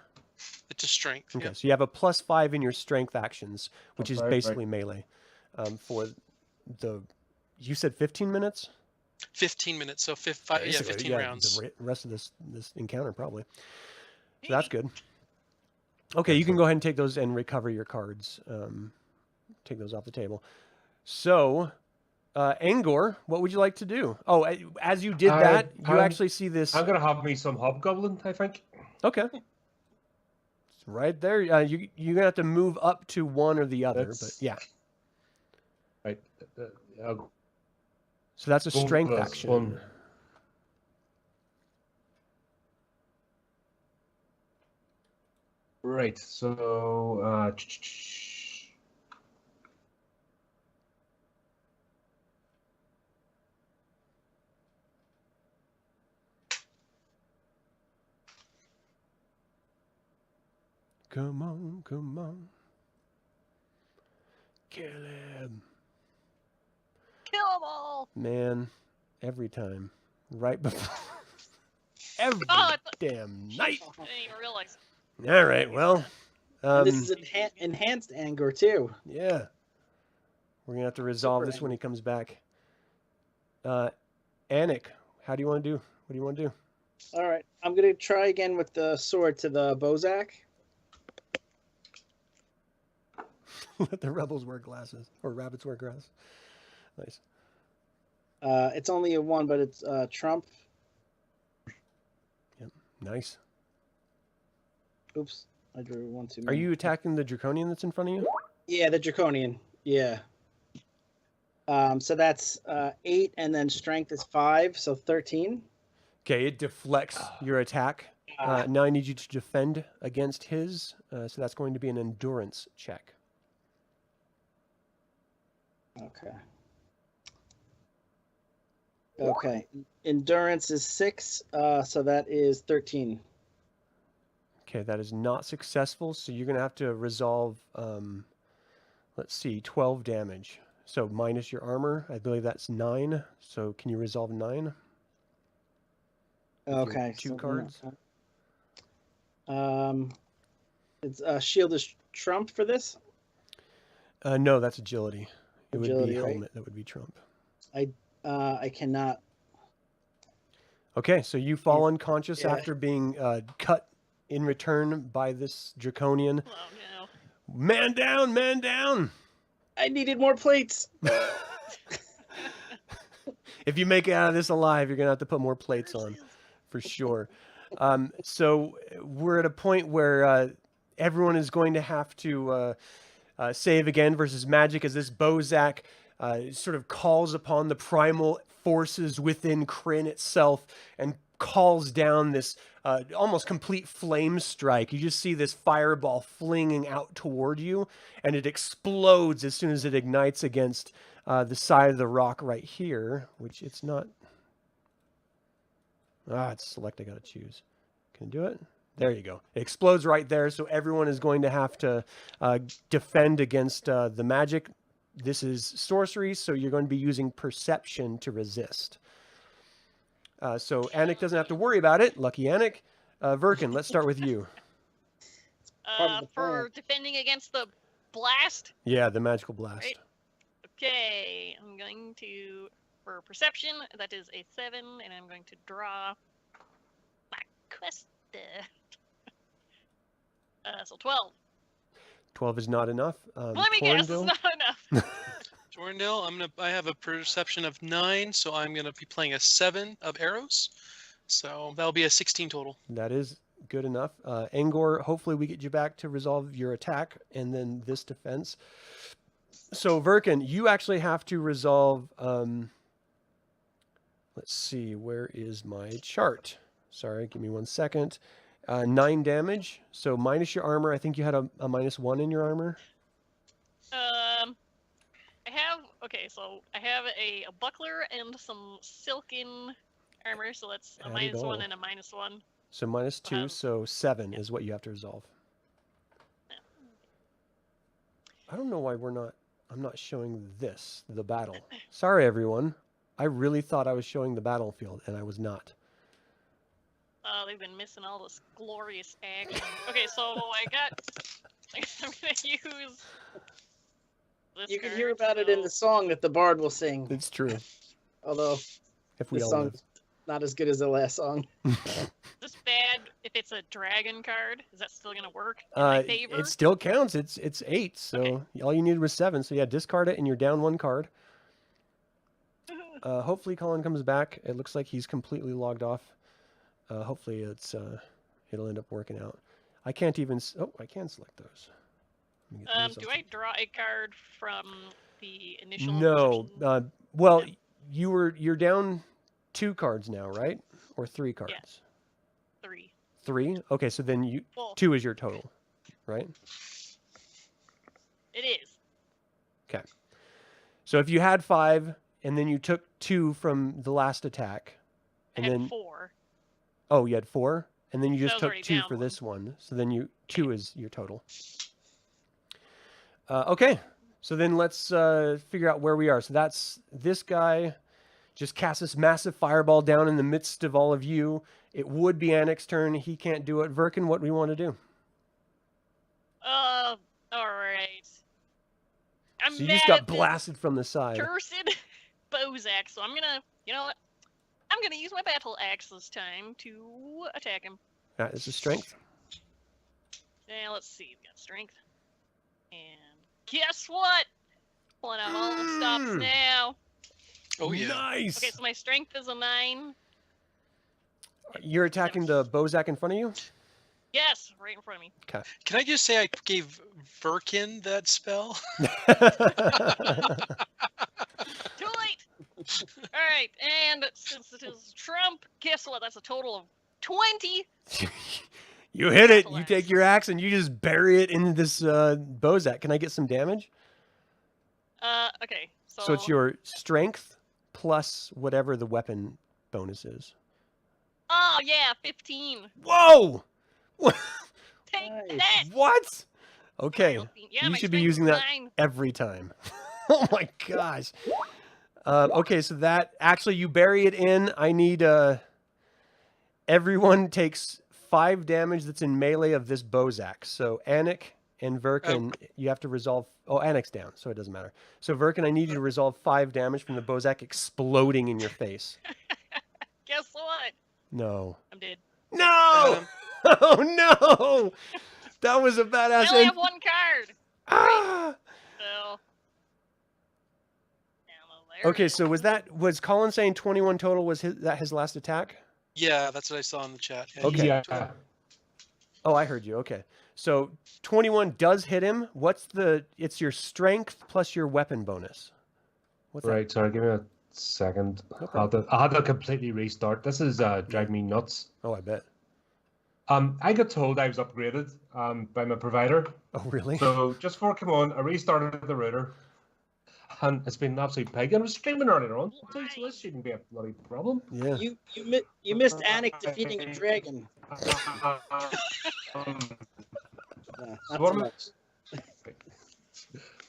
It's a strength. Okay. Yep. So you have a +5 in your strength actions, which is basically right. melee. For you said 15 minutes. 15 minutes. So 15 rounds. The rest of this encounter probably. So that's good. Okay, you can go ahead and take those and recover your cards. Take those off the table. So, Angor, what would you like to do? Oh, as you did that, you actually see this. I'm gonna have me some hobgoblin, I think. Okay. It's right there. You're gonna have to move up to one or the other, but yeah. Right. So that's a strength action. 1. Right. So. Come on, come on. Kill him. Kill them all. Man, every time. Right before. Every damn night. I didn't even realize it. All right, well. This is enhanced Angor, too. Yeah. We're going to have to resolve this when he comes back. Anik, how do you want to do? What do you want to do? All right. I'm going to try again with the sword to the Bozak. Let the rebels wear glasses. Or rabbits wear grass. Nice. It's only a 1, but it's Trump. Yep. Nice. Oops. I drew 1 too Are many. you attacking the Draconian that's in front of you? Yeah, the draconian. Yeah. So that's 8, and then strength is 5, so 13. Okay, it deflects your attack. Now I need you to defend against his. So that's going to be an endurance check. Okay. Okay. Endurance is 6, so that is 13. Okay, that is not successful. So you're going to have to resolve, let's see, 12 damage. So minus your armor, I believe that's 9. So can you resolve 9? With your Okay. 2 cards. It's shield is trump for this. No, that's agility. It would Agility, be right? helmet that would be trump. I cannot. Okay, so you fall unconscious yeah. after being cut in return by this draconian. Oh no. Man down, man down! I needed more plates. If you make it out of this alive, you're going to have to put more plates on, for sure. So we're at a point where everyone is going to have to save again versus magic as this Bozak sort of calls upon the primal forces within Kryn itself and calls down this almost complete flame strike. You just see this fireball flinging out toward you, and it explodes as soon as it ignites against the side of the rock right here, which it's not. It's select. I gotta choose. Can I do it? There you go. It explodes right there, so everyone is going to have to defend against the magic. This is sorcery, so you're going to be using perception to resist. So Anik doesn't have to worry about it. Lucky Anik. Verkin, let's start with you. Part of the For plan. defending against the blast. Yeah, the magical blast. Right. Okay, I'm going to, for perception, that is a 7, and I'm going to draw my quest. So 12. 12 is not enough. Let me guess, it's Corndale? not enough. Jorndale, I have a perception of 9, so I'm gonna be playing a 7 of arrows. So that'll be a 16 total. That is good enough. Angor, hopefully we get you back to resolve your attack and then this defense. So Verkin, you actually have to resolve. Let's see, where is my chart? Sorry, give me 1 second. 9 damage. So minus your armor. I think you had a -1 in your armor. I have, okay, so I have a buckler and some silken armor, so that's a Add it -1 all. and a -1. So -2, so 7 is what you have to resolve. Yeah. I don't know why I'm not showing this, the battle. Sorry, everyone. I really thought I was showing the battlefield, and I was not. Oh, they've been missing all this glorious action. Okay, so I'm gonna use this You can card, hear about it in so- the song that the bard will sing. It's true. Although If we the all song's not as good as the last song. live. Is this bad if it's a dragon card? Is that still gonna work in my favor? It still counts. It's 8, so Okay. all you needed was 7. So yeah, discard it, and you're down 1 card. Hopefully Colin comes back. It looks like he's completely logged off. Hopefully it'll end up working out. I can't even. I can select those. Let me get these Do off I draw a card from the initial? No. perception? Well, No. you're down 2 cards now, right? Or 3 cards? 3. 3. Okay, so then Well, 2 is your total, right? it is. Okay. So if you had 5 and then you took 2 from the last attack, I and had then 4. oh, you had 4, and then you So I just was took already 2 down for one. this one. So then 2 is your total. Okay. So then let's figure out where we are. So that's this guy just cast this massive fireball down in the midst of all of you. It would be Anik's turn. He can't do it. Verkin, what do we want to do? All right. I'm So you mad just got at this blasted from the side. cursed Bozak, so I'm gonna, you know what? I'm gonna use my battle axe this time to attack him. That is a strength. Yeah, let's see. We got strength. And guess what? Pulling out all the stops now. Oh yeah. Nice. Okay, so my strength is a 9. You're attacking the Bozak in front of you? Yes, right in front of me. Can I just say I gave Verkin that spell? Too late. All right, and since it is Trump, guess what? That's a total of 20. You hit it. Battle You axe. take your axe and you just bury it in this Bozak. Can I get some damage? Okay. So it's your strength plus whatever the weapon bonus is. Oh yeah, 15. Whoa! Take Nice. that. What? Okay. Yeah, You my should be strength using is that 9. every time. Oh my gosh. Okay, so that actually you bury it in. I need everyone takes 5 damage that's in melee of this Bozak. So Anik and Verkin, you have to resolve. Oh, Anik's down, so it doesn't matter. So Verkin, I need you to resolve 5 damage from the Bozak exploding in your face. Guess what? No. I'm dead. No! Oh no! That was a badass. I only have 1 card. Ah! So. There Okay, it so is. was Colin saying 21 total was his last attack? Yeah, that's what I saw in the chat. Yeah, Okay. Yeah. Oh, I heard you. Okay. So 21 does hit him. It's your strength plus your weapon bonus. What's Right, sorry, give me a second. No I had to completely restart. This is driving me nuts. that? Oh, I bet. I got told I was upgraded by my provider. Oh, really? So just before I come on, I restarted the router. And it's been an absolute pig. And I was streaming earlier on, so this shouldn't be a bloody problem. Yeah. You missed Anik defeating a dragon. Um, Not what so am- much.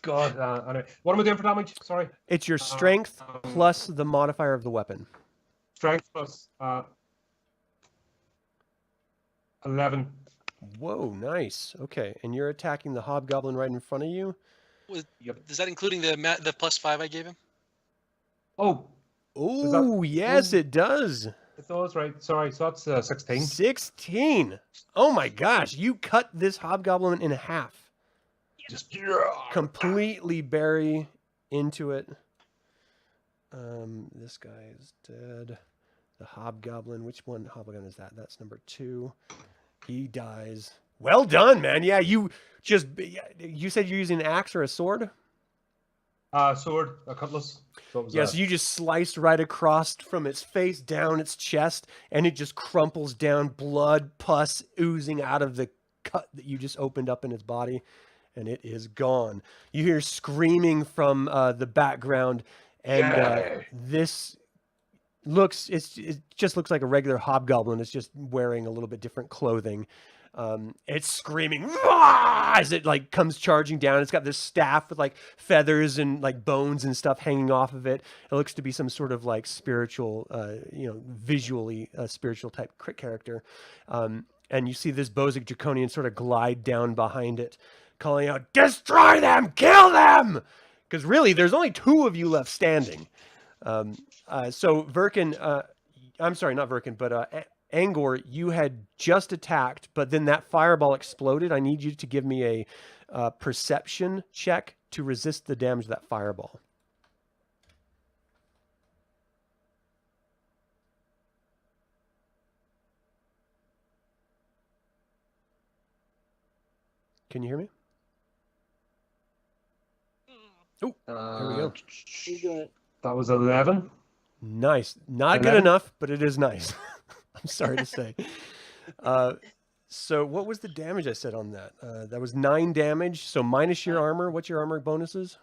God, anyway, what am I doing for damage? Sorry. It's your strength plus the modifier of the weapon. Strength plus 11. Whoa, nice. Okay, and you're attacking the hobgoblin right in front of you? Is that including the +5 I gave him? Oh, Oh, yes, it does. it does, right. Sorry, so that's 16. 16. Oh my gosh, you cut this hobgoblin in half. Just Completely bury into it. This guy is dead. The hobgoblin, which one hobgoblin is that? That's number 2. He dies. Well done, man. Yeah, you said you're using an axe or a sword? Sword, a cutlass. So it was, Yes, you just sliced right across from its face down its chest, and it just crumples down, blood, pus oozing out of the cut that you just opened up in its body, and it is gone. You hear screaming from the background, and this it just looks like a regular hobgoblin. It's just wearing a little bit different clothing. It's screaming "Wah!" as it like comes charging down. It's got this staff with like feathers and like bones and stuff hanging off of it. It looks to be some sort of like spiritual, visually spiritual type character. And you see this Bozak Draconian sort of glide down behind it, calling out, "Destroy them! Kill them!" Because really, there's only 2 of you left standing. So Verkin, I'm sorry, not Verkin, but Angor, you had just attacked, but then that fireball exploded. I need you to give me a perception check to resist the damage of that fireball. Can you hear me? Oh, here we go. You doing it? That was 11. Nice. Not good 11? enough, but it is nice. I'm sorry to say. So what was the damage I said on that? That was 9 damage. So minus your armor. What's your armor bonuses?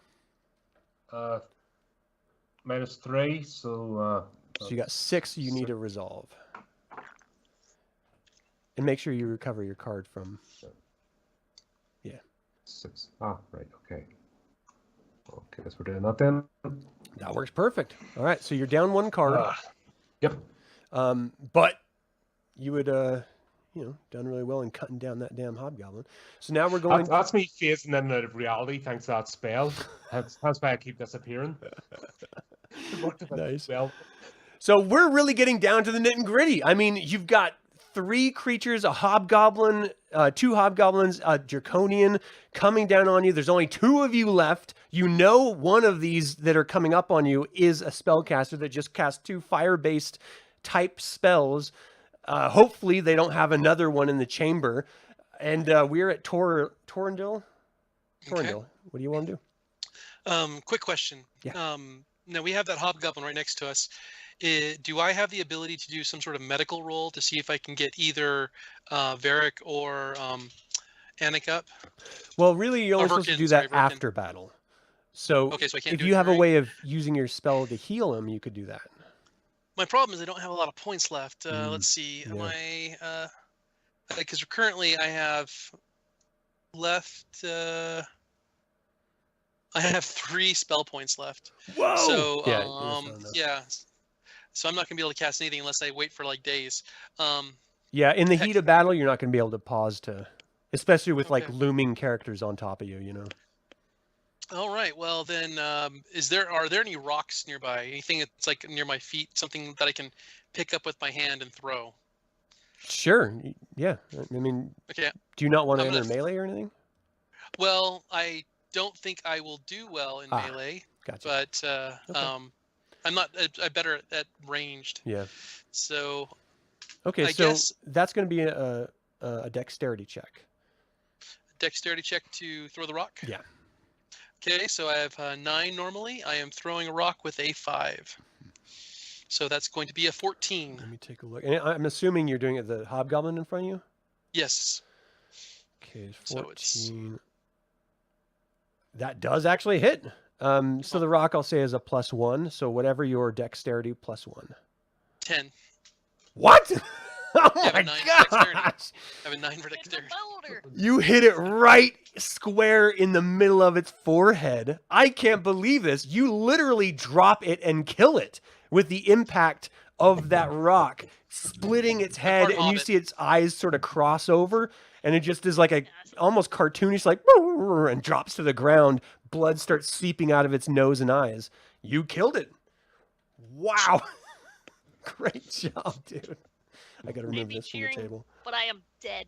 -3, so... So you got 6 you need to resolve. And make sure you recover your card from... 6. Ah, right, okay. Okay, guess we're doing that then. That works perfect. All right, so you're down 1 card. Yep. But you would, done really well in cutting down that damn hobgoblin. So now we're going... That's me phasing in and out of reality thanks to that spell. That's why I keep disappearing. It worked out Nice. well. So we're really getting down to the nit and gritty. I mean, you've got 3 creatures, a hobgoblin, 2 hobgoblins, a draconian coming down on you. There's only 2 of you left. You know one of these that are coming up on you is a spellcaster that just cast 2 fire-based type spells. Hopefully they don't have another one in the chamber. And we're at Torrendil. Torrendil, what do you want to do? Quick question. Yeah. Now we have that hobgoblin right next to us. Do I have the ability to do some sort of medical roll to see if I can get either Varric or Anik up? Well, really, you're only Or supposed to Verkin, do sorry, that Verkin. after battle. So, Okay, so I can't if do you it have a during? way of using your spell to heal him, you could do that. My problem is I don't have a lot of points left. Mm, Let's see. Am yeah. I? Because currently I have left. I have 3 spell points left. Whoa! So Yeah, that's not enough. yeah. So I'm not gonna be able to cast anything unless I wait for like days. Yeah, in the Heck. heat of battle, you're not going to be able to pause to, especially with like Okay. looming characters on top of you. You know. All right. Well then, are there any rocks nearby? Anything that's like near my feet? Something that I can pick up with my hand and throw? Sure. Yeah. I mean, Okay. do you not want to I'm gonna enter melee or anything? Well, I don't think I will do well in melee, Gotcha. but Okay. I'm not. I'm better at ranged. Yeah. So Okay, I so guess that's going to be a dexterity check. dexterity check to throw the rock. Yeah. Okay, so I have 9 normally. I am throwing a rock with a 5. So that's going to be a 14. Let me take a look. And I'm assuming you're doing it the hobgoblin in front of you? Yes. Okay, So it's 14. That does actually hit. So the rock I'll say is a +1. So whatever your dexterity +1. 10. What? Oh Yeah, my but 9 for dexterity. gosh! I have a 9 for In the dexterity. boulder. You hit it right square in the middle of its forehead. I can't believe this. You literally drop it and kill it with the impact of that rock splitting its head, part and you hobbit. see its eyes sort of cross over, and it just is like a almost cartoonish, like, and drops to the ground. Blood starts seeping out of its nose and eyes. You killed it. Wow. Great job, dude. I gotta remove Maybe this from the cheering, table. but I am dead.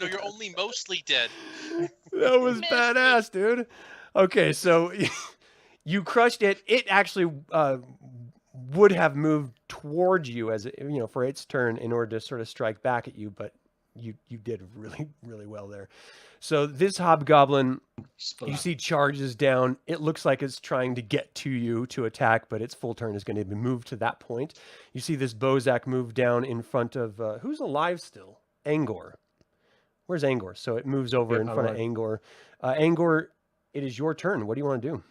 No, you're only mostly dead. That was Missed badass, dude. Okay, so you crushed it. It actually would have moved towards you as for its turn in order to sort of strike back at you, but you did really, really well there. So this hobgoblin, you see, charges down. It looks like it's trying to get to you to attack, but its full turn is going to be moved to that point. You see this Bozak move down in front of who's alive still? Angor. Where's Angor? So it moves over in front of Angor. Angor, it is your turn. What do you want to do?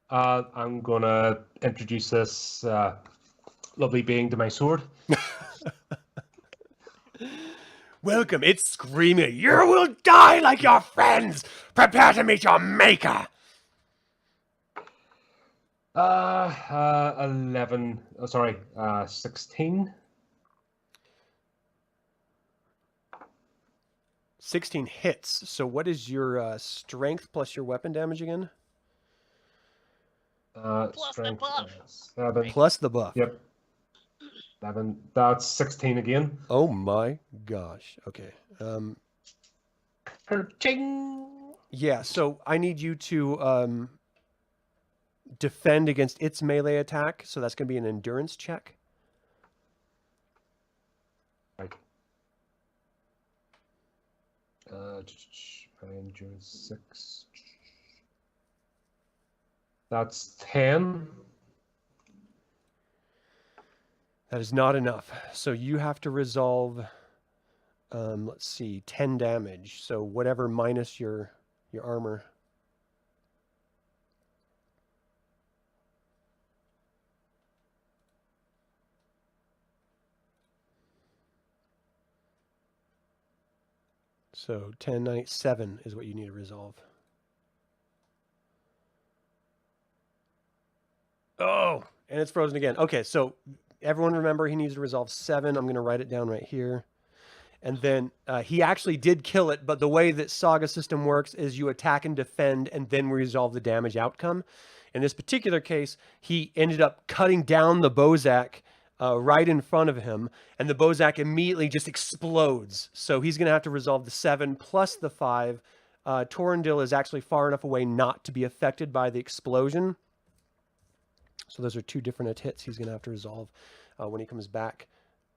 I'm gonna introduce this lovely being to my sword. Welcome. It's screaming, "You will die like your friends. Prepare to meet your maker." 11. Oh, sorry, 16. 16 hits. So what is your strength plus your weapon damage again? Plus the Strength, buff. 7. Plus the buff. Yep. 11. That's 16 again. Oh my gosh. Okay. Ching. Yeah, so I need you to defend against its melee attack. So that's going to be an endurance check. Right. My endurance 6. That's 10. That is not enough. So you have to resolve, let's see, 10 damage. So whatever minus your armor. So 10, 9, 7 is what you need to resolve. Oh, and it's frozen again. Okay, so everyone remember he needs to resolve 7. I'm going to write it down right here. And then he actually did kill it, but the way that Saga System works is you attack and defend and then resolve the damage outcome. In this particular case, he ended up cutting down the Bozak right in front of him, and the Bozak immediately just explodes. So he's going to have to resolve the 7 plus the 5. Torrendil is actually far enough away not to be affected by the explosion. So those are 2 different hits he's going to have to resolve when he comes back.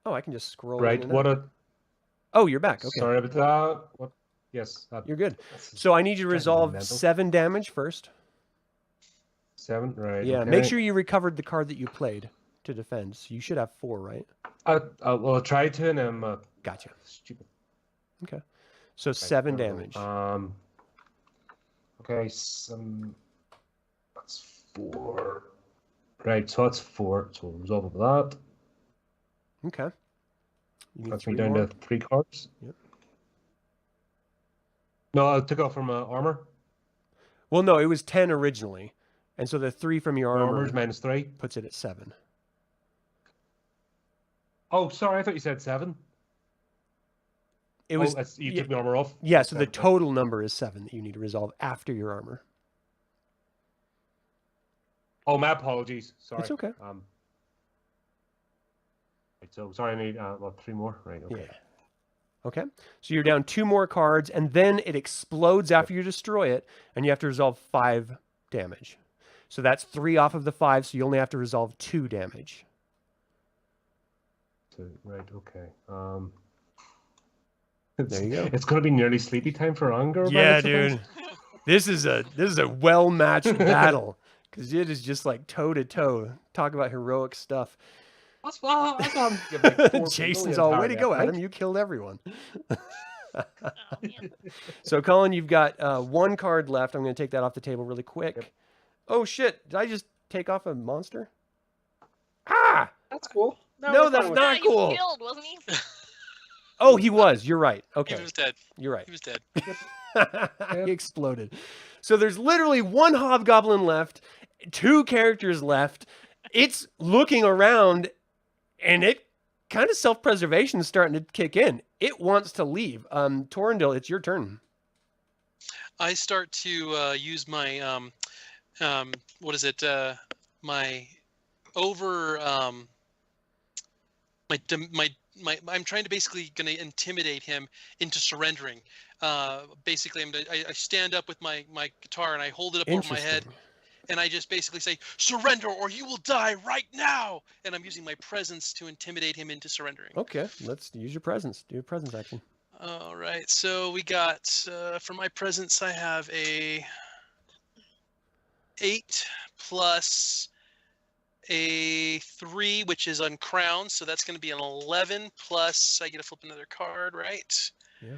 Oh, I can just scroll. Right. in and out. What a. Oh, you're back. Okay. Sorry about that. What? Yes. You're good. This is So I need you to driving me resolve mental. 7 damage first. 7. Right. Yeah, Okay. make sure you recovered the card that you played to defend. So you should have 4, right? Well, I'll try to, and I'm Gotcha. stupid. Okay. So Right, 7 there we go. damage. Okay. That's 4. Right. So that's 4. So we'll resolve that. Okay. You need That's 3 me down more. to 3 cards. Yep. No, I took off from armor. Well, no, it was 10 originally. And so the 3 from your armor Armor's -3. puts it at 7. Oh, sorry. I thought you said 7. It was You yeah, took the armor off. yeah, so the 7, right. total number is 7 that you need to resolve after your armor. Oh, my apologies. Sorry. It's okay. Right, so sorry, I need 3 more. Right. Okay. Yeah. Okay. So you're down 2 more cards, and then it explodes after you destroy it, and you have to resolve 5 damage. So that's 3 off of the 5, so you only have to resolve 2 damage. Right. Okay. There you go. It's gonna be nearly sleepy time for Anger. by Yeah, the looks of things. dude. This is a well-matched battle, because it is just like toe-to-toe. Talk about heroic stuff. That's why I can't give like 4 Jason's all, way to go, Adam. You killed everyone. So, Colin, you've got 1 card left. I'm going to take that off the table really quick. Yep. Oh, shit. Did I just take off a monster? Ah! That's cool. No, we're that's fine with not Yeah, he was cool. killed, wasn't he? Oh, he was. You're right. He Okay. was dead. You're right. He was dead. He exploded. So there's literally 1 hobgoblin left, 2 characters left. It's looking around, and it kind of self-preservation is starting to kick in. It wants to leave. Torrendil, it's your turn. I start to use my what is it? My over my I'm trying to basically going to intimidate him into surrendering. Basically, I stand up with my guitar and I hold it up over my head, Interesting. and I just basically say, "Surrender, or you will die right now." And I'm using my presence to intimidate him into surrendering. Okay, let's use your presence. Do your presence action. All right, so we got for my presence, I have a 8 plus a 3, which is uncrowned, so that's going to be an 11 plus I get to flip another card, right? Yeah.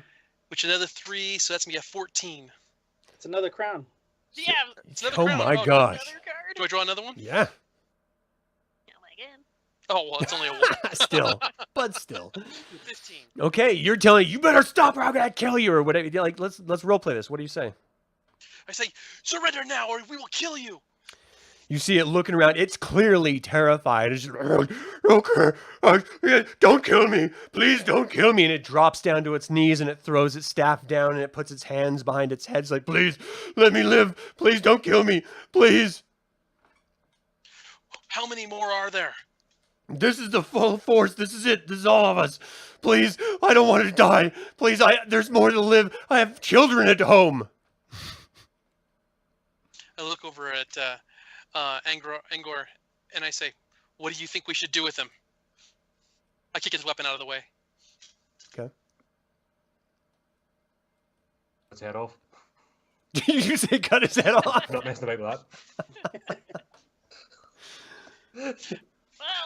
Which another 3, so that's going to be a 14. It's another crown. Yeah. It's another Oh crown. my no, gosh. Another card. Do I draw another one? Yeah. Yeah, again. Oh well, it's only a 1. Still, but still. 15. Okay, you're telling you better stop or I'm gonna kill you or whatever. Like, let's role play this. What do you say? I say, surrender now, or we will kill you. You see it looking around. It's clearly terrified. It's just, okay, don't kill me. Please don't kill me. And it drops down to its knees and it throws its staff down and it puts its hands behind its head. It's like, please, let me live. Please don't kill me. Please. How many more are there? This is the full force. This is it. This is all of us. Please, I don't want to die. Please, there's more to live. I have children at home. I look over at Angor, and I say, "What do you think we should do with him?" I kick his weapon out of the way. Okay. His head off. You say cut his head off? Not messing about with that.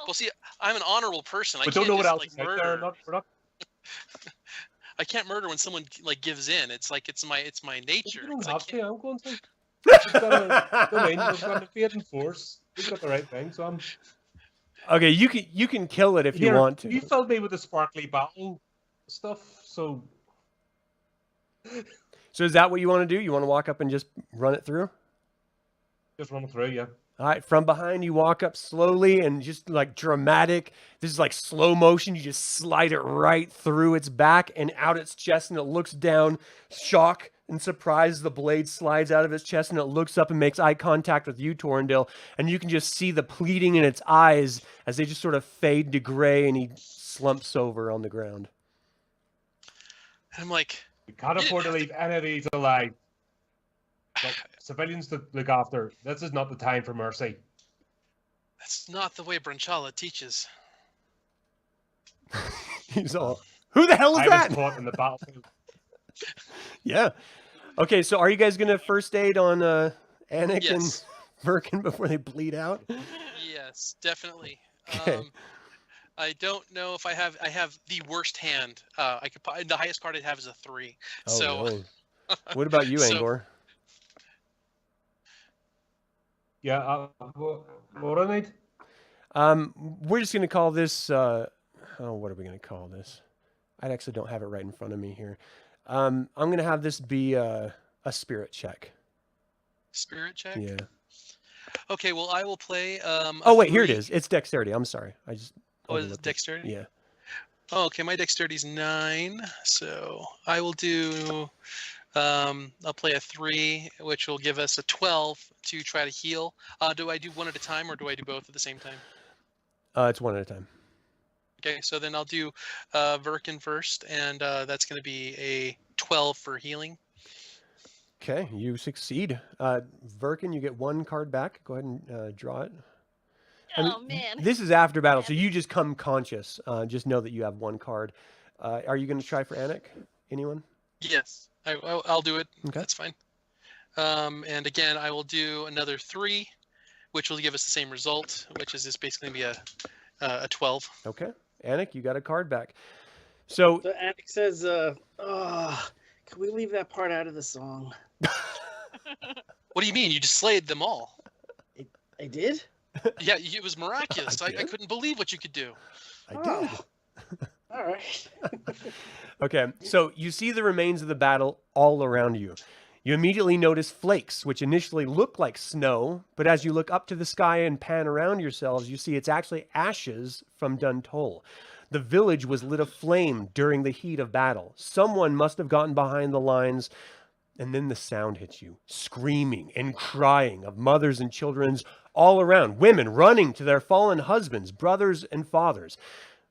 Well, see, I'm an honorable person. I But can't don't know what just else like is out there. murder. We're not. I can't murder when someone like gives in. It's like it's my nature. You don't 'cause I have can't- to. I'm going to. We've got a fate and force. We've got the right thing. So I'm. Okay, you can kill it if you Here, want to. You filled me with the sparkly battle stuff, so So is that what you want to do? You want to walk up and just run it through? just run through, yeah. All right, from behind you walk up slowly and just like dramatic. This is like slow motion. You just slide it right through its back and out its chest, and it looks down, shock and surprise. The blade slides out of its chest, and it looks up and makes eye contact with you, Torrendil, and you can just see the pleading in its eyes as they just sort of fade to gray, and he slumps over on the ground. I'm like, We can't afford to leave any of these alive. Got civilians to look after. This is not the time for mercy. That's not the way Branchala teaches. He's all, who the hell is I that? was caught in the battlefield. Yeah. Okay, so are you guys gonna first aid on Anik Yes. and Birkin before they bleed out? Yes, definitely. Okay. I don't know if I have the worst hand. The highest card I have is a 3. Oh, So really? What about you, So- Angor? Yeah, what do I need? We're just gonna call this. What are we gonna call this? I actually don't have it right in front of me here. I'm gonna have this be a spirit check. spirit check. Yeah. Okay, well I will play. Oh wait, here it is. It's dexterity. I'm sorry. I just. Oh, is it overlooked dexterity? Yeah. Oh, okay, my dexterity's 9, so I will do. I'll play a 3, which will give us a 12 to try to heal. Do I do one at a time, or do I do both at the same time? It's one at a time. Okay, so then I'll do Virkin first, and that's going to be a 12 for healing. Okay, you succeed. Virkin, you get 1 card back. Go ahead and draw it. I mean, Oh man. This is after battle, so you just come conscious. Just know that you have 1 card. Are you going to try for Anik? Anyone? Yes, I'll do it. Okay. That's fine. And again, I will do another 3, which will give us the same result, which is just basically going to be a 12. Okay. Anik, you got a card back. So, So Anik says, can we leave that part out of the song? What do you mean? You just slayed them all. I did? Yeah, it was miraculous. I did? couldn't believe what you could do. I did. Oh. All right. Okay, so you see the remains of the battle all around you. You immediately notice flakes, which initially look like snow, but as you look up to the sky and pan around yourselves, you see it's actually ashes from Duntol. The village was lit aflame during the heat of battle. Someone must have gotten behind the lines, and then the sound hits you, screaming and crying of mothers and children all around, women running to their fallen husbands, brothers, and fathers.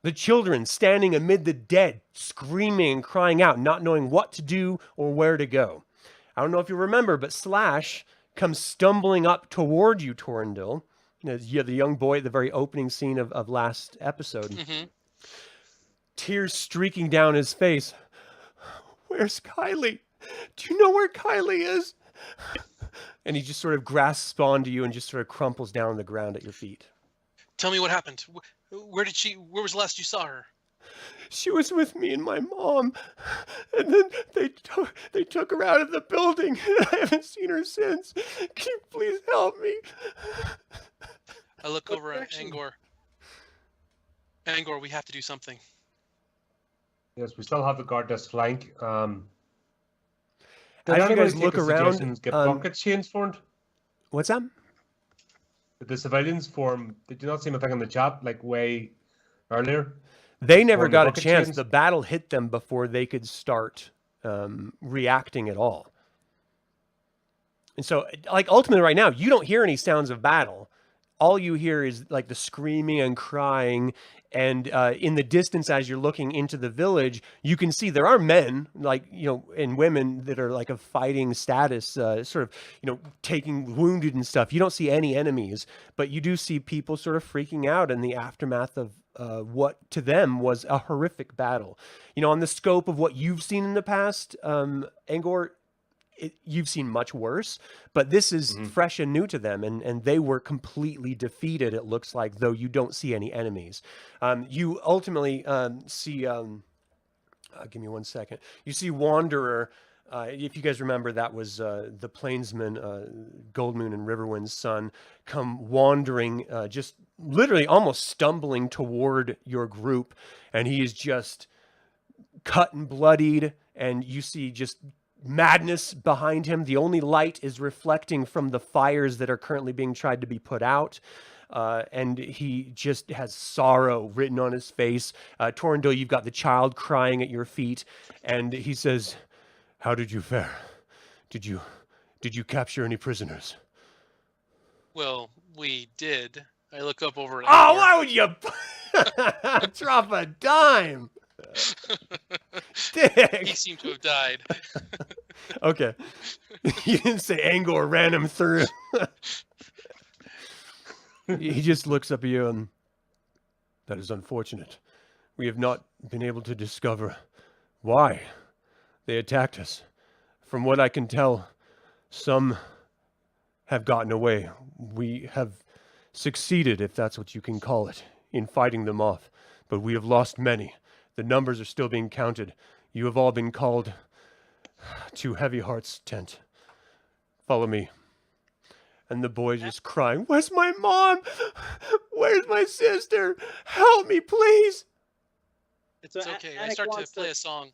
The children standing amid the dead, screaming and crying out, not knowing what to do or where to go. I don't know if you remember, but Slash comes stumbling up toward you, Torrendil. You the young boy at the very opening scene of last episode. Hmm. Tears streaking down his face. Where's Kylie? Do you know where Kylie is? And he just sort of grasps onto you and just sort of crumples down on the ground at your feet. Tell me what happened. Where was the last you saw her? She was with me and my mom, and then they took her out of the building, and I haven't seen her since. Can you please help me? I look What over at direction? Angor. Angor, we have to do something. Yes, we still have the guard this flank. Did As you anybody guys take look the around, suggestions, get um, buckets changed formed? What's that? Did the civilians form? Did you not see anything in the chat like way earlier? They never Form the got a bucket chance. chains? The battle hit them before they could start reacting at all. And so, like, ultimately right now, you don't hear any sounds of battle. All you hear is like the screaming and crying. And in the distance, as you're looking into the village, you can see there are men, like, and women that are like of fighting status, sort of, taking wounded and stuff. You don't see any enemies, but you do see people sort of freaking out in the aftermath of what to them was a horrific battle. On the scope of what you've seen in the past, Angor, you've seen much worse, but this is fresh and new to them, and they were completely defeated, it looks like, though you don't see any enemies. You ultimately see, give me 1 second, you see Wanderer. If you guys remember, that was the Plainsman, Goldmoon and Riverwind's son, come wandering, just literally almost stumbling toward your group, and he is just cut and bloodied, and you see just madness behind him. The only light is reflecting from the fires that are currently being tried to be put out. And he just has sorrow written on his face. Torrendil, you've got the child crying at your feet, and he says, "How did you fare? Did you capture any prisoners?" Well, we did. I look up over at Oh, Angor. why would you drop a dime? He Dick. seemed to have died. Okay. You didn't say Angor ran him through. He just looks up at you and, that is unfortunate. We have not been able to discover why they attacked us. From what I can tell, some have gotten away. We have succeeded, if that's what you can call it, in fighting them off. But we have lost many. The numbers are still being counted. You have all been called to Heavy Heart's tent. Follow me. And the boy just crying, where's my mom? Where's my sister? Help me, please. It's okay. I start to play a song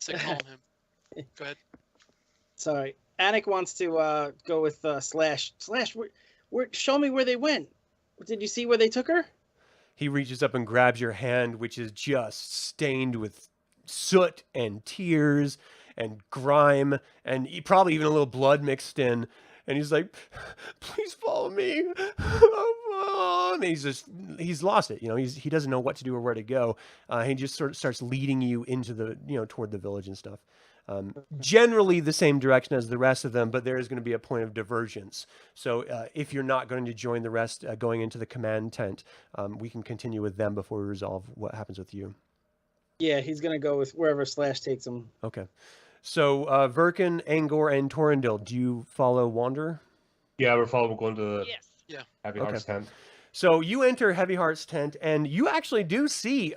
to calm him. Go ahead. Sorry. Anik wants to go with Slash. Slash, show me where they went. Did you see where they took her? He reaches up and grabs your hand, which is just stained with soot and tears and grime and probably even a little blood mixed in. And he's like, please follow me. And he's lost it. You know, he doesn't know what to do or where to go. He just sort of starts leading you into the, toward the village and stuff. Generally the same direction as the rest of them, but there is going to be a point of divergence. So if you're not going to join the rest going into the command tent, we can continue with them before we resolve what happens with you. Yeah, he's going to go with wherever Slash takes him. Okay. So Verkin, Angor, and Torrendil, do you follow Wanderer? Yeah, we're following going to the Yes. Heavy Heart's tent. So you enter Heavy Heart's tent, and you actually do see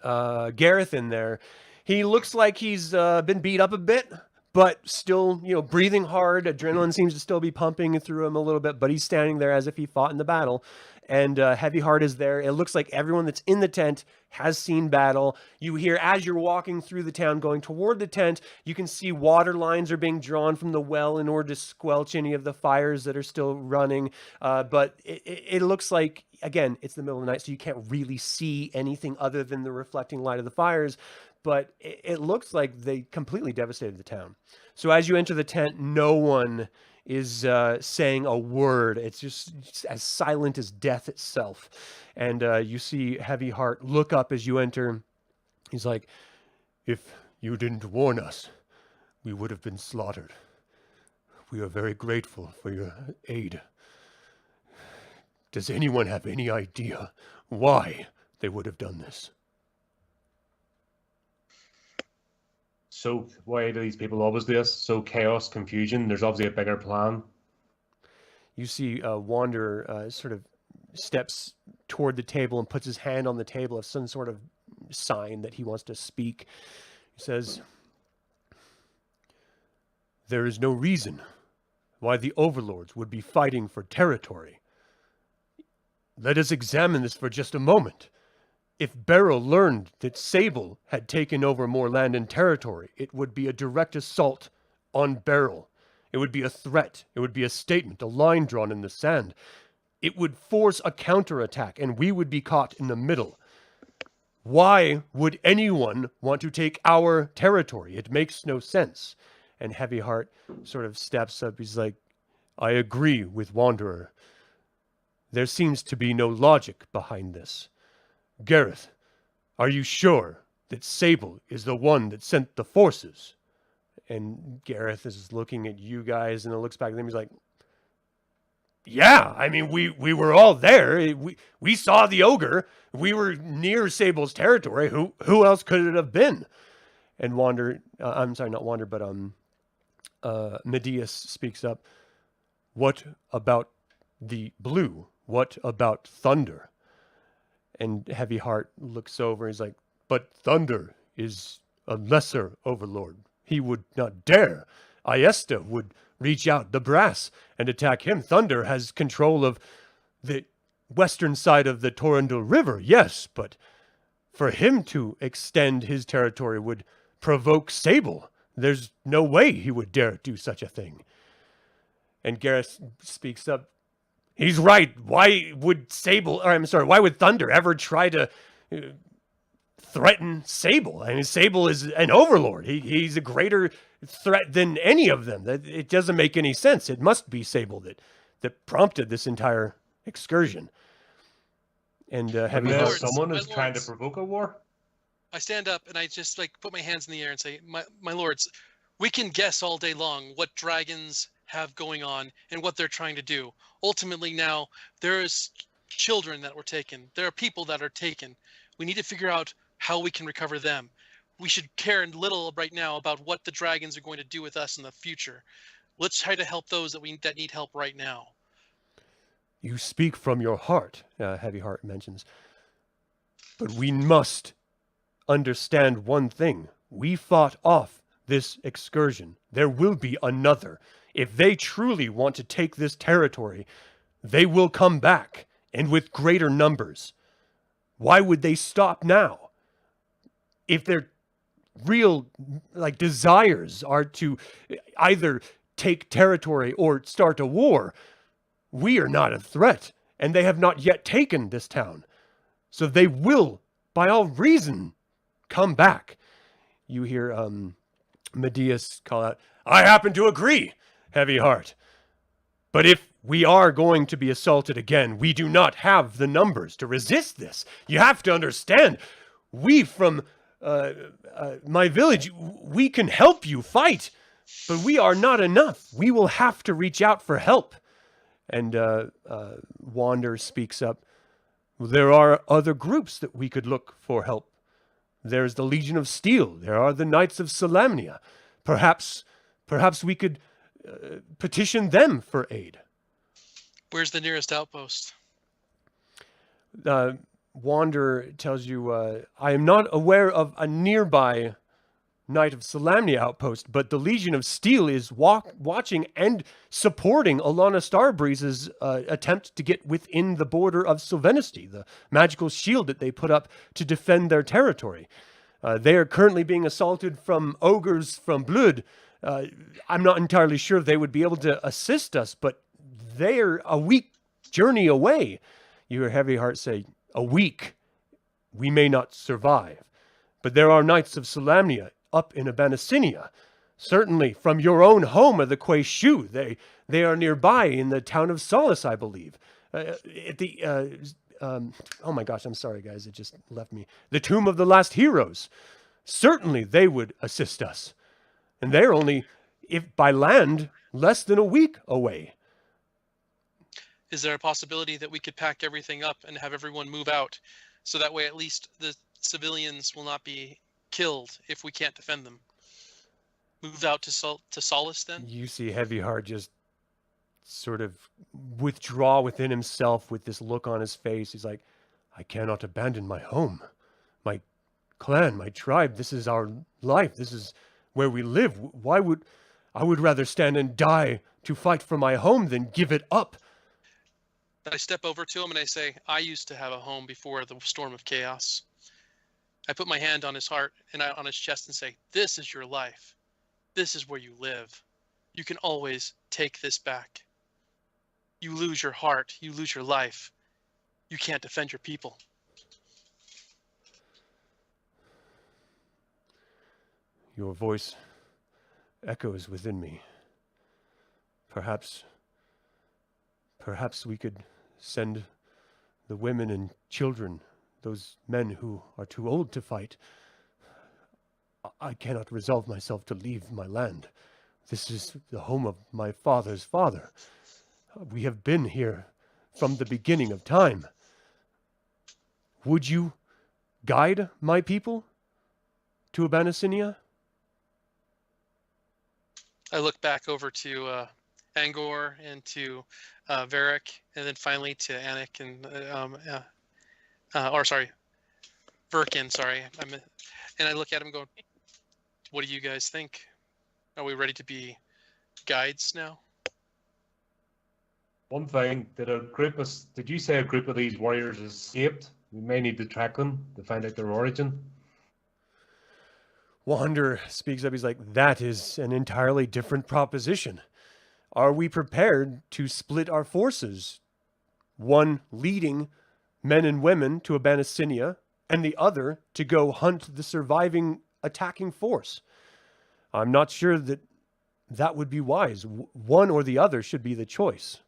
Gareth in there. He looks like he's been beat up a bit, but still, breathing hard. Adrenaline seems to still be pumping through him a little bit, but he's standing there as if he fought in the battle. And Heavy Heart is there. It looks like everyone that's in the tent has seen battle. You hear, as you're walking through the town going toward the tent, you can see water lines are being drawn from the well in order to squelch any of the fires that are still running. But it looks like, again, it's the middle of the night, so you can't really see anything other than the reflecting light of the fires. But it looks like they completely devastated the town. So as you enter the tent, no one is saying a word. It's just as silent as death itself. And you see Heavy Heart look up as you enter. He's like, if you didn't warn us, we would have been slaughtered. We are very grateful for your aid. Does anyone have any idea why they would have done this? So why do these people always do this? So chaos, confusion. There's obviously a bigger plan. You see Wanderer sort of steps toward the table and puts his hand on the table as some sort of sign that he wants to speak. He says, there is no reason why the overlords would be fighting for territory. Let us examine this for just a moment. If Beryl learned that Sable had taken over more land and territory, it would be a direct assault on Beryl. It would be a threat. It would be a statement, a line drawn in the sand. It would force a counterattack, and we would be caught in the middle. Why would anyone want to take our territory? It makes no sense. And Heavy Heart sort of steps up. He's like, I agree with Wanderer. There seems to be no logic behind this. Gareth, are you sure that Sable is the one that sent the forces? And Gareth is looking at you guys and it looks back at them. He's like, yeah, I mean, we were all there. We saw the ogre. We were near Sable's territory. Who else could it have been? And I'm sorry, not Wander, but Medeus speaks up. What about the blue? What about Thunder? And Heavy Heart looks over. He's like, but Thunder is a lesser overlord. He would not dare. Ayesta would reach out the brass and attack him. Thunder has control of the western side of the Torrendil River, yes, but for him to extend his territory would provoke Sable. There's no way he would dare do such a thing. And Gareth speaks up. He's right. Why would why would Thunder ever try to threaten Sable? I mean, Sable is an overlord. He's a greater threat than any of them. It doesn't make any sense. It must be Sable that prompted this entire excursion. And Heavy Heart. Someone is trying to provoke a war? I stand up and I just put my hands in the air and say, my lords, we can guess all day long what dragons have going on and what they're trying to do. Ultimately now, there's children that were taken. There are people that are taken. We need to figure out how we can recover them. We should care little right now about what the dragons are going to do with us in the future. Let's try to help those that need help right now. You speak from your heart, Heavy Heart mentions. But we must understand one thing. We fought off this excursion. There will be another. If they truly want to take this territory, they will come back, and with greater numbers. Why would they stop now? If their real desires are to either take territory or start a war, we are not a threat, and they have not yet taken this town. So they will, by all reason, come back. You hear Medeus call out, I happen to agree, Heavy Heart. But if we are going to be assaulted again, we do not have the numbers to resist this. You have to understand, we from my village, we can help you fight, but we are not enough. We will have to reach out for help. And Wander speaks up. There are other groups that we could look for help. There's the Legion of Steel. There are the Knights of Solamnia. Perhaps we could petition them for aid. Where's the nearest outpost? Wander tells you, I am not aware of a nearby Knight of Solamnia outpost, but the Legion of Steel is watching and supporting Alana Starbreeze's attempt to get within the border of Sylvenesty, the magical shield that they put up to defend their territory. They are currently being assaulted from ogres from Blood. I'm not entirely sure they would be able to assist us, but they're a week journey away. You hear Heavy Heart say, a week. We may not survive. But there are Knights of Solamnia up in Abanasinia. Certainly from your own home of the Quay Shu. They are nearby in the town of Solace, I believe. Oh my gosh, I'm sorry guys, it just left me. The Tomb of the Last Heroes. Certainly they would assist us. And they're only, if by land, less than a week away. Is there a possibility that we could pack everything up and have everyone move out, so that way at least the civilians will not be killed if we can't defend them? Move out to Solace then? You see Heavy Heart just sort of withdraw within himself with this look on his face. He's like, I cannot abandon my home, my clan, my tribe. This is our life. This is where we live. I would rather stand and die to fight for my home than give it up. I step over to him and I say, I used to have a home before the storm of chaos. I put my hand on his heart and on his chest and say, this is your life. This is where you live. You can always take this back. You lose your heart. You lose your life. You can't defend your people. Your voice echoes within me. Perhaps we could send the women and children, those men who are too old to fight. I cannot resolve myself to leave my land. This is the home of my father's father. We have been here from the beginning of time. Would you guide my people to Abanasinia? I look back over to Angor and to Varric, and then finally to Anik and Verkin. Sorry, and I look at him going, "What do you guys think? Are we ready to be guides now?" One thing, did you say a group of these warriors escaped? We may need to track them to find out their origin. Wander speaks up. He's like, that is an entirely different proposition. Are we prepared to split our forces? One leading men and women to Abanasinia, and the other to go hunt the surviving attacking force. I'm not sure that would be wise. One or the other should be the choice.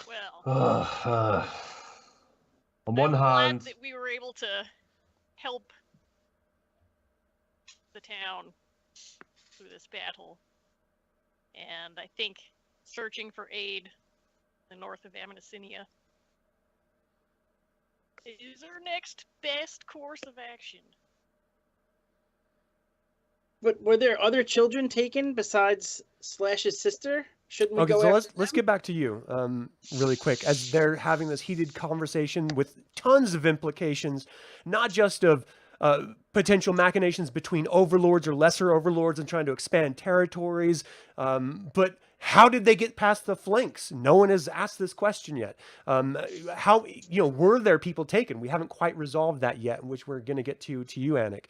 Well, On one I'm hand, glad that we were able to help the town through this battle. And I think searching for aid in the north of Amnesinia is our next best course of action. But were there other children taken besides Slash's sister? Shouldn't we Okay, go so after let's them? get back to you really quick as they're having this heated conversation with tons of implications, not just of potential machinations between overlords or lesser overlords and trying to expand territories, but how did they get past the flanks? No one has asked this question yet. How, were there people taken? We haven't quite resolved that yet, which we're going to get to you, Anik.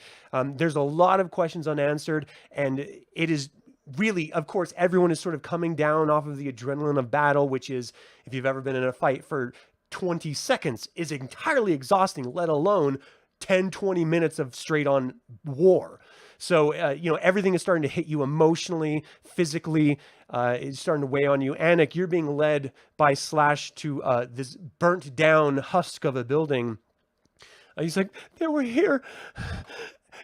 There's a lot of questions unanswered, and it is really, of course, everyone is sort of coming down off of the adrenaline of battle, which is, if you've ever been in a fight for 20 seconds, is entirely exhausting, let alone 10, 20 minutes of straight on war. So, everything is starting to hit you emotionally, physically. It's starting to weigh on you. Anik, you're being led by Slash to this burnt down husk of a building. He's like, they were here.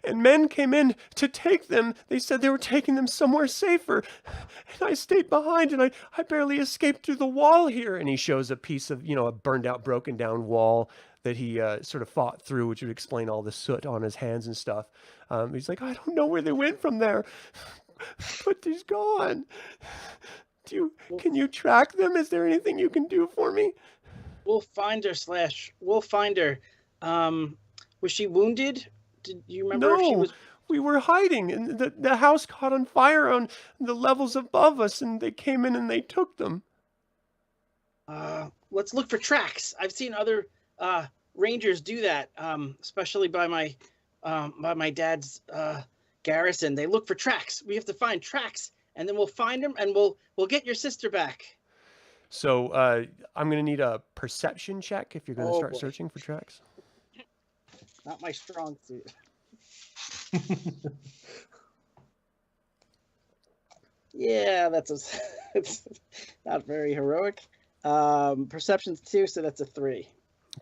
And men came in to take them. They said they were taking them somewhere safer. And I stayed behind, and I barely escaped through the wall here. And he shows a piece of, a burned out, broken down wall that he sort of fought through, which would explain all the soot on his hands and stuff. He's like, I don't know where they went from there, but he's gone. Can you track them? Is there anything you can do for me? We'll find her, Slash. We'll find her. Was she wounded? Did you remember if she No, was? we were hiding, and the house caught on fire on the levels above us, and they came in and they took them. Let's look for tracks. I've seen other rangers do that, especially by my dad's garrison. They look for tracks. We have to find tracks, and then we'll find them, and we'll get your sister back. So I'm going to need a perception check if you're going to start searching for tracks. Not my strong suit. Yeah, it's not very heroic. Perception's 2, so that's a 3.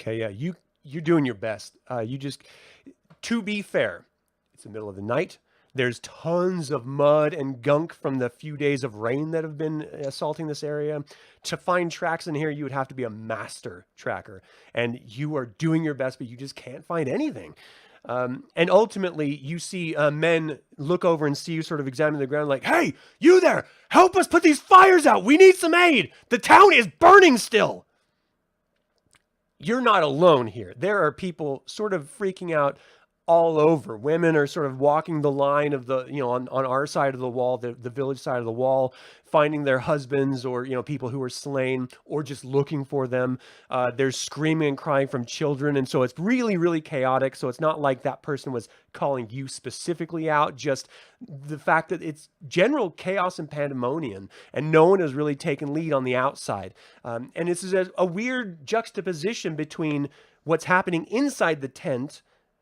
Okay, yeah, you're doing your best. To be fair, it's the middle of the night. There's tons of mud and gunk from the few days of rain that have been assaulting this area. To find tracks in here, you would have to be a master tracker. And you are doing your best, but you just can't find anything. And ultimately, you see men look over and see you sort of examine the ground like, hey, you there, help us put these fires out. We need some aid. The town is burning still. You're not alone here. There are people sort of freaking out all over. Women are sort of walking the line of the, on our side of the wall, the village side of the wall, finding their husbands or, people who were slain or just looking for them. There's screaming and crying from children. And so it's really, really chaotic. So it's not like that person was calling you specifically out, just the fact that it's general chaos and pandemonium and no one has really taken lead on the outside. And this is a weird juxtaposition between what's happening inside the tent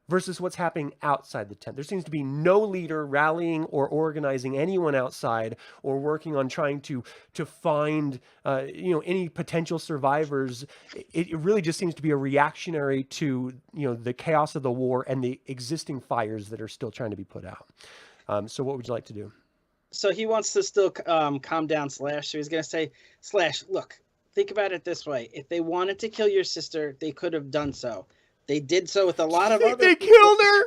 versus what's happening outside the tent. There seems to be no leader rallying or organizing anyone outside or working on trying to find, any potential survivors. It really just seems to be a reactionary to, the chaos of the war and the existing fires that are still trying to be put out. So what would you like to do? So he wants to still calm down Slash. So he's going to say, Slash, look, think about it this way. If they wanted to kill your sister, they could have done so. They did so with a lot of other They people. killed her.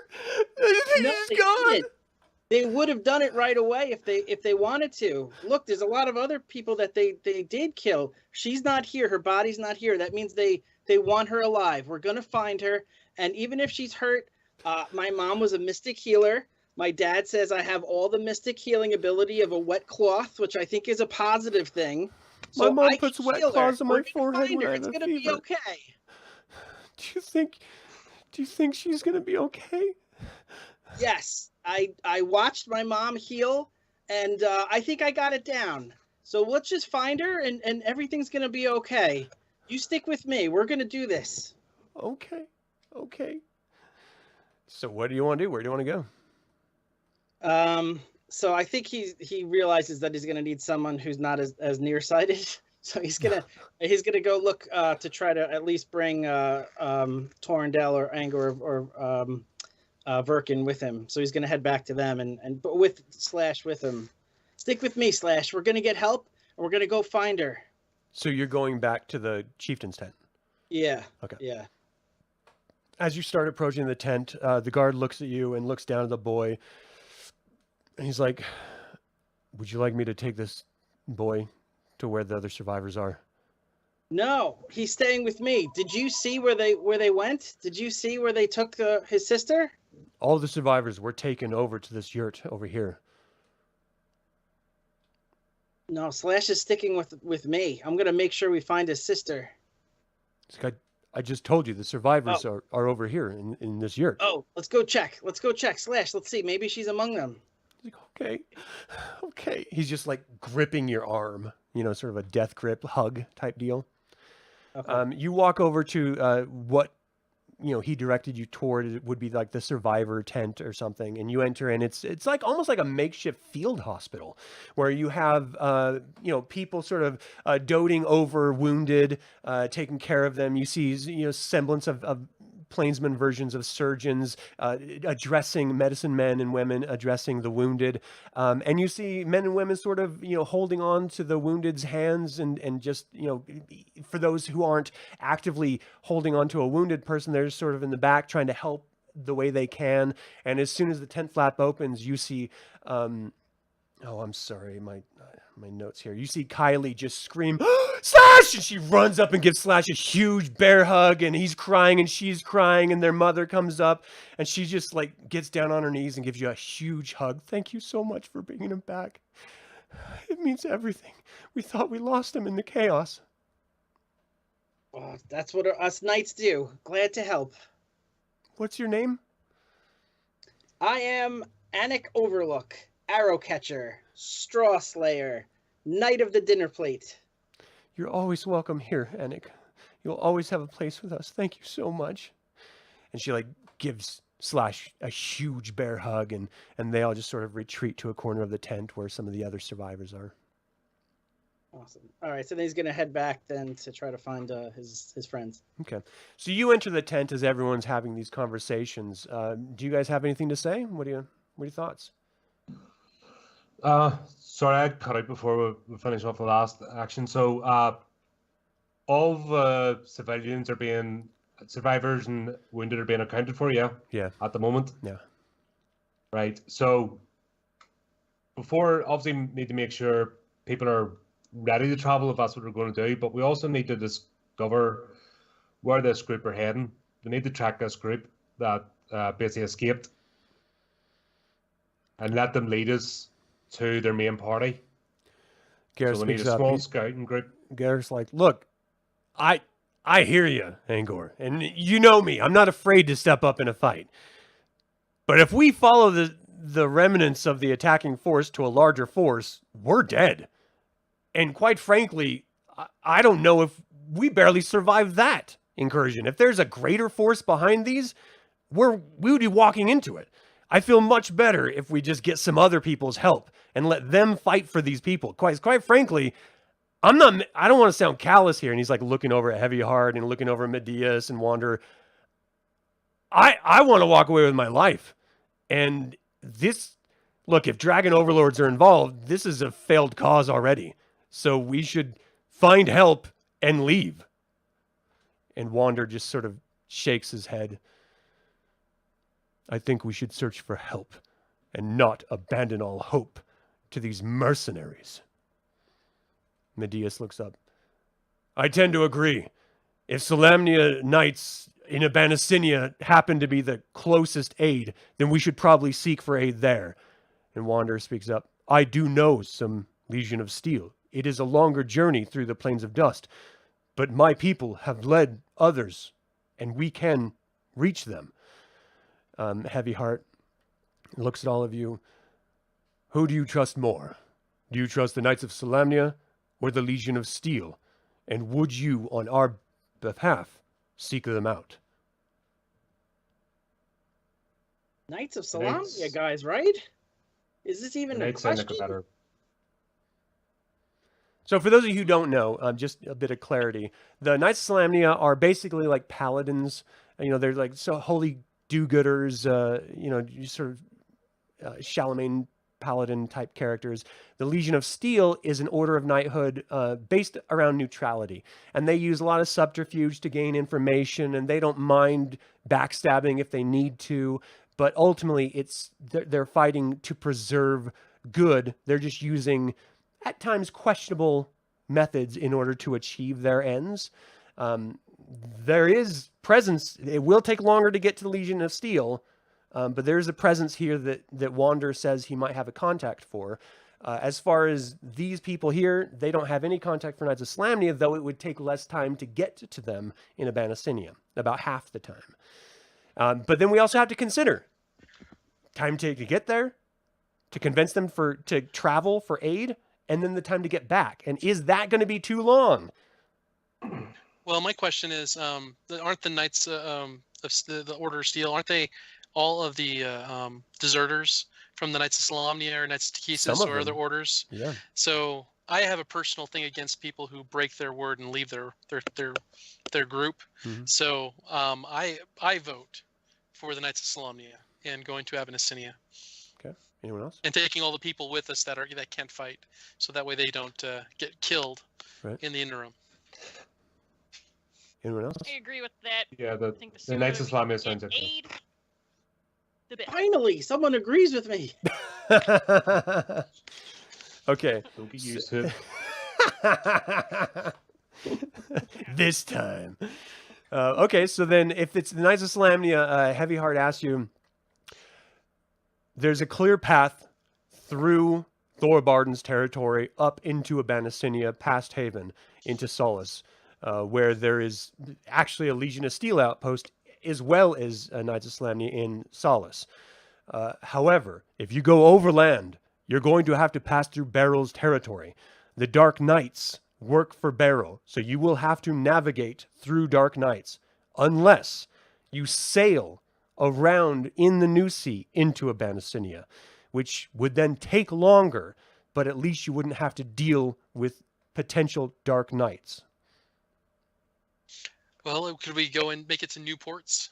No, She's gone. didn't. They would have done it right away if they wanted to. Look, there's a lot of other people that they did kill. She's not here. Her body's not here. That means they want her alive. We're gonna find her. And even if she's hurt, my mom was a mystic healer. My dad says I have all the mystic healing ability of a wet cloth, which I think is a positive thing. So My mom I puts can wet heal her. cloths on my We're gonna forehead find when her. I have It's a gonna be fever. okay. Do you think she's gonna be okay? Yes, I watched my mom heal, and I think I got it down. So let's just find her, and everything's gonna be okay. You stick with me. We're gonna do this. Okay. So what do you want to do? Where do you want to go? So I think he realizes that he's gonna need someone who's not as nearsighted. So he's gonna go look to try to at least bring Torrendale or Anger or Verkin with him. So he's going to head back to them but with Slash with him. Stick with me, Slash. We're going to get help, and we're going to go find her. So you're going back to the chieftain's tent. Yeah. Okay. Yeah. As you start approaching the tent, the guard looks at you and looks down at the boy. And he's like, would you like me to take this boy to where the other survivors are? No, he's staying with me. Did you see where they went? Did you see where they took his sister? All the survivors were taken over to this yurt over here. No, Slash is sticking with me. I'm going to make sure we find his sister. It's like, I just told you the survivors are over here in this yurt. Oh, let's go check. Let's go check. Slash, let's see. Maybe she's among them. He's like, okay, okay. He's just like gripping your arm, sort of a death grip hug type deal. Okay. You walk over to what he directed you toward. It would be like the survivor tent or something, and you enter, and it's like almost like a makeshift field hospital where you have people sort of doting over wounded, taking care of them. You see semblance of plainsman versions of surgeons addressing medicine men and women addressing the wounded, and you see men and women sort of holding on to the wounded's hands and just for those who aren't actively holding on to a wounded person, they're sort of in the back trying to help the way they can. And as soon as the tent flap opens, you see oh, I'm sorry, my notes here. You see Kylie just scream, Slash! And she runs up and gives Slash a huge bear hug, and he's crying and she's crying, and their mother comes up, and she just like gets down on her knees and gives you a huge hug. Thank you so much for bringing him back. It means everything. We thought we lost him in the chaos. Oh, that's what us knights do. Glad to help. What's your name? I am Anik Overlook, Arrow Catcher, Straw Slayer, Knight of the Dinner Plate. You're always welcome here, Anik. You'll always have a place with us. Thank you so much. And she like gives Slash a huge bear hug, and they all just sort of retreat to a corner of the tent where some of the other survivors are. Awesome. All right, so then he's going to head back then to try to find his friends. Okay. So you enter the tent as everyone's having these conversations. Do you guys have anything to say? What are your thoughts? Sorry, I cut out before we finish off the last action. So, all the survivors and wounded are being accounted for, yeah? Yeah. At the moment? Yeah. Right. So, before, obviously, need to make sure people are ready to travel if that's what we're going to do, but we also need to discover where this group are heading. We need to track this group that basically escaped and let them lead us to their main party. Gareth So we need a speaks up. small scouting group. Gareth's like, look, I hear you, Angor, and you know me. I'm not afraid to step up in a fight. But if we follow the remnants of the attacking force to a larger force, we're dead. And quite frankly, I don't know if we barely survived that incursion. If there's a greater force behind these, we would be walking into it. I feel much better if we just get some other people's help and let them fight for these people. Quite frankly, I don't want to sound callous here. And he's like looking over at Heavy Heart and looking over at Medeus and Wanderer. I want to walk away with my life. And look, if Dragon Overlords are involved, this is a failed cause already. So we should find help and leave. And Wander just sort of shakes his head. I think we should search for help and not abandon all hope to these mercenaries. Medeus looks up. I tend to agree. If Solamnia Knights in Abanasinia happen to be the closest aid, then we should probably seek for aid there. And Wanderer speaks up. I do know some Legion of Steel. It is a longer journey through the Plains of Dust, but my people have led others, and we can reach them. Heavy Heart looks at all of you. Who do you trust more? Do you trust the Knights of Solamnia or the Legion of Steel? And would you, on our behalf, seek them out? Knights of Solamnia, guys, right? Is this even a question? So for those of you who don't know, just a bit of clarity, the Knights of Solamnia are basically like paladins. They're like so holy do-gooders, you sort of Charlemagne paladin type characters. The Legion of Steel is an order of knighthood based around neutrality, and they use a lot of subterfuge to gain information, and they don't mind backstabbing if they need to, but ultimately they're fighting to preserve good. They're just using at times questionable methods in order to achieve their ends. There is presence. It will take longer to get to the Legion of Steel, but there's a presence here that Wander says he might have a contact for. As far as these people here, they don't have any contact for Knights of Slamnia, though it would take less time to get to them in Abanasinia, about half the time. But then we also have to consider time to get there, to convince them to travel for aid, and then the time to get back. And is that going to be too long? Well, my question is, aren't the Knights of the Order of Steel, aren't they all of the deserters from the Knights of Solamnia or Knights of Takhisis or other orders? Yeah. So I have a personal thing against people who break their word and leave their group. Mm-hmm. So I vote for the Knights of Solamnia and going to Abanasinia. Okay. Anyone else? And taking all the people with us that can't fight, so that way they don't get killed in the interim. Anyone else? I agree with that. Yeah, I think the the Knights of sooner we Slamnia sounds get excellent. aid, the better. Finally, someone agrees with me. Okay. Don't get used to it. This time. Okay, so then if it's the Knights of Slamnia, Heavy Heart asks you, there's a clear path through Thorbarden's territory up into Abanasinia, past Haven, into Solace, where there is actually a Legion of Steel outpost, as well as Knights of Slamnia in Solace. However, if you go overland, you're going to have to pass through Beryl's territory. The Dark Knights work for Beryl, so you will have to navigate through Dark Knights, unless you sail around in the New Sea into Abanasinia, which would then take longer, but at least you wouldn't have to deal with potential Dark Knights. Well, could we go and make it to Newports?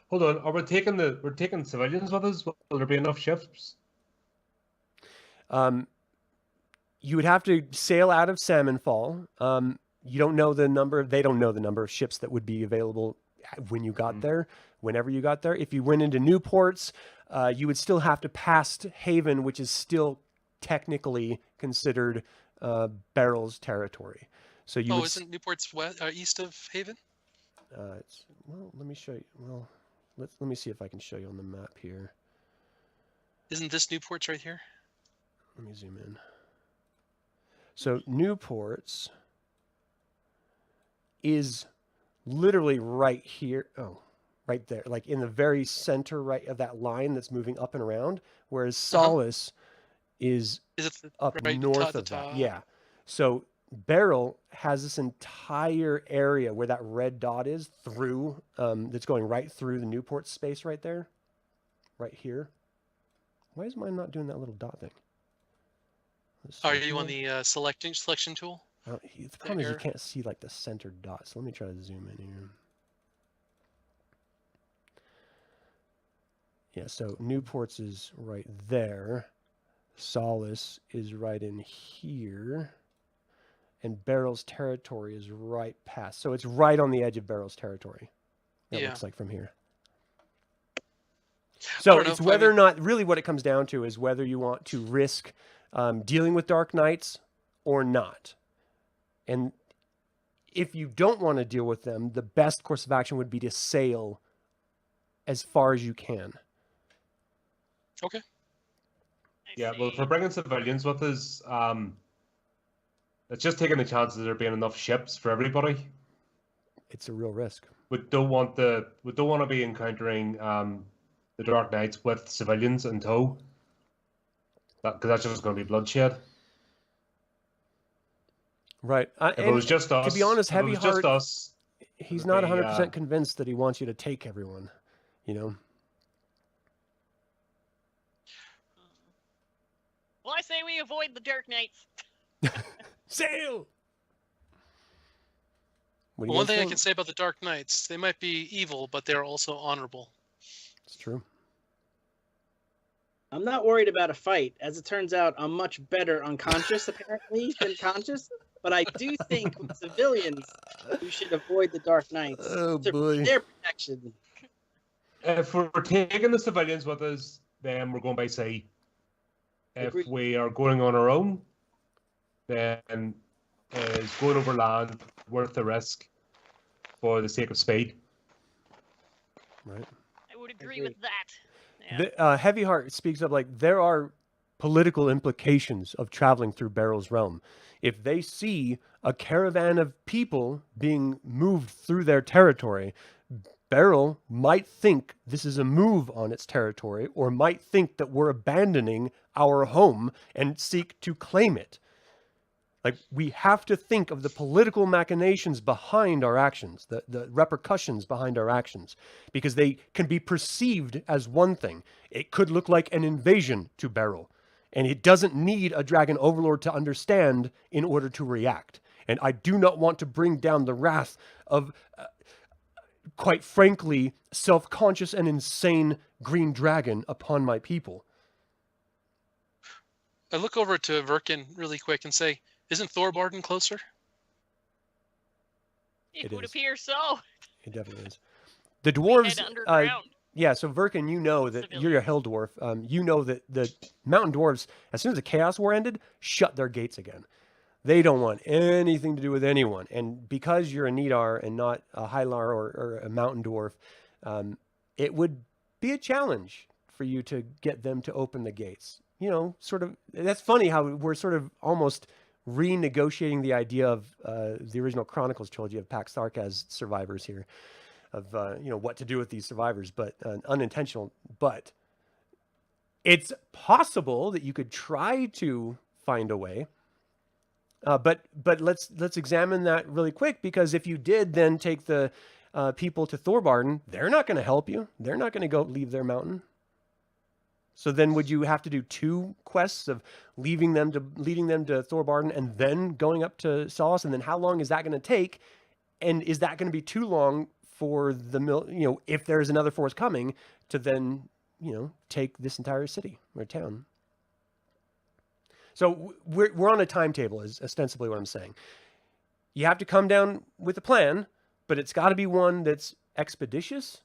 Hold on, we're taking civilians with us? Will there be enough ships? You would have to sail out of Salmonfall. You don't know the number. They don't know the number of ships that would be available when you got there, whenever you got there. If you went into Newports, you would still have to pass Haven, which is still technically considered Beryl's territory. So you would... isn't Newports east of Haven? Well, let me show you. Well, let me see if I can show you on the map here. Isn't this Newports right here? Let me zoom in. So Newports is literally right here. Oh, right there, like in the very center right of that line that's moving up and around, whereas Solace is it up right north of that. Yeah. So Beryl has this entire area where that red dot is through, that's going right through the Newport space right there, right here. Why is mine not doing that little dot thing? Are you on the selection tool? The problem is you can't see like the center dot. So let me try to zoom in here. Yeah, so Newports is right there. Solace is right in here. And Beryl's territory is right past. So it's right on the edge of Beryl's territory. It looks like from here. So it's whether or not, really what it comes down to is whether you want to risk dealing with Dark Knights or not. And if you don't want to deal with them, the best course of action would be to sail as far as you can. Okay. Yeah, well, for bringing civilians with us, it's just taking the chances of there being enough ships for everybody. It's a real risk. We don't want to be encountering the Dark Knights with civilians in tow. Because that's just going to be bloodshed. Right. If it was just us, to be honest, Heavy Heart, he's not 100% convinced that he wants you to take everyone, you know? Well, I say we avoid the Dark Knights. Sail! What do you One guys thing I think? can say about the Dark Knights, they might be evil, but they're also honorable. It's true. I'm not worried about a fight. As it turns out, I'm much better unconscious, apparently, than conscious. But I do think with civilians, we should avoid the Dark Knights Oh, for boy. their protection. If we're taking the civilians with us, then we're going by sea. If Agreed. we are going on our own, then is going over land worth the risk for the sake of speed? Right. I would agree Agreed. with that. Yeah. The, Heavy Heart speaks up like there are political implications of traveling through Barrel's realm. If they see a caravan of people being moved through their territory, Beryl might think this is a move on its territory, or might think that we're abandoning our home and seek to claim it. Like, we have to think of the political machinations behind our actions, the repercussions behind our actions, because they can be perceived as one thing. It could look like an invasion to Beryl, and it doesn't need a dragon overlord to understand in order to react. And I do not want to bring down the wrath of, quite frankly, self-conscious and insane green dragon upon my people. I look over to Verkin really quick and say, isn't Thorbarden closer? It It would is. appear so. It definitely is. The We dwarves, head underground. yeah, so Verkin, you know that you're a hill dwarf. You know that the mountain dwarves, as soon as the Chaos War ended, shut their gates again. They don't want anything to do with anyone. And because you're a Nidar and not a Hylar or a mountain dwarf, it would be a challenge for you to get them to open the gates. You know, sort of, that's funny how we're sort of almost renegotiating the idea of the original Chronicles trilogy of Pax Tharkaz survivors here, of you know, what to do with these survivors, but unintentional. But it's possible that you could try to find a way. But let's examine that really quick, because if you did then take the people to Thorbarden, they're not going to help you. They're not going to go leave their mountain. So then would you have to do 2 quests of leading them to Thorbarden and then going up to Solace? And then how long is that going to take? And is that going to be too long for the you know, if there's another force coming to then, you know, take this entire city or town? So we're on a timetable is ostensibly what I'm saying. You have to come down with a plan, but it's got to be one that's expeditious,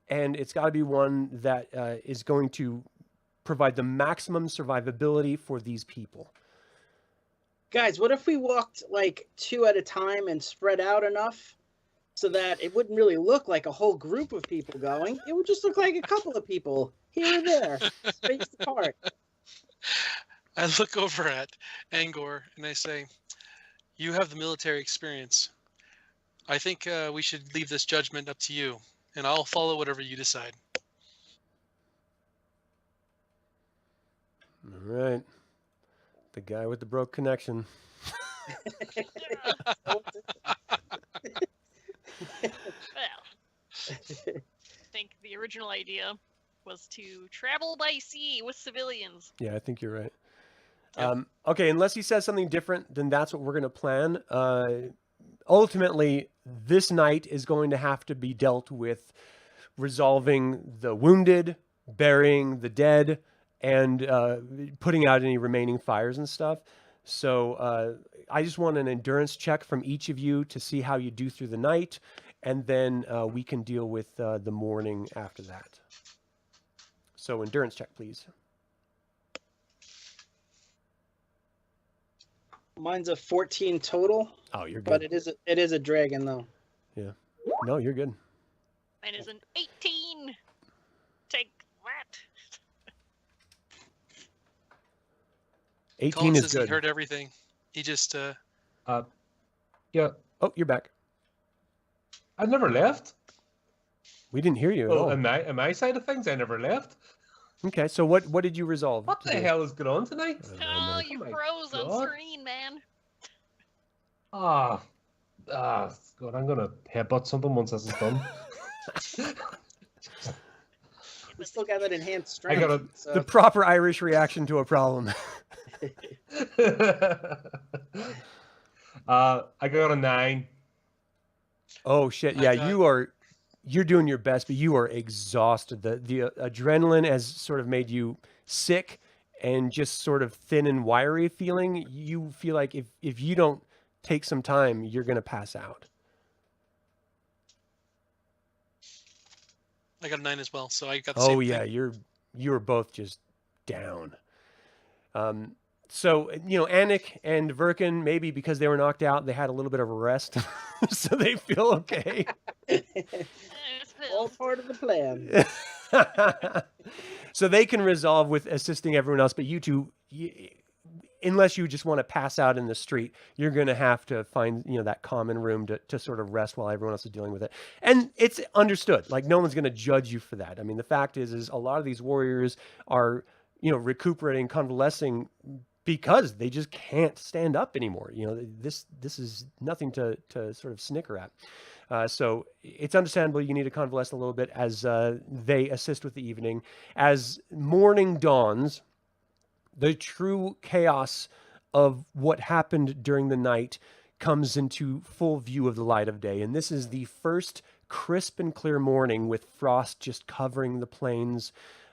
and it's got to be one that is going to provide the maximum survivability for these people. Guys, what if we walked like 2 at a time and spread out enough so that it wouldn't really look like a whole group of people going? It would just look like a couple of people here and there, spaced apart. I look over at Angor and I say, you have the military experience. I think we should leave this judgment up to you, and I'll follow whatever you decide. All right. The guy with the broke connection. Well, I think the original idea was to travel by sea with civilians. Yeah, I think you're right. Yep. Okay, unless he says something different, then that's what we're going to plan. Ultimately, this night is going to have to be dealt with resolving the wounded, burying the dead, and putting out any remaining fires and stuff. So I just want an endurance check from each of you to see how you do through the night, and then we can deal with the morning after that. So endurance check, please. Mine's a 14 total, Oh, you're good. but it is a dragon though. No, you're good. Mine is an 18. Take that. 18 Colin is says good. he heard everything. He just Yeah, Oh, you're back. I never left. We didn't hear you at Well, all. on my side of things, I never left. Okay, so what did you resolve? What to the do? hell is going on tonight? I don't know, Oh, man. you Oh my froze on God. screen, man. God, I'm gonna headbutt something once this is done. We still got that enhanced I strength. gotta- So. The proper Irish reaction to a problem. I got a 9. Oh shit! I Yeah, got- you're doing your best, but you are exhausted. The adrenaline has sort of made you sick and just sort of thin and wiry feeling. You feel like if you don't take some time, you're gonna pass out. I got a 9 as well, so I got the Oh same yeah, thing. you're both just down. So Anik and Verkin, maybe because they were knocked out, they had a little bit of a rest, so they feel okay. It's All pills. part of the plan. So they can resolve with assisting everyone else, but you two, unless you just want to pass out in the street, you're going to have to find that common room to sort of rest while everyone else is dealing with it. And it's understood. Like, no one's going to judge you for that. I mean, the fact is a lot of these warriors are recuperating, convalescing because they just can't stand up anymore. This is nothing to sort of snicker at. So it's understandable you need to convalesce a little bit as they assist with the evening. As morning dawns, the true chaos of what happened during the night comes into full view of the light of day. And this is the first crisp and clear morning with frost just covering the plains.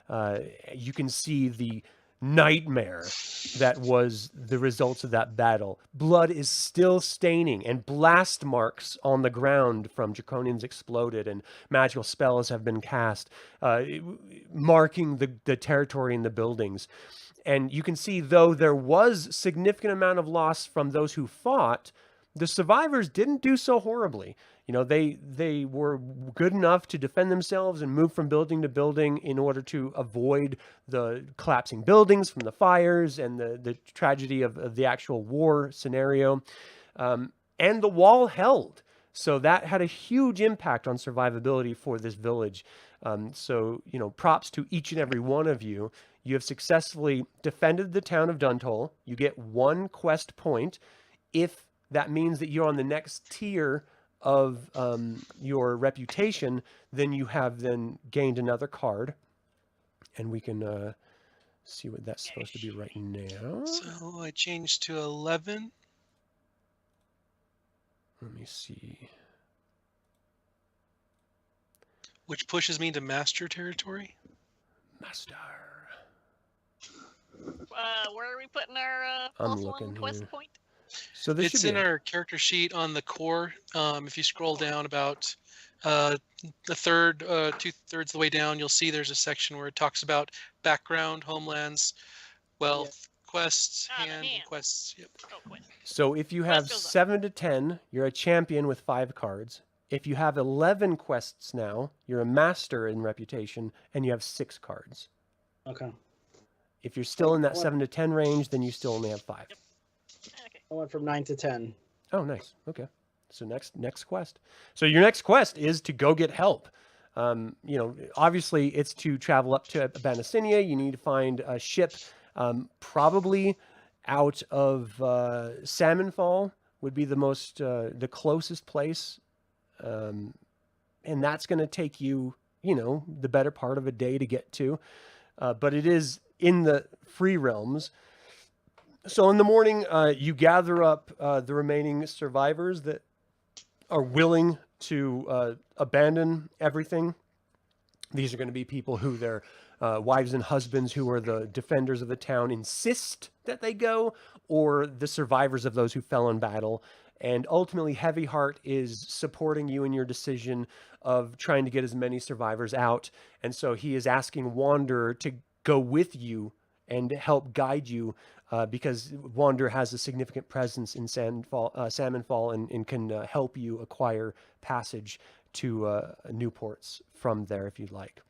You can see the nightmare that was the results of that battle. Blood is still staining, and blast marks on the ground from draconians exploded, and magical spells have been cast, marking the territory and the buildings. And you can see, though there was significant amount of loss from those who fought, the survivors didn't do so horribly. They were good enough to defend themselves and move from building to building in order to avoid the collapsing buildings from the fires and the tragedy of the actual war scenario. And the wall held. So that had a huge impact on survivability for this village. So props to each and every one of you. You have successfully defended the town of Duntole. You get 1 quest point. If that means that you're on the next tier of your reputation, then you have then gained another card. And we can see what that's supposed to be right now. So I changed to 11. Let me see. Which pushes me to master territory. Master. Where are we putting our I'm +1 looking quest here. point? So this It's should in be our character sheet on the core. If you scroll down about the third, 2/3 of the way down, you'll see there's a section where it talks about background, homelands, wealth, quests, Ah, the hand, and hand. quests. Yep. Oh, quest. So if you have goes up. 7 to 10, you're a champion with 5 cards. If you have 11 quests now, you're a master in reputation, and you have 6 cards. Okay. If you're still in that What? 7 to 10 range, then you still only have 5. Okay. I went from 9 to 10. Oh, nice. Okay. So next quest. So your next quest is to go get help. Obviously it's to travel up to Abanasinia. You need to find a ship, probably out of Salmonfall would be the closest place. And that's going to take you, the better part of a day to get to. But it is in the free realms. So in the morning, you gather up the remaining survivors that are willing to abandon everything. These are going to be people who their wives and husbands, who are the defenders of the town, insist that they go, or the survivors of those who fell in battle. And ultimately, Heavyheart is supporting you in your decision of trying to get as many survivors out. And so he is asking Wanderer to go with you and help guide you, because Wanderer has a significant presence in Salmonfall and can help you acquire passage to Newports from there if you'd like.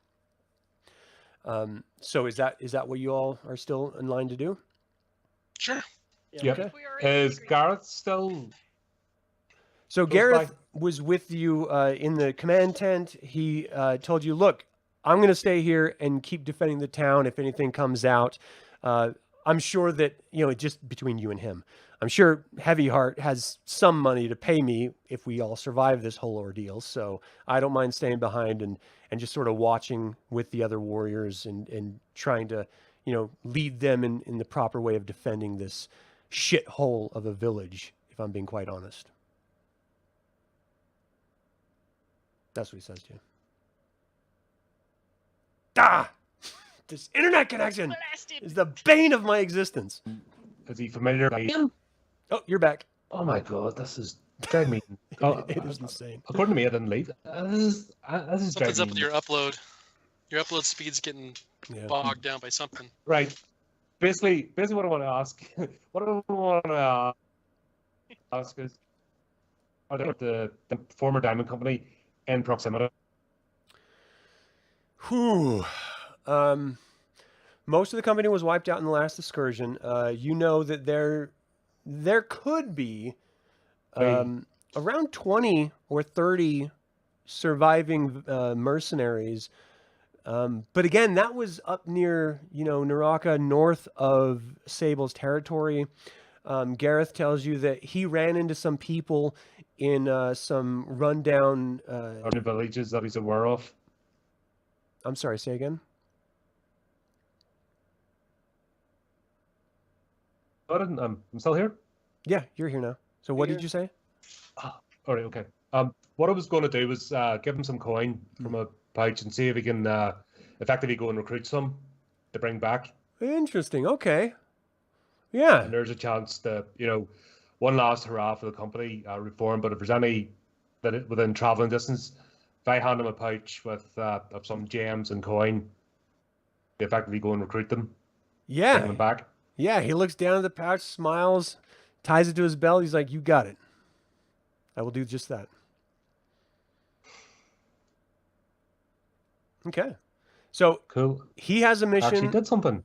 So is that what you all are still in line to do? Sure. Yep. Okay. We already Is agreed. Gareth still? So Close Gareth by. was with you in the command tent. He told you, look, I'm going to stay here and keep defending the town if anything comes out. I'm sure that, just between you and him, I'm sure Heavyheart has some money to pay me if we all survive this whole ordeal. So I don't mind staying behind and just sort of watching with the other warriors and trying to, lead them in the proper way of defending this shithole of a village, if I'm being quite honest. That's what he says to you. Ah! This internet connection Blasted. is the bane of my existence. Is he familiar? Oh, you're back. Oh my god, this is driving me. Oh, It is insane. according to me, I didn't leave. This is Something's driving up with me. your upload. Your upload speed's getting Yeah. bogged down by something. Right. Basically, what I want to ask, is, are there the former diamond company in proximity? Whew. Most of the company was wiped out in the last excursion. You know that there could be around 20 or 30 surviving mercenaries. But again, that was up near, Naraka, north of Sable's territory. Gareth tells you that he ran into some people in some rundown... Are the villages that he's aware of? I'm sorry, say again? I'm still here. Yeah, you're here now. So what Here. did you say? All right, okay. What I was going to do was give him some coin from a pouch and see if he can effectively go and recruit some to bring back. Interesting. Okay. Yeah. And there's a chance that, one last hurrah for the company reform. But if there's any that within traveling distance, if I hand him a pouch with of some gems and coin, they effectively go and recruit them, bring Yeah. them back. Yeah. He looks down at the pouch, smiles, ties it to his belt. He's like, "You got it. I will do just that." Okay. So Cool. he has a Actually mission. did something.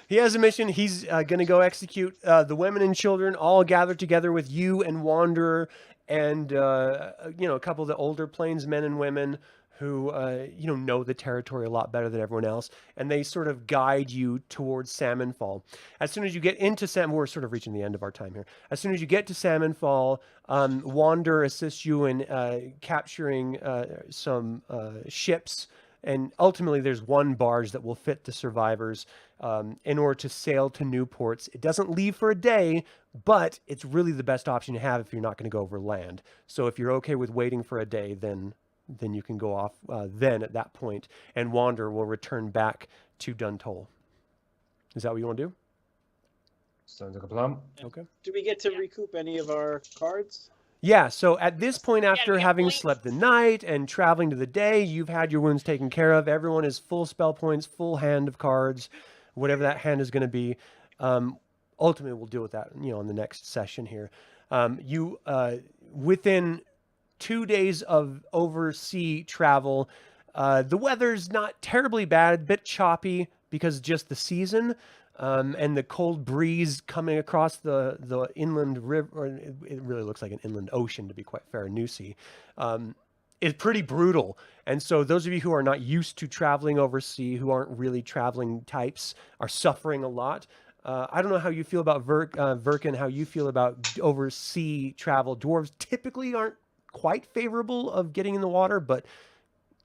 He has a mission. He's going to go execute the women and children all gathered together with you and Wanderer and, a couple of the older plainsmen and women who, know the territory a lot better than everyone else. And they sort of guide you towards Salmonfall. As soon as you get into we're sort of reaching the end of our time here. As soon as you get to Salmonfall, Wanderer assists you in capturing some ships. And ultimately, there's one barge that will fit the survivors in order to sail to new ports. It doesn't leave for a day, but it's really the best option you have if you're not going to go over land. So if you're okay with waiting for a day, then you can go off then at that point, and Wanderer will return back to Duntoll. Is that what you want to do? Sounds like a plan. Okay. Do we get to recoup any of our cards? Yeah, so at this point, after we get having points. slept the night and traveling to the day, you've had your wounds taken care of. Everyone is full spell points, full hand of cards, whatever that hand is going to be. Ultimately, we'll deal with that, in the next session here. Within 2 days of oversea travel, the weather's not terribly bad, a bit choppy because just the season. And the cold breeze coming across the inland river, or it really looks like an inland ocean, to be quite fair, New Sea, is pretty brutal. And so those of you who are not used to traveling overseas, who aren't really traveling types, are suffering a lot. I don't know how you feel about Verkin, how you feel about oversea travel. Dwarves typically aren't quite favorable of getting in the water, but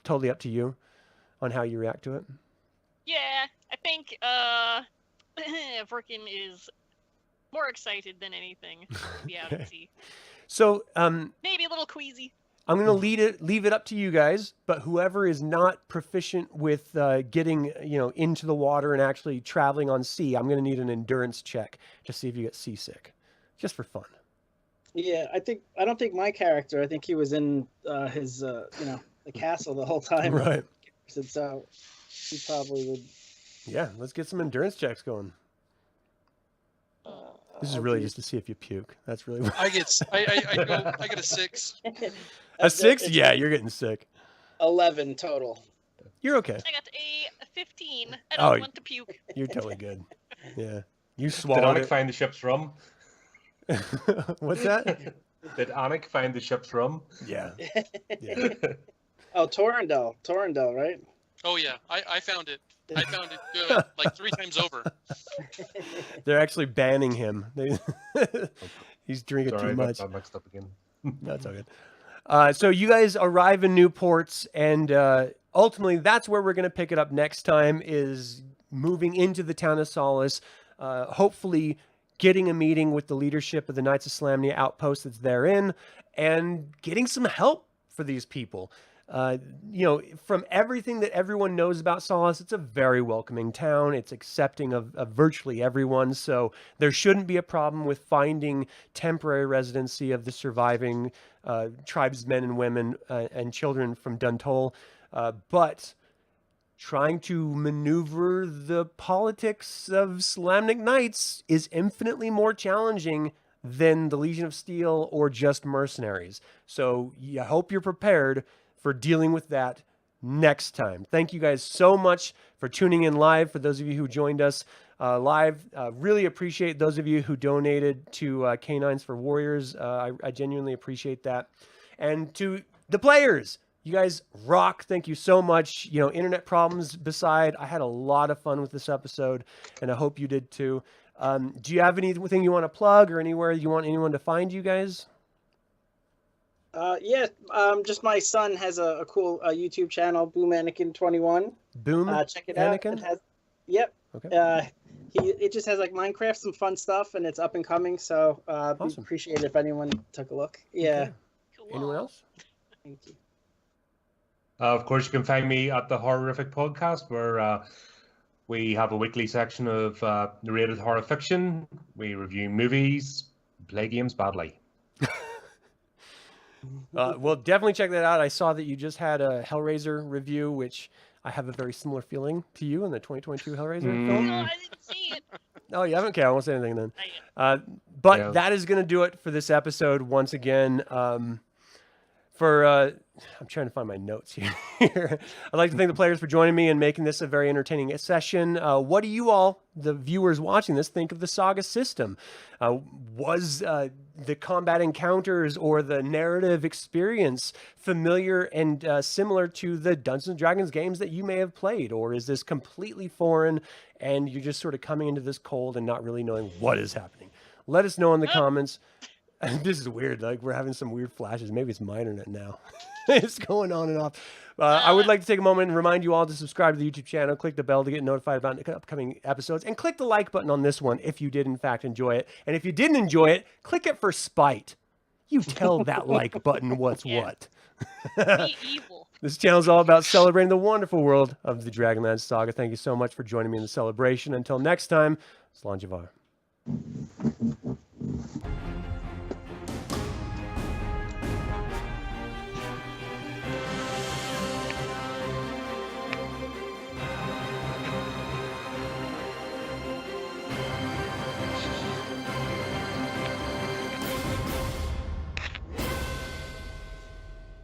totally up to you on how you react to it. Yeah, I think Verkin is more excited than anything to be out at sea. So, Maybe a little queasy. I'm going to leave it up to you guys, but whoever is not proficient with getting, into the water and actually traveling on sea, I'm going to need an endurance check to see if you get seasick, just for fun. Yeah, I don't think my character. I think he was in his the castle the whole time. Right. So he probably would. Yeah, let's get some endurance checks going. This is really just to see if you puke. That's really I get a 6. a 6. It's Yeah, you're getting sick. 11 total. You're okay. I got a 15. I Oh, don't want to puke. You're totally good. Yeah, you Did swallowed Anik it. find the ship's rum? What's that? Did Anik find the ship's rum? Yeah. Yeah. Oh, Torrendale, right? Oh yeah, I found it. I found it good, like 3 times over. They're actually banning him. He's drinking Sorry, too much. got mixed up again. That's all good. So you guys arrive in Newports, and ultimately that's where we're going to pick it up next time, is moving into the town of Solace, hopefully getting a meeting with the leadership of the Knights of Slamnia outpost that's therein, and getting some help for these people. From everything that everyone knows about Solace, it's a very welcoming town. It's accepting of virtually everyone, so there shouldn't be a problem with finding temporary residency of the surviving tribesmen and women and children from Duntol. But trying to maneuver the politics of Slamnik Knights is infinitely more challenging than the Legion of Steel or just mercenaries. So I hope you're prepared for dealing with that next time. Thank you guys so much for tuning in live. For those of you who joined us live, really appreciate those of you who donated to Canines for Warriors. I genuinely appreciate that. And to the players, you guys rock. Thank you so much. Internet problems beside, I had a lot of fun with this episode, and I hope you did too. Do you have anything you want to plug or anywhere you want anyone to find you guys? Just my son has a cool YouTube channel, Boom Anakin 21. Boom. Check it Anakin? out. Yep. Okay. It just has like Minecraft, some fun stuff, and it's up and coming. So Awesome. we appreciate it if anyone took a look. Yeah. Okay. Cool. Anyone else? Thank you. Of course, you can find me at the Horrific Podcast, where we have a weekly section of narrated horror fiction. We review movies, play games badly. Well, definitely check that out. I saw that you just had a Hellraiser review, which I have a very similar feeling to you in the 2022 Hellraiser film. No, I didn't see it. Oh, you haven't? Okay, I won't say anything then. I- But Yeah. that is going to do it for this episode once again. I'm trying to find my notes here. I'd like to thank the players for joining me and making this a very entertaining session. What do you all, the viewers watching this, think of the Saga system? Was the combat encounters or the narrative experience familiar and similar to the Dungeons & Dragons games that you may have played? Or is this completely foreign and you're just sort of coming into this cold and not really knowing what is happening? Let us know in the comments. This is weird. Like, we're having some weird flashes. Maybe it's my internet now. It's going on and off. I would like to take a moment and remind you all to subscribe to the YouTube channel. Click the bell to get notified about upcoming episodes. And click the like button on this one if you did, in fact, enjoy it. And if you didn't enjoy it, click it for spite. You tell that like button what's Yeah. what. Be evil. This channel is all about celebrating the wonderful world of the DragonLance Saga. Thank you so much for joining me in the celebration. Until next time, Slanjavar.